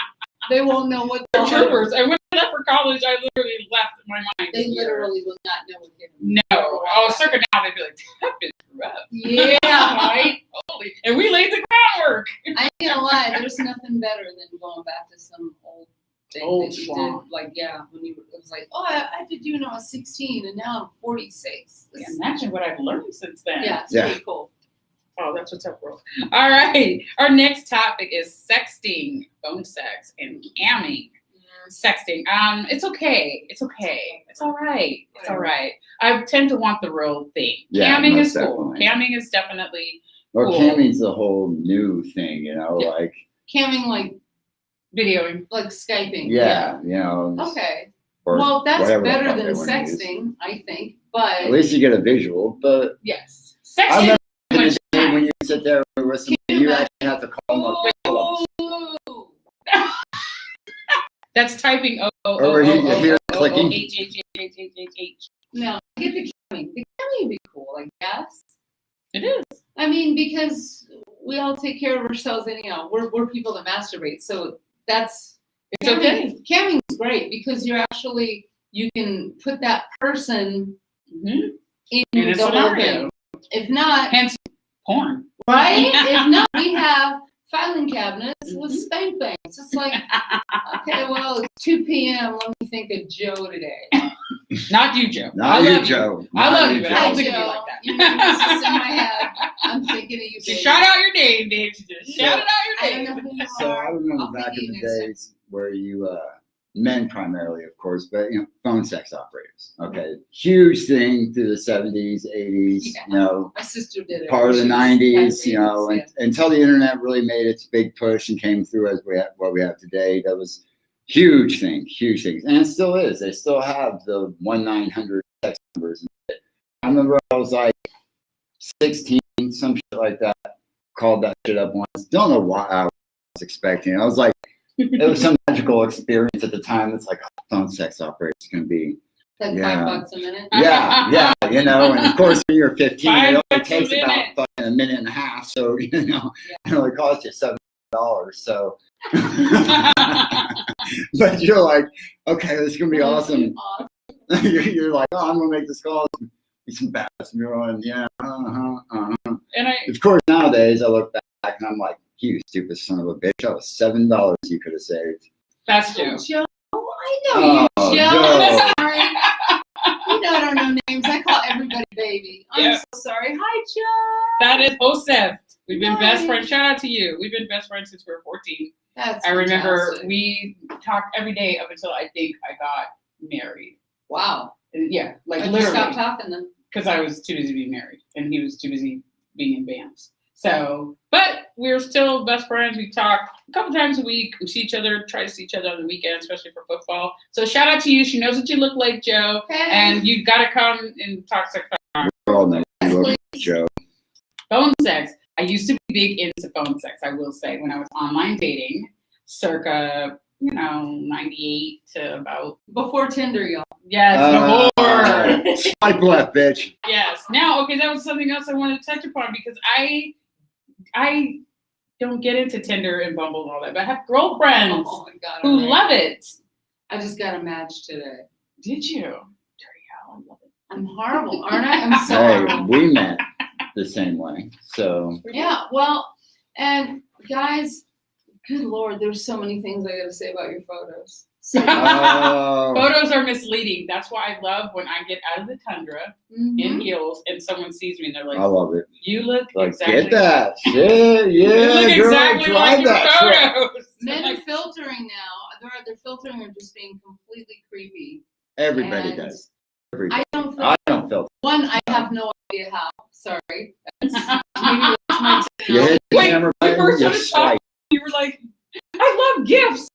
They won't know what the Troopers. And when I left for college, I literally left my mind. They literally will not know what hit them. No. Oh, circa now, they'd be like, that bitch grew up. Yeah, right. Holy. And we laid the groundwork. I ain't gonna lie, there's nothing better than going back to some old thing Old that you schlong. did. Like, yeah, when you it was like, oh, I did you when I was 16, and now I'm 46. Yeah, imagine what I've learned since then. Yeah, it's Yeah. pretty cool. Oh, that's what's up, world. All right. Our next topic is sexting, phone sex, and camming. Sexting. It's okay. It's okay. It's all right. It's all right. I tend to want the real thing. Yeah, Camming most is cool. definitely. Camming is definitely Or Cool. camming's a whole new thing, you know, Yeah. like, Camming, videoing. like Skyping. yeah, you know. Okay. or Well, that's whatever the better fuck than they wanna use. sexting, I think. At But least you get a visual, but Yes. I Sexting. remember in much the day when you sit there and listen, you actually have to call them up. ooh, That's typing Or you hear clicking. H. no, get the camming. The camming would be cool, I guess. It is. I mean, because we all take care of ourselves anyhow. We're people that masturbate, so that's It's okay. Camming is great because you can put that person Mm-hmm. in In a the whole scenario. thing. If not, Hence porn. right? If not, we have filing cabinets with Mhm. spank bangs. It's like, okay, well, it's 2 p.m. Let me think of Joe today. Not you, Joe. Not I you, love Joe. I Not love you, you, but Joe. I Hi, don't think of you Joe. like that. You know, this is in my head. I'm thinking of you, She baby. shout out your name, Dave. She just shout out I your don't know name. who you So are. I remember I'll back think in of the you next time. days where you, men primarily, of course, but you know, phone sex operators. Okay, huge thing through the 70s, 80s. Yeah. You know, My sister did it. part of the She was 90s. You 10 know, years, until the internet really made its big push and came through as what we have today. That was huge thing, and it still is. They still have the 1-900 text numbers. I remember I was like 16, some shit like that. Called that shit up once. Don't know what I was expecting. I was like, it was some magical experience at the time. It's like, oh, phone sex operator is going to be, Like Yeah. $5 a minute. yeah, you know. And of course, when you're 15, it only $5 a takes about minute. fucking a minute and a half. So, you know, it only costs you $7. So, but you're like, okay, this is going to be awesome. You're like, oh, I'm going to make this call. He's some bass, and yeah, And Of course, nowadays I look back and I'm like, you stupid son of a bitch. That was $7 you could have saved. that's Joe. Joe, I know Oh, you, Joe. Joe. Sorry. You know I don't know names. I call everybody baby. I'm Yeah. so sorry. Hi, Joe. That is Joseph. We've been best Nice. friends. Shout out to you. We've been best friends since we were 14. That's I remember fantastic. we talked every day up until I think I got married. Wow. Yeah, like Why'd you stop literally, talking then? because I was too busy being married and he was too busy being in bands. So, but we're still best friends. We talk a couple times a week. We see each other, try to see each other on the weekend, especially for football. So shout out to you. She knows what you look like, Joe. Hey. And you got to come and talk sex. We're all nice. You look, Joe. Phone sex. I used to be big into phone sex, I will say, when I was online dating, circa, 98 to about, Before Tinder, y'all. yes, before. Swipe left, bitch. Yes. Now, okay, that was something else I wanted to touch upon because I don't get into Tinder and Bumble and all that, but I have girlfriends Oh my God. who love it. I just got a match today. Did you? Dirty hell, I love it. I'm horrible, aren't I? I'm so Hey, horrible. we met the same way. So, Yeah, well, and guys, good Lord, there's so many things I gotta say about your photos. So, Photos are misleading. That's why I love when I get out of the tundra in mhm. heels and someone sees me and they're I like, love it. you look Like, exactly get that. Shit, You yeah, look girl, exactly drive like your that truck. photos. Men are Like, filtering now. They're filtering or just being completely creepy. Everybody And does. Everybody. I don't feel I don't feel. one. I have no idea how. Sorry. Maybe that's my You hit the Wait, camera you button, first you started swipe. you were like, I love gifts.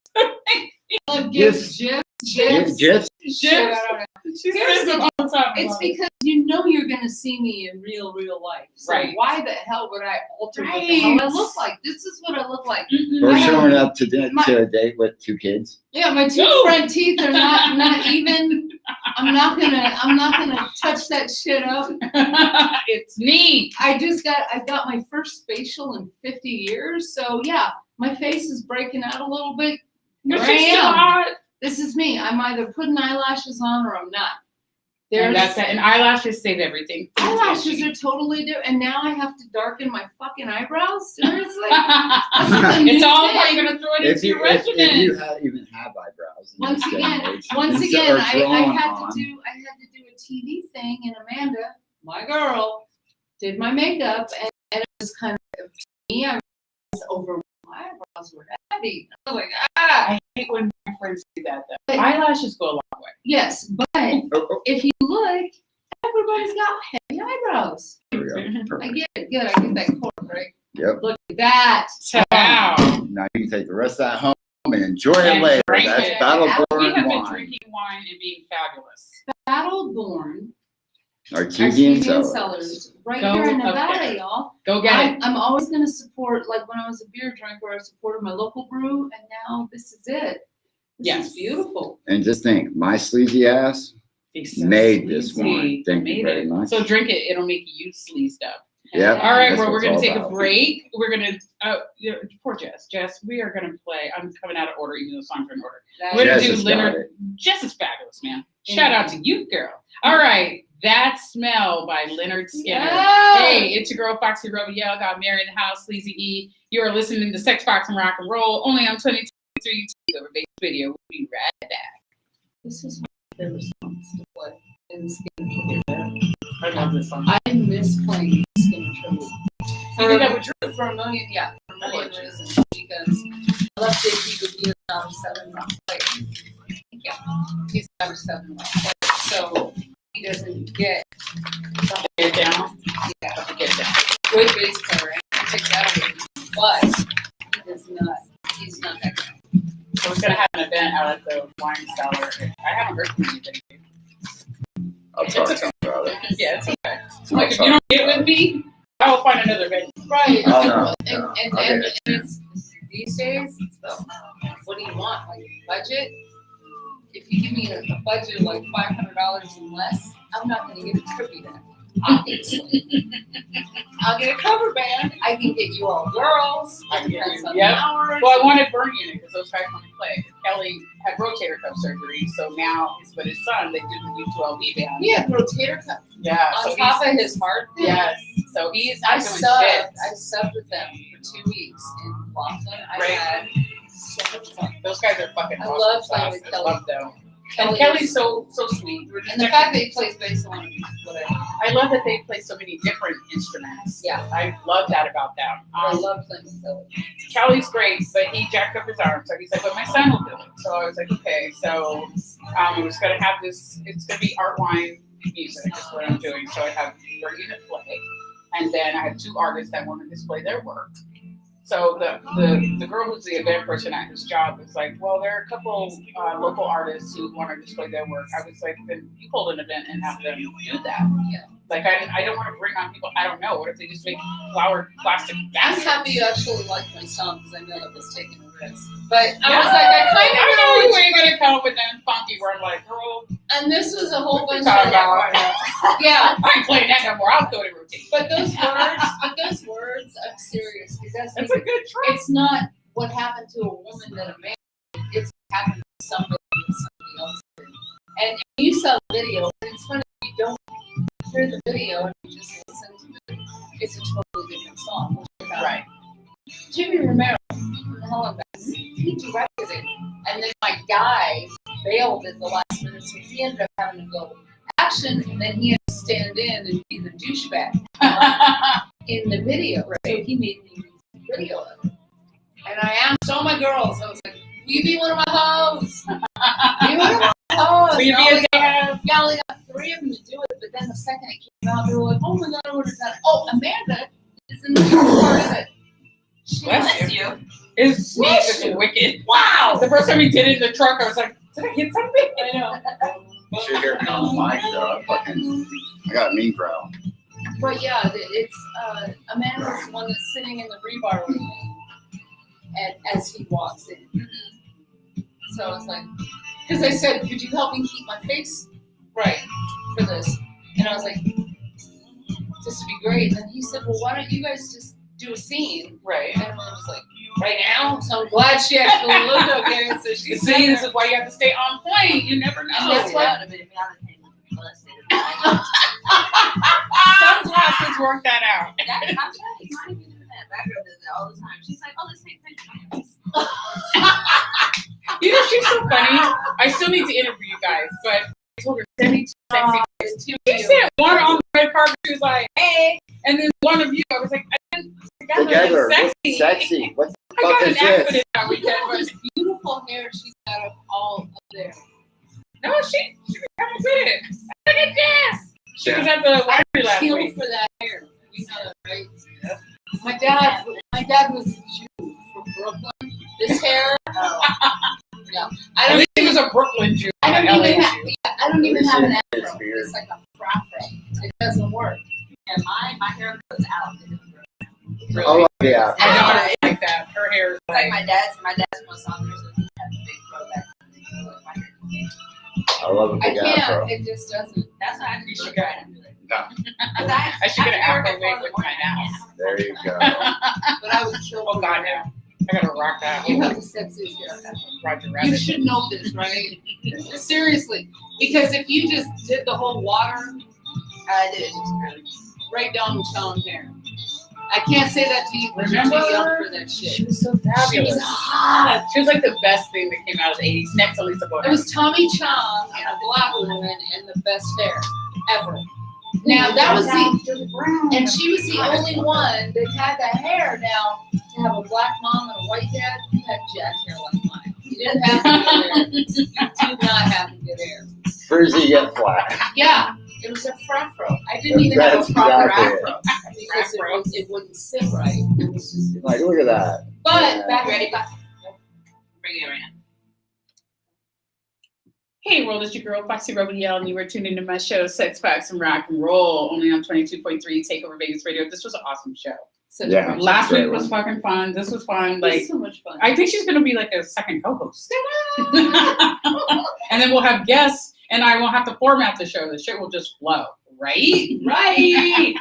gifts, Just Shit, Gifs. I don't know. She Here's says the it all the time. I It's love it. because you know you're gonna see me in real life. So Right. why the hell would I alter what the Right. hell I look like? This is what I look like. Mm-mm. Or I have- showing up to my- a date with 2 kids. Yeah, my two No. front teeth are not even. I'm not gonna touch that shit up. It's neat. I got my first facial in 50 years. So yeah, my face is breaking out a little bit. But Here she's I still am. hot. This is me. I'm either putting eyelashes on or I'm not. And that's it. And eyelashes save everything. Eyelashes are totally different, and now I have to darken my fucking eyebrows. Seriously, It's all about you're gonna throw it If into you, your if, if regimen. you even have eyebrows. in Once this day and age, once and so- again, or I drawn had on. to do a TV thing, and Amanda, my girl, did my makeup, and it was kind of me. I was over. My eyebrows were heavy. I was like, I hate when my friends do that though. But- Eyelashes go a long way. yes, but Oh, oh, if you look, everybody's got heavy eyebrows. there we go. I Perfect. get it. Good. I get that cord right. Yep. Look at that. Wow. Now you can take the rest of that home and enjoy it And later. drink That's it. We We Battleborn have been wine. drinking wine and being fabulous. Battleborn. Artesian Artesian cellars. Cellars. Right Go here in up Nevada, there. y'all. Go get it. I'm always going to support, like when I was a beer drinker, I supported my local brew, and now this is it. This Yes. is beautiful. And just think, my sleazy ass It's so made this sleazy. wine. Thank you Made very it. much. So drink it. It'll make you sleazed up. Yep. All right, That's well, what we're it's going all to take a about. break. We're going to, poor Jess. Jess, we are going to play. I'm coming out of order, even though the songs are in order. That We're going Jess to do has got Leonard. it. Jess is fabulous, man. Shout out to you, girl. All right, That Smell by Leonard Skinner. Yeah. Hey, it's your girl, Foxy Robiel. Got married in the house, Sleazy E. You are listening to Sex, Fox, and Rock and Roll, only on 22 Takeover Base Video. We'll be right back. This is my favorite songs to play in Skin Tribute. I love this song. I miss playing Skin Tribute. You did that with Drew? For a million reasons. Because I love JP to be a number 7 round player. Yeah, he's a number 7 round player. So he doesn't get the Get it down. yeah, Have to get it down. good bass player. I take that away. But he does not. He's not that guy. I was going to have an event out at the wine cellar. I haven't heard from anything. I'll talk to him about it. Yeah, it's okay. I'll Like, if talk you don't to get him with about it. me, I will find another venue. Right. Oh, no, and, no, and, I'll and, get and it. it's these days, so what do you want? Like budget? If you give me a budget of like $500 and less, I'm not gonna get a trippy then. obviously. I'll get a cover band. I can get you all girls. I can get Depends you- on yep. the hours. Well, I wanted burn unit because those guys want to play. Kelly had rotator cuff surgery, so now with his son, they did the U2LV band. He had rotator cuff Yeah, on so top he's, of his heart thing. yes, so he's I not doing subbed. shit. I subbed with them for 2 weeks in Boston. I Right. had so much fun. Those guys are fucking I awesome. love playing sauce. with I Kelly. love them. And Kelly's so sweet. We're just And the fact that he plays bass on whatever. I love that they play so many different instruments. Yeah. I love that about them. I love playing with Kelly. Kelly's great, but he jacked up his arm, so he's like, "But my son will do it." So I was like, "Okay." So we're just gonna have this. It's gonna be art wine music. Is what I'm doing. So I have your unit play, and then I have 2 artists that want to display their work. So the girl who's the event person at his job was like, "Well, there are a couple local artists who want to display their work." I was like, "Then you hold an event and have them do that." Yeah. Like I don't want to bring on people I don't know. What if they just make flowered plastic I'm baskets? happy you actually liked my song because I know that was taking a risk. But Yeah, I was like, I kind I of know know. you ain't gonna come up with that funky where I'm like, girl, And this was a whole bunch talk of about yeah. I ain't playing that no more. I'll go to routine. But those words, I'm serious because That's a good try. it's not what happened to a woman that a man. It's what happened to somebody that somebody else did. And you saw the video, and it's funny if you don't hear the video and you just listen to it. It's a totally different song. Right. Jimmy Romero from the Helen Bass, he directed it, and then my guy bailed at the last minute, so he ended up having to go action, and then he had to stand in and be the douchebag in the video. Right. So he made me use the video of it. And I asked all my girls, I was like, will you be one of my hoes? Be one of my hoes. Will you And be I a only got- dad? yeah, I only got 3 of them to do it, but then the second it came out, they were like, oh my god, what is that? Oh, Amanda is in the part of it. She Bless was- you. His sneeze Bless is you. wicked. Wow. The first time he did it in the truck, I was like, did I hit something? I know. You should hear me on the mic though. I got a mean growl. But yeah, it's Amanda's the one that's sitting in the rebar with me, and as he walks in. So I was like, because I said, could you help me keep my face right for this? And I was like, this would be great. And he said, well, why don't you guys just do a scene? Right. And I was like, right now? So I'm glad she actually looked okay. So You she's see, this is why you have to stay on point. You never know. And that's why- Sunglasses work that out. I'm telling you, not even doing that. That girl does it all the time. She's like, oh, this ain't picture. You know, she's so funny. I still need to interview you guys, but I told her, send me 2 sexy pictures. She sent one on the red carpet. She was like, hey. And then one of you, I was like, I didn't Together. sexy. Sexy. What the I fuck got is an this? accident that weekend, Look but at this beautiful hair she's got up all up there. no, she was coming with it. Look at this. She was at the winery last Kill week. for that hair. You know that, right? My dad was a Jew from Brooklyn. This hair, yeah. I At don't least he was a Brooklyn Jew. I don't not an even LA have. Jew. Yeah, I don't even have an It's afro. weird. It's like a frafro. It doesn't work. And my hair goes out. Really. Oh yeah. My daughter is like that. Her hair is It's like like, my dad's most Saunders, so he has a big throwback. Like my hair. I love a I big can't. afro. It just doesn't. That's why I You just should look go. at it and be like, No. I should get an afro wig with my ass. There you go. But I would kill. Oh for God, that. no. I gotta rock that. You have the sexiest hair ever. Roger You Rabbit. should know this, right? Seriously, because if you just did the whole water, I did. It's just really. right down the tone hair. I can't say that to you because you're Remember too young her? for that She shit. was so She fabulous. was hot. She was like the best thing that came out of the 80s, next to Lisa It Bonet. was Tommy Chong and a black woman and the best hair ever. Now that was the, and she was the only one that had the hair. Now to have a black mom and a white dad, you had jack hair like mine. You didn't have to get hair. You did not have to get hair. Frizzy yet flat. Yeah, it was a frafro. I didn't even have That's a proper exactly it. afro because it wouldn't sit right. It was just. Like, look at that. But back Ready? back. Bring it around. Hey world, it's your girl Foxy Rebel Yell, and you were tuned into my show Sex, Facts, and Rock and Roll, only on 22.3 Takeover Vegas Radio. This was an awesome show. Such Yeah. a fun Last great week was fucking fun. This was fun. It was Like, so much fun. I think she's gonna be like a second co-host. And then we'll have guests, and I won't have to format the show. The shit will just flow. right? Right.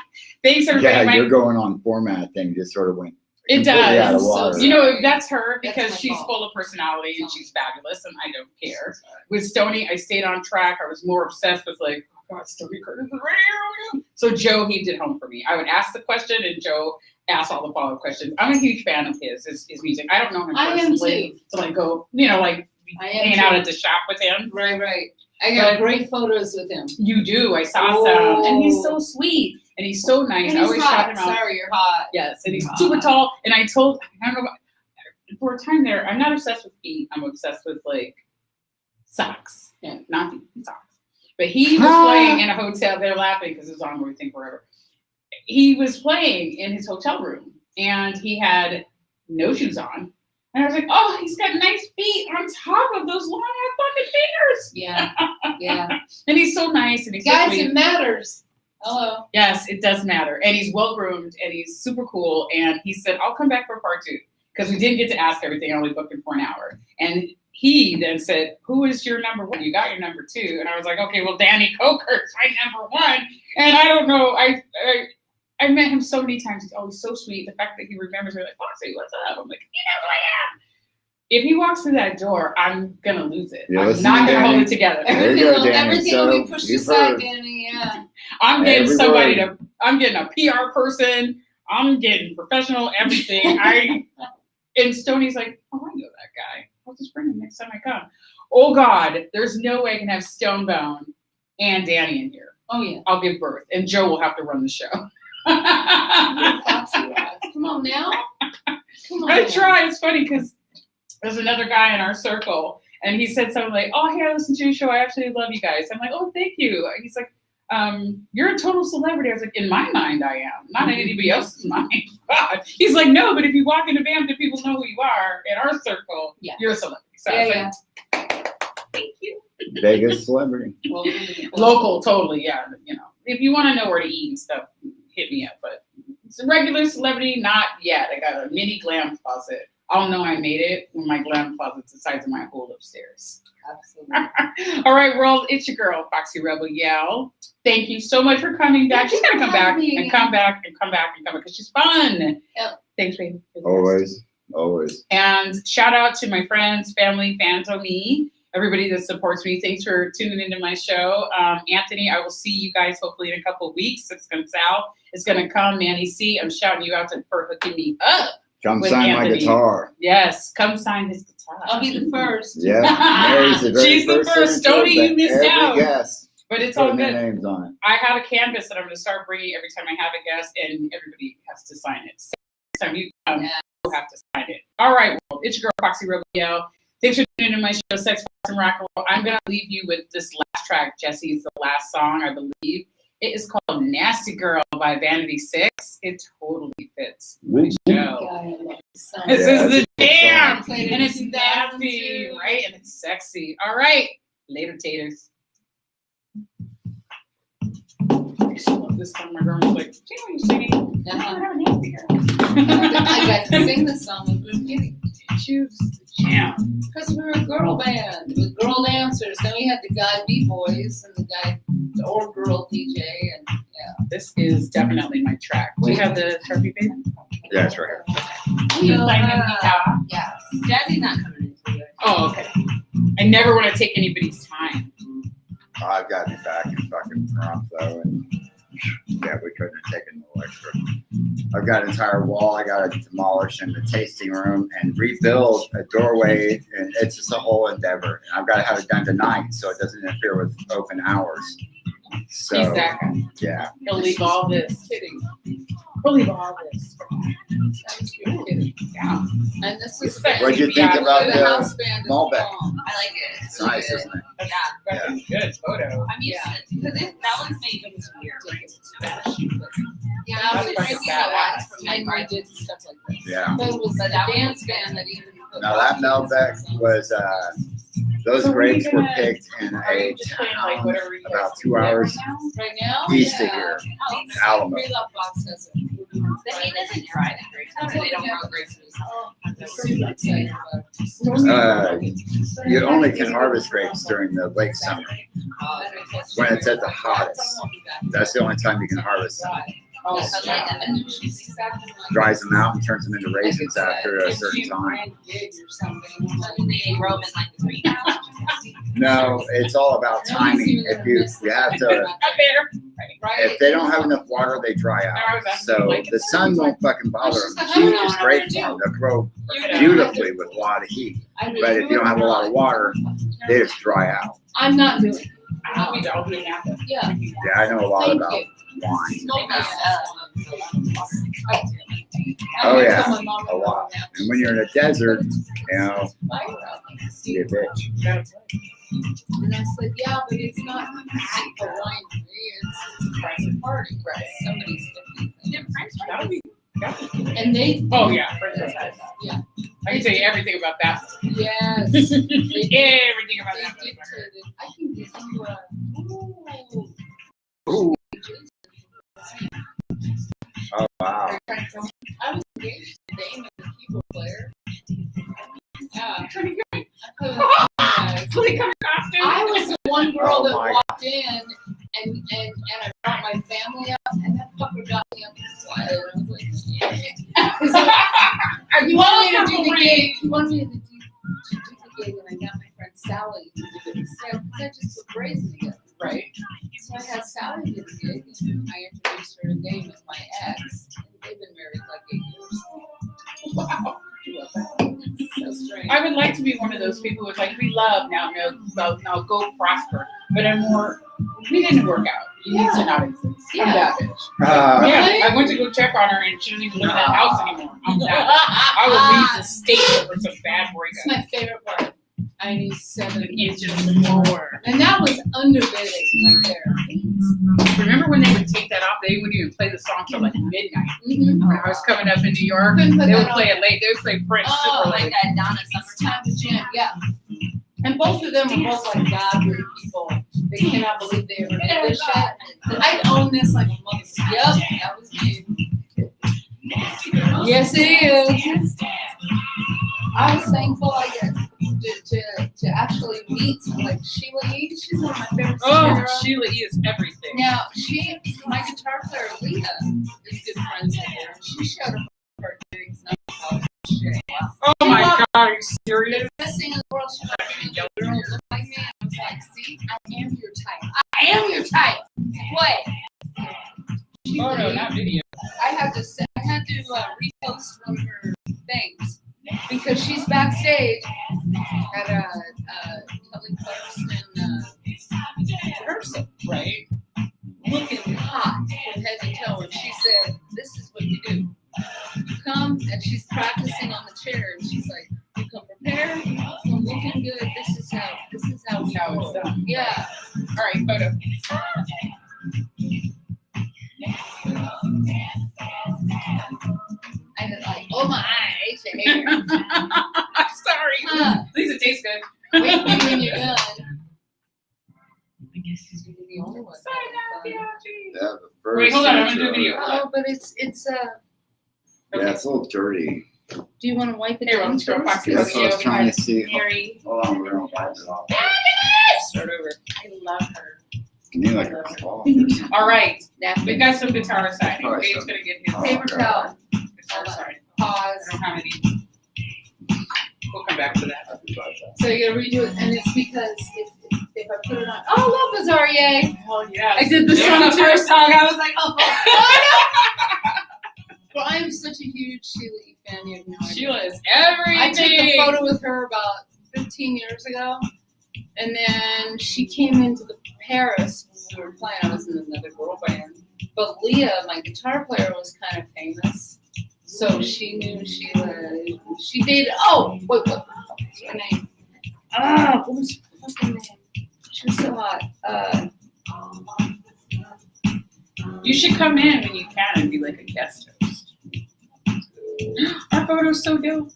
Thanks, everybody. Yeah, you're going on format thing just sort of went. It completely out of does. water. You know, that's her because That's my she's fault. full of personality and she's fabulous, and I don't care. With Stony, I stayed on track. I was more obsessed with like, oh God, Stony Curtis is radio. So Joe heaved it home for me. I would ask the question, and Joe asked all the follow-up questions. I'm a huge fan of his music. I don't know him I am personally, too. so like go, you know, like I am hanging too. out at the shop with him. Right. I got great photos with him. You do. I saw some, and he's so sweet and he's so nice. And I he's always hot. shout him out. Sorry, you're hot. Yes, and he's super tall. And I don't know about, for a time there, I'm not obsessed with feet. I'm obsessed with like socks. Yeah, not feet, socks. But he was playing in a hotel. They're laughing because it's on where we think forever. He was playing in his hotel room and he had no shoes on. And I was like, oh, he's got nice feet on top of those long ass fucking fingers. Yeah. And he's so nice and he's so Guys, sweet. it matters. Hello. Yes, it does matter. And he's well groomed and he's super cool. And he said, I'll come back for part 2. Because we didn't get to ask everything. I only booked him for an hour. And he then said, who is your number 1? You got your number 2. And I was like, okay, well, Danny Coker's my number 1. And I don't know. I met him so many times. He's always so sweet. The fact that he remembers me, like, Foxy, what's up? I'm like, you know who I am. If he walks through that door, I'm going to lose it. Yeah, I'm listen, not going to Danny. hold it together. There you go, Danny. Everything will So, be pushed you've aside, heard. Danny. Yeah. I'm getting Every somebody word. I'm getting a PR person. I'm getting professional, everything. And Stoney's like, oh, I know that guy. I'll just bring him next time I come. Oh God, there's no way I can have Stonebone and Danny in here. Oh yeah. I'll give birth, and Joe will have to run the show. Foxy Rock. Come on now. Come on. I now. try. It's funny because there's another guy in our circle, and he said something like, "Oh, hey, I listen to your show. I absolutely love you guys." I'm like, "Oh, thank you." He's like, "You're a total celebrity." I was like, "In my mind, I am. Not in anybody else's mind." God. He's like, "No, but if you walk into Banff, people know who you are. In our circle, Yeah. you're a celebrity." So I was Yeah. like, "Thank you." Vegas celebrity. Well, Local, totally, yeah. You know, if you want to know where to eat and stuff, hit me up. But it's a regular celebrity, not yet. I got a mini glam closet. I'll know I made it when my glam closet's the size of my whole upstairs. Absolutely. All right, world, it's your girl, Foxy Rebel Yell. Thank you so much for coming back. She's gonna come back and come back and come back and come back because she's fun. Yep. Thanks, baby. Always. And shout out to my friends, family, fans of me, everybody that supports me. Thanks for tuning into my show. Anthony, I will see you guys hopefully in a couple of weeks. Sal is going to come. Manny C, I'm shouting you out for hooking me up. Come with sign my Anthony. guitar. Yes, come sign his guitar. I'll be the first. Yeah, Mary's the very She's the first. signature, Stoney, you but missed every out. guest But it's all putting good. their names on it. I have a canvas that I'm going to start bringing every time I have a guest, and everybody has to sign it. So next time you come, you'll have to sign it. All right, well, it's your girl, Foxy Rebel Yell. Thanks for tuning into my show, Sex, Fox, and Rock and Roll. I'm going to leave you with this last track. Jesse is the last song, I believe. It is called Nasty Girl by Vanity 6. It totally fits my show. God, I love this song. This Yeah, is the that's a good jam, song. Played it and in it's 2002. nasty, right? And it's sexy. All right, later, taters. I just love this song. My girl was like, "Do you know what you're singing?" Uh-huh. I'm a nasty girl. I got to sing this song with Good Kitty. Choose the jam. Because we were a girl band with girl dancers. Then we had the guy B-boys and the old girl DJ. And yeah. This is definitely my track. Do you have the Sharpie, baby? Yeah, it's right here. You sign the guitar. Yeah. Jazzy's not coming in today. Oh, okay. I never want to take anybody's time. Oh, I've got to be back in fucking Toronto, and yeah, we couldn't have taken no extra. I've got an entire wall I got to demolish in the tasting room and rebuild a doorway, and it's just a whole endeavor. And I've got to have it done tonight so it doesn't interfere with open hours. So, He's that guy. yeah. He'll leave all this. Kidding. He'll leave all this. That was Good Kitty. Yeah. And this is What'd you think about the house band? is Malbec? long. I like it. It's nice, isn't it? Yeah. That's a good photo. I'm used to it because that one's made in here, right? Yeah, I was That's drinking fucking a lot badass. from my did stuff like this. Yeah. But it was the dance band that even put Now that Malbec was, those So what are you grapes were gonna- picked in Are you a just playing like town whatever you about guys 2 do hours right now? right now. east of yeah. here, Oh, Alamo. Free Love Box has it. Then he doesn't dry the grapes. They don't grow grapes. You only can harvest grapes during the late summer when it's at the hottest. That's the only time you can harvest them. Dries them out and turns them into raisins after a certain time. They grow them in like the greenhouse. No, it's all about timing. If you have to, if they don't have enough water, they dry out. So the sun won't fucking bother them. Heat is great for them. They'll grow beautifully with a lot of heat. But if you don't have a lot of water, they just dry out. I'm not doing it. Yeah. Yeah, I know a lot about wine. Oh yeah, a lot. And when you're in a desert, you know, you're a bitch. And I said, yeah, but it's not a winery. It's a private party. Right. Somebody's and they. Oh yeah, Princess has. Yeah. I can tell you everything about that. Yes. Everything about that. Dictated. I can give you a. Ooh. Oh wow. I was engaged to Damon, the keyboard player. Yeah. Pretty good. Fully covered costume. I was the one girl that walked in and I brought my family up, and that fucker got me up the slide. And I was like, yeah. You want me to do the gig? You want me to do the gig? And I got my friend Sally to do it instead. Because I just put braids together. Right. So I had Sally do the gig, and I introduced her to Damon, my ex. And they've been married like 8 years. Wow. So strange. I would like to be one of those people who's like, we love now go prosper. But we didn't work out. You need to not exist. I'm that bitch. Yeah, I went to go check on her and she doesn't even live in that house anymore. I'm that. I would leave the state over some bad breakup. It's my favorite part. I need 7 inches more. And that was underbidding right there. Remember when they would take that off? They wouldn't even play the song till like midnight. Mm-hmm. When I was coming up in New York, they would play it late. They would play Prince super Like late. that Donna Summertime Time to jam, yeah. And both of them are both like godly people. They cannot believe they ever did this shit. I'd own this like a month. Yep, that was me. Yes, it is. I was thankful I get to actually meet like Sheila E. She's one of my favorite singers. Oh, Sheila E. is everything. Now, my guitar player, Leah, is good friends with her. She showed up for her gigs and I was shit. Oh my God, are you serious? The best thing in the world, she was like, girl, look like me. I was like, see, I am your type. I am your type. What? Oh no, not video. I had to repost one of her things because she's backstage at Kelly Clarkson rehearsal, Right? looking hot from head to toe, and she said, "This is what you do. You come," and she's practicing on the chair, and she's like, "You come prepared, I'm looking good. This is how we How go." it's done. Yeah. All right, photo. I was like, "Oh my eyes, your hair." Sorry. Huh. At least it tastes good. Wait for you when you're done. I guess she's gonna be the only one. Yeah, the first Wait, hold on, I'm gonna do a video. Oh, but it's Yeah, it's a little dirty. Do you want to wipe it Here, down let's go first? back to That's what I was trying to see. Mary. Hold on, we're gonna wipe it off. Start over. I love her. You need like a cloth or something. All right, Napkin. we've got some guitar signing. All right, Dave's so- gonna get his Paper towel. guitar signing. I Pause. don't have any. We'll come back to that. So you're gonna redo it, and it's because if I put it on. Oh, love Bazaar, yay! Oh yeah. I did the This song is the first song. I was like, oh. Well, I am such a huge Sheila E. fan. You have no idea. Sheila is everything. I took a photo with her about 15 years ago, and then she came into Paris when we were playing. I was in another girl band, but Leah, my guitar player, was kind of famous, so she knew Sheila. She dated. Oh, wait, what's her name? What was her fucking name? She was so hot. You should come in when you can and be like a guest host. Our photo's so dope.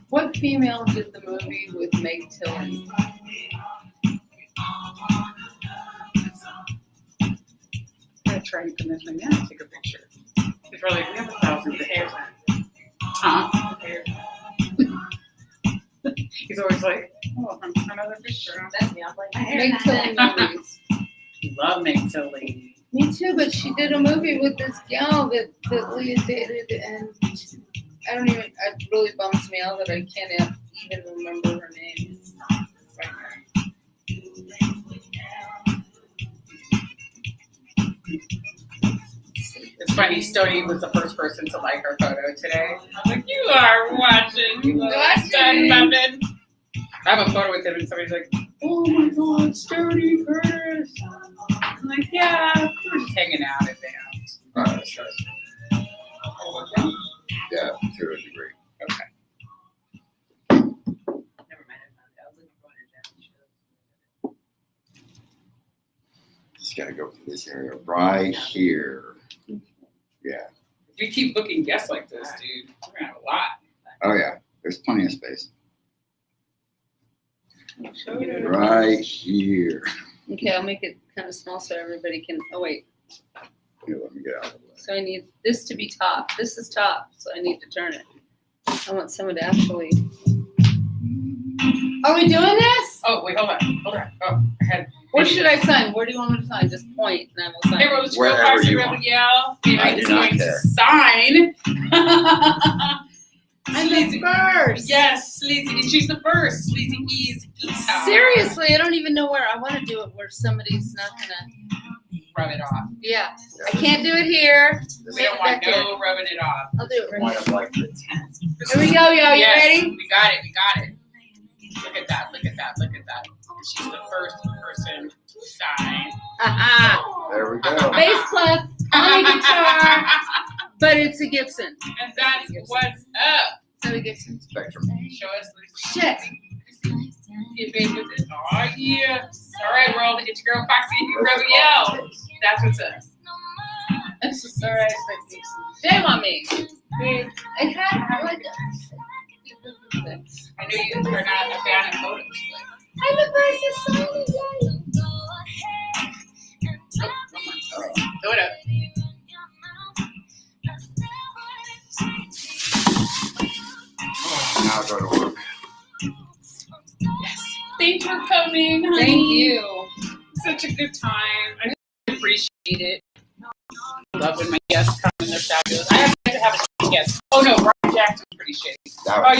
What female did the movie with Meg Tilly? trying to convince my man to take a picture. He's like, we have 1,000 pairs. Huh? He's always like, oh, another picture. That's me. I'm like, my hair. Meg not Tilly that. movies. Love Meg Tilly. Me too, but she did a movie with this gal that Leah dated, and I don't even. It really bums me out that I can't even remember her name right now. It's funny, Stoney was the first person to like her photo today. I was like, you are watching, you little stud muffin. I have a photo with him and somebody's like, oh my God, Stoney Curtis. I'm like, yeah, we're just hanging out at bands. That's right. Yeah, to a degree. Okay. Never mind. I was looking for one in Japanese. Just gotta go for this area right here. Yeah. If you keep booking guests like this, dude, we're gonna have a lot. Oh yeah. There's plenty of space. Show you. Right here. Okay, I'll make it kind of small so everybody can. Oh wait, Here, let me get out of the way. so I need this to be top. This is top, so I need to turn it. I want someone to actually. Are we doing this? Oh, wait, hold on. Oh, I had. Where should I sign? Where do you want me to sign? Just point and I will sign. Hey, Rose, Wherever Girl Foxy you Rebel want. Yell. Maybe I I'm do just not going care. to sign. I'm the first. Yes, Sleazy. And she's the first. Sleazy E's. Seriously, I don't even know where. I want to do it where somebody's not gonna. Rub it off. Yeah, I can't do it here. This We is don't want Back here. no rubbing it off. I'll do it the right point here. of like the tent. Here we go, yo. You Yes, ready? We got it. Look at that. She's the first person to sign. There we go. Bass clef on the guitar, but it's a Gibson. And that's what's up. So a Gibson. Spectrum. Show us. Shit. Get big with it. Oh, yeah. All right, world. It's your girl, Foxy Rebel Yell. That's what's up. That's just alright. Shame on me. I had like. I know you are not a fan of photos. I'm the first to sign it. Do it up. Now go to work. Thanks for coming, honey. Thank you. Such a good time. I appreciate it. I love when my guests come and they're fabulous. I have to have a guest. Oh no, Brian Jackson's pretty shitty. That Oh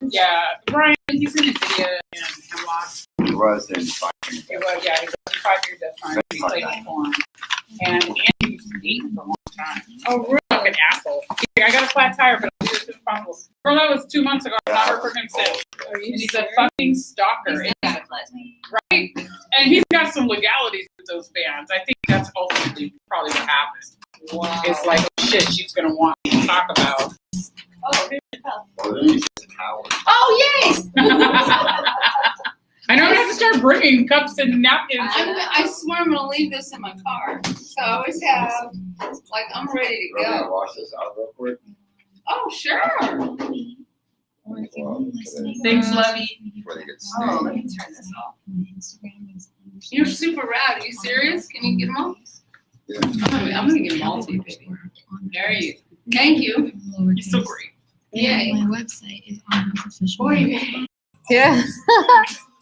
yeah. Brian, he's in the video in Hemlock. was in 5 minutes. He was, yeah, he was 5 years that time. He played in porn. And Andy used to date him for a long time. Oh, really? Fucking asshole. He's like, I got a flat tire, but I'll do it as soon as possible. Girl, that was 2 months ago. I've not heard from him since. And he's a fucking stalker. Right? And he's got some legalities with those bands. I think that's ultimately probably what happened. Wow. It's like, oh, shit, she's going to want me to talk about. Oh, Oh, then he says Howard. Oh yay! I know I have to start bringing cups and napkins. I swear I'm gonna leave this in my car. So I always have, like, I'm ready to We're gonna go. wash this out real quick. Oh, sure. Thanks, Lovey. Before they get Oh, let stained. me turn this off. You're super rad. Are you serious? Can you get them all? Yeah. I'm gonna get them all to you, baby. There you. Thank you. You're so great. Yay. My website is on official. Boy, Yeah.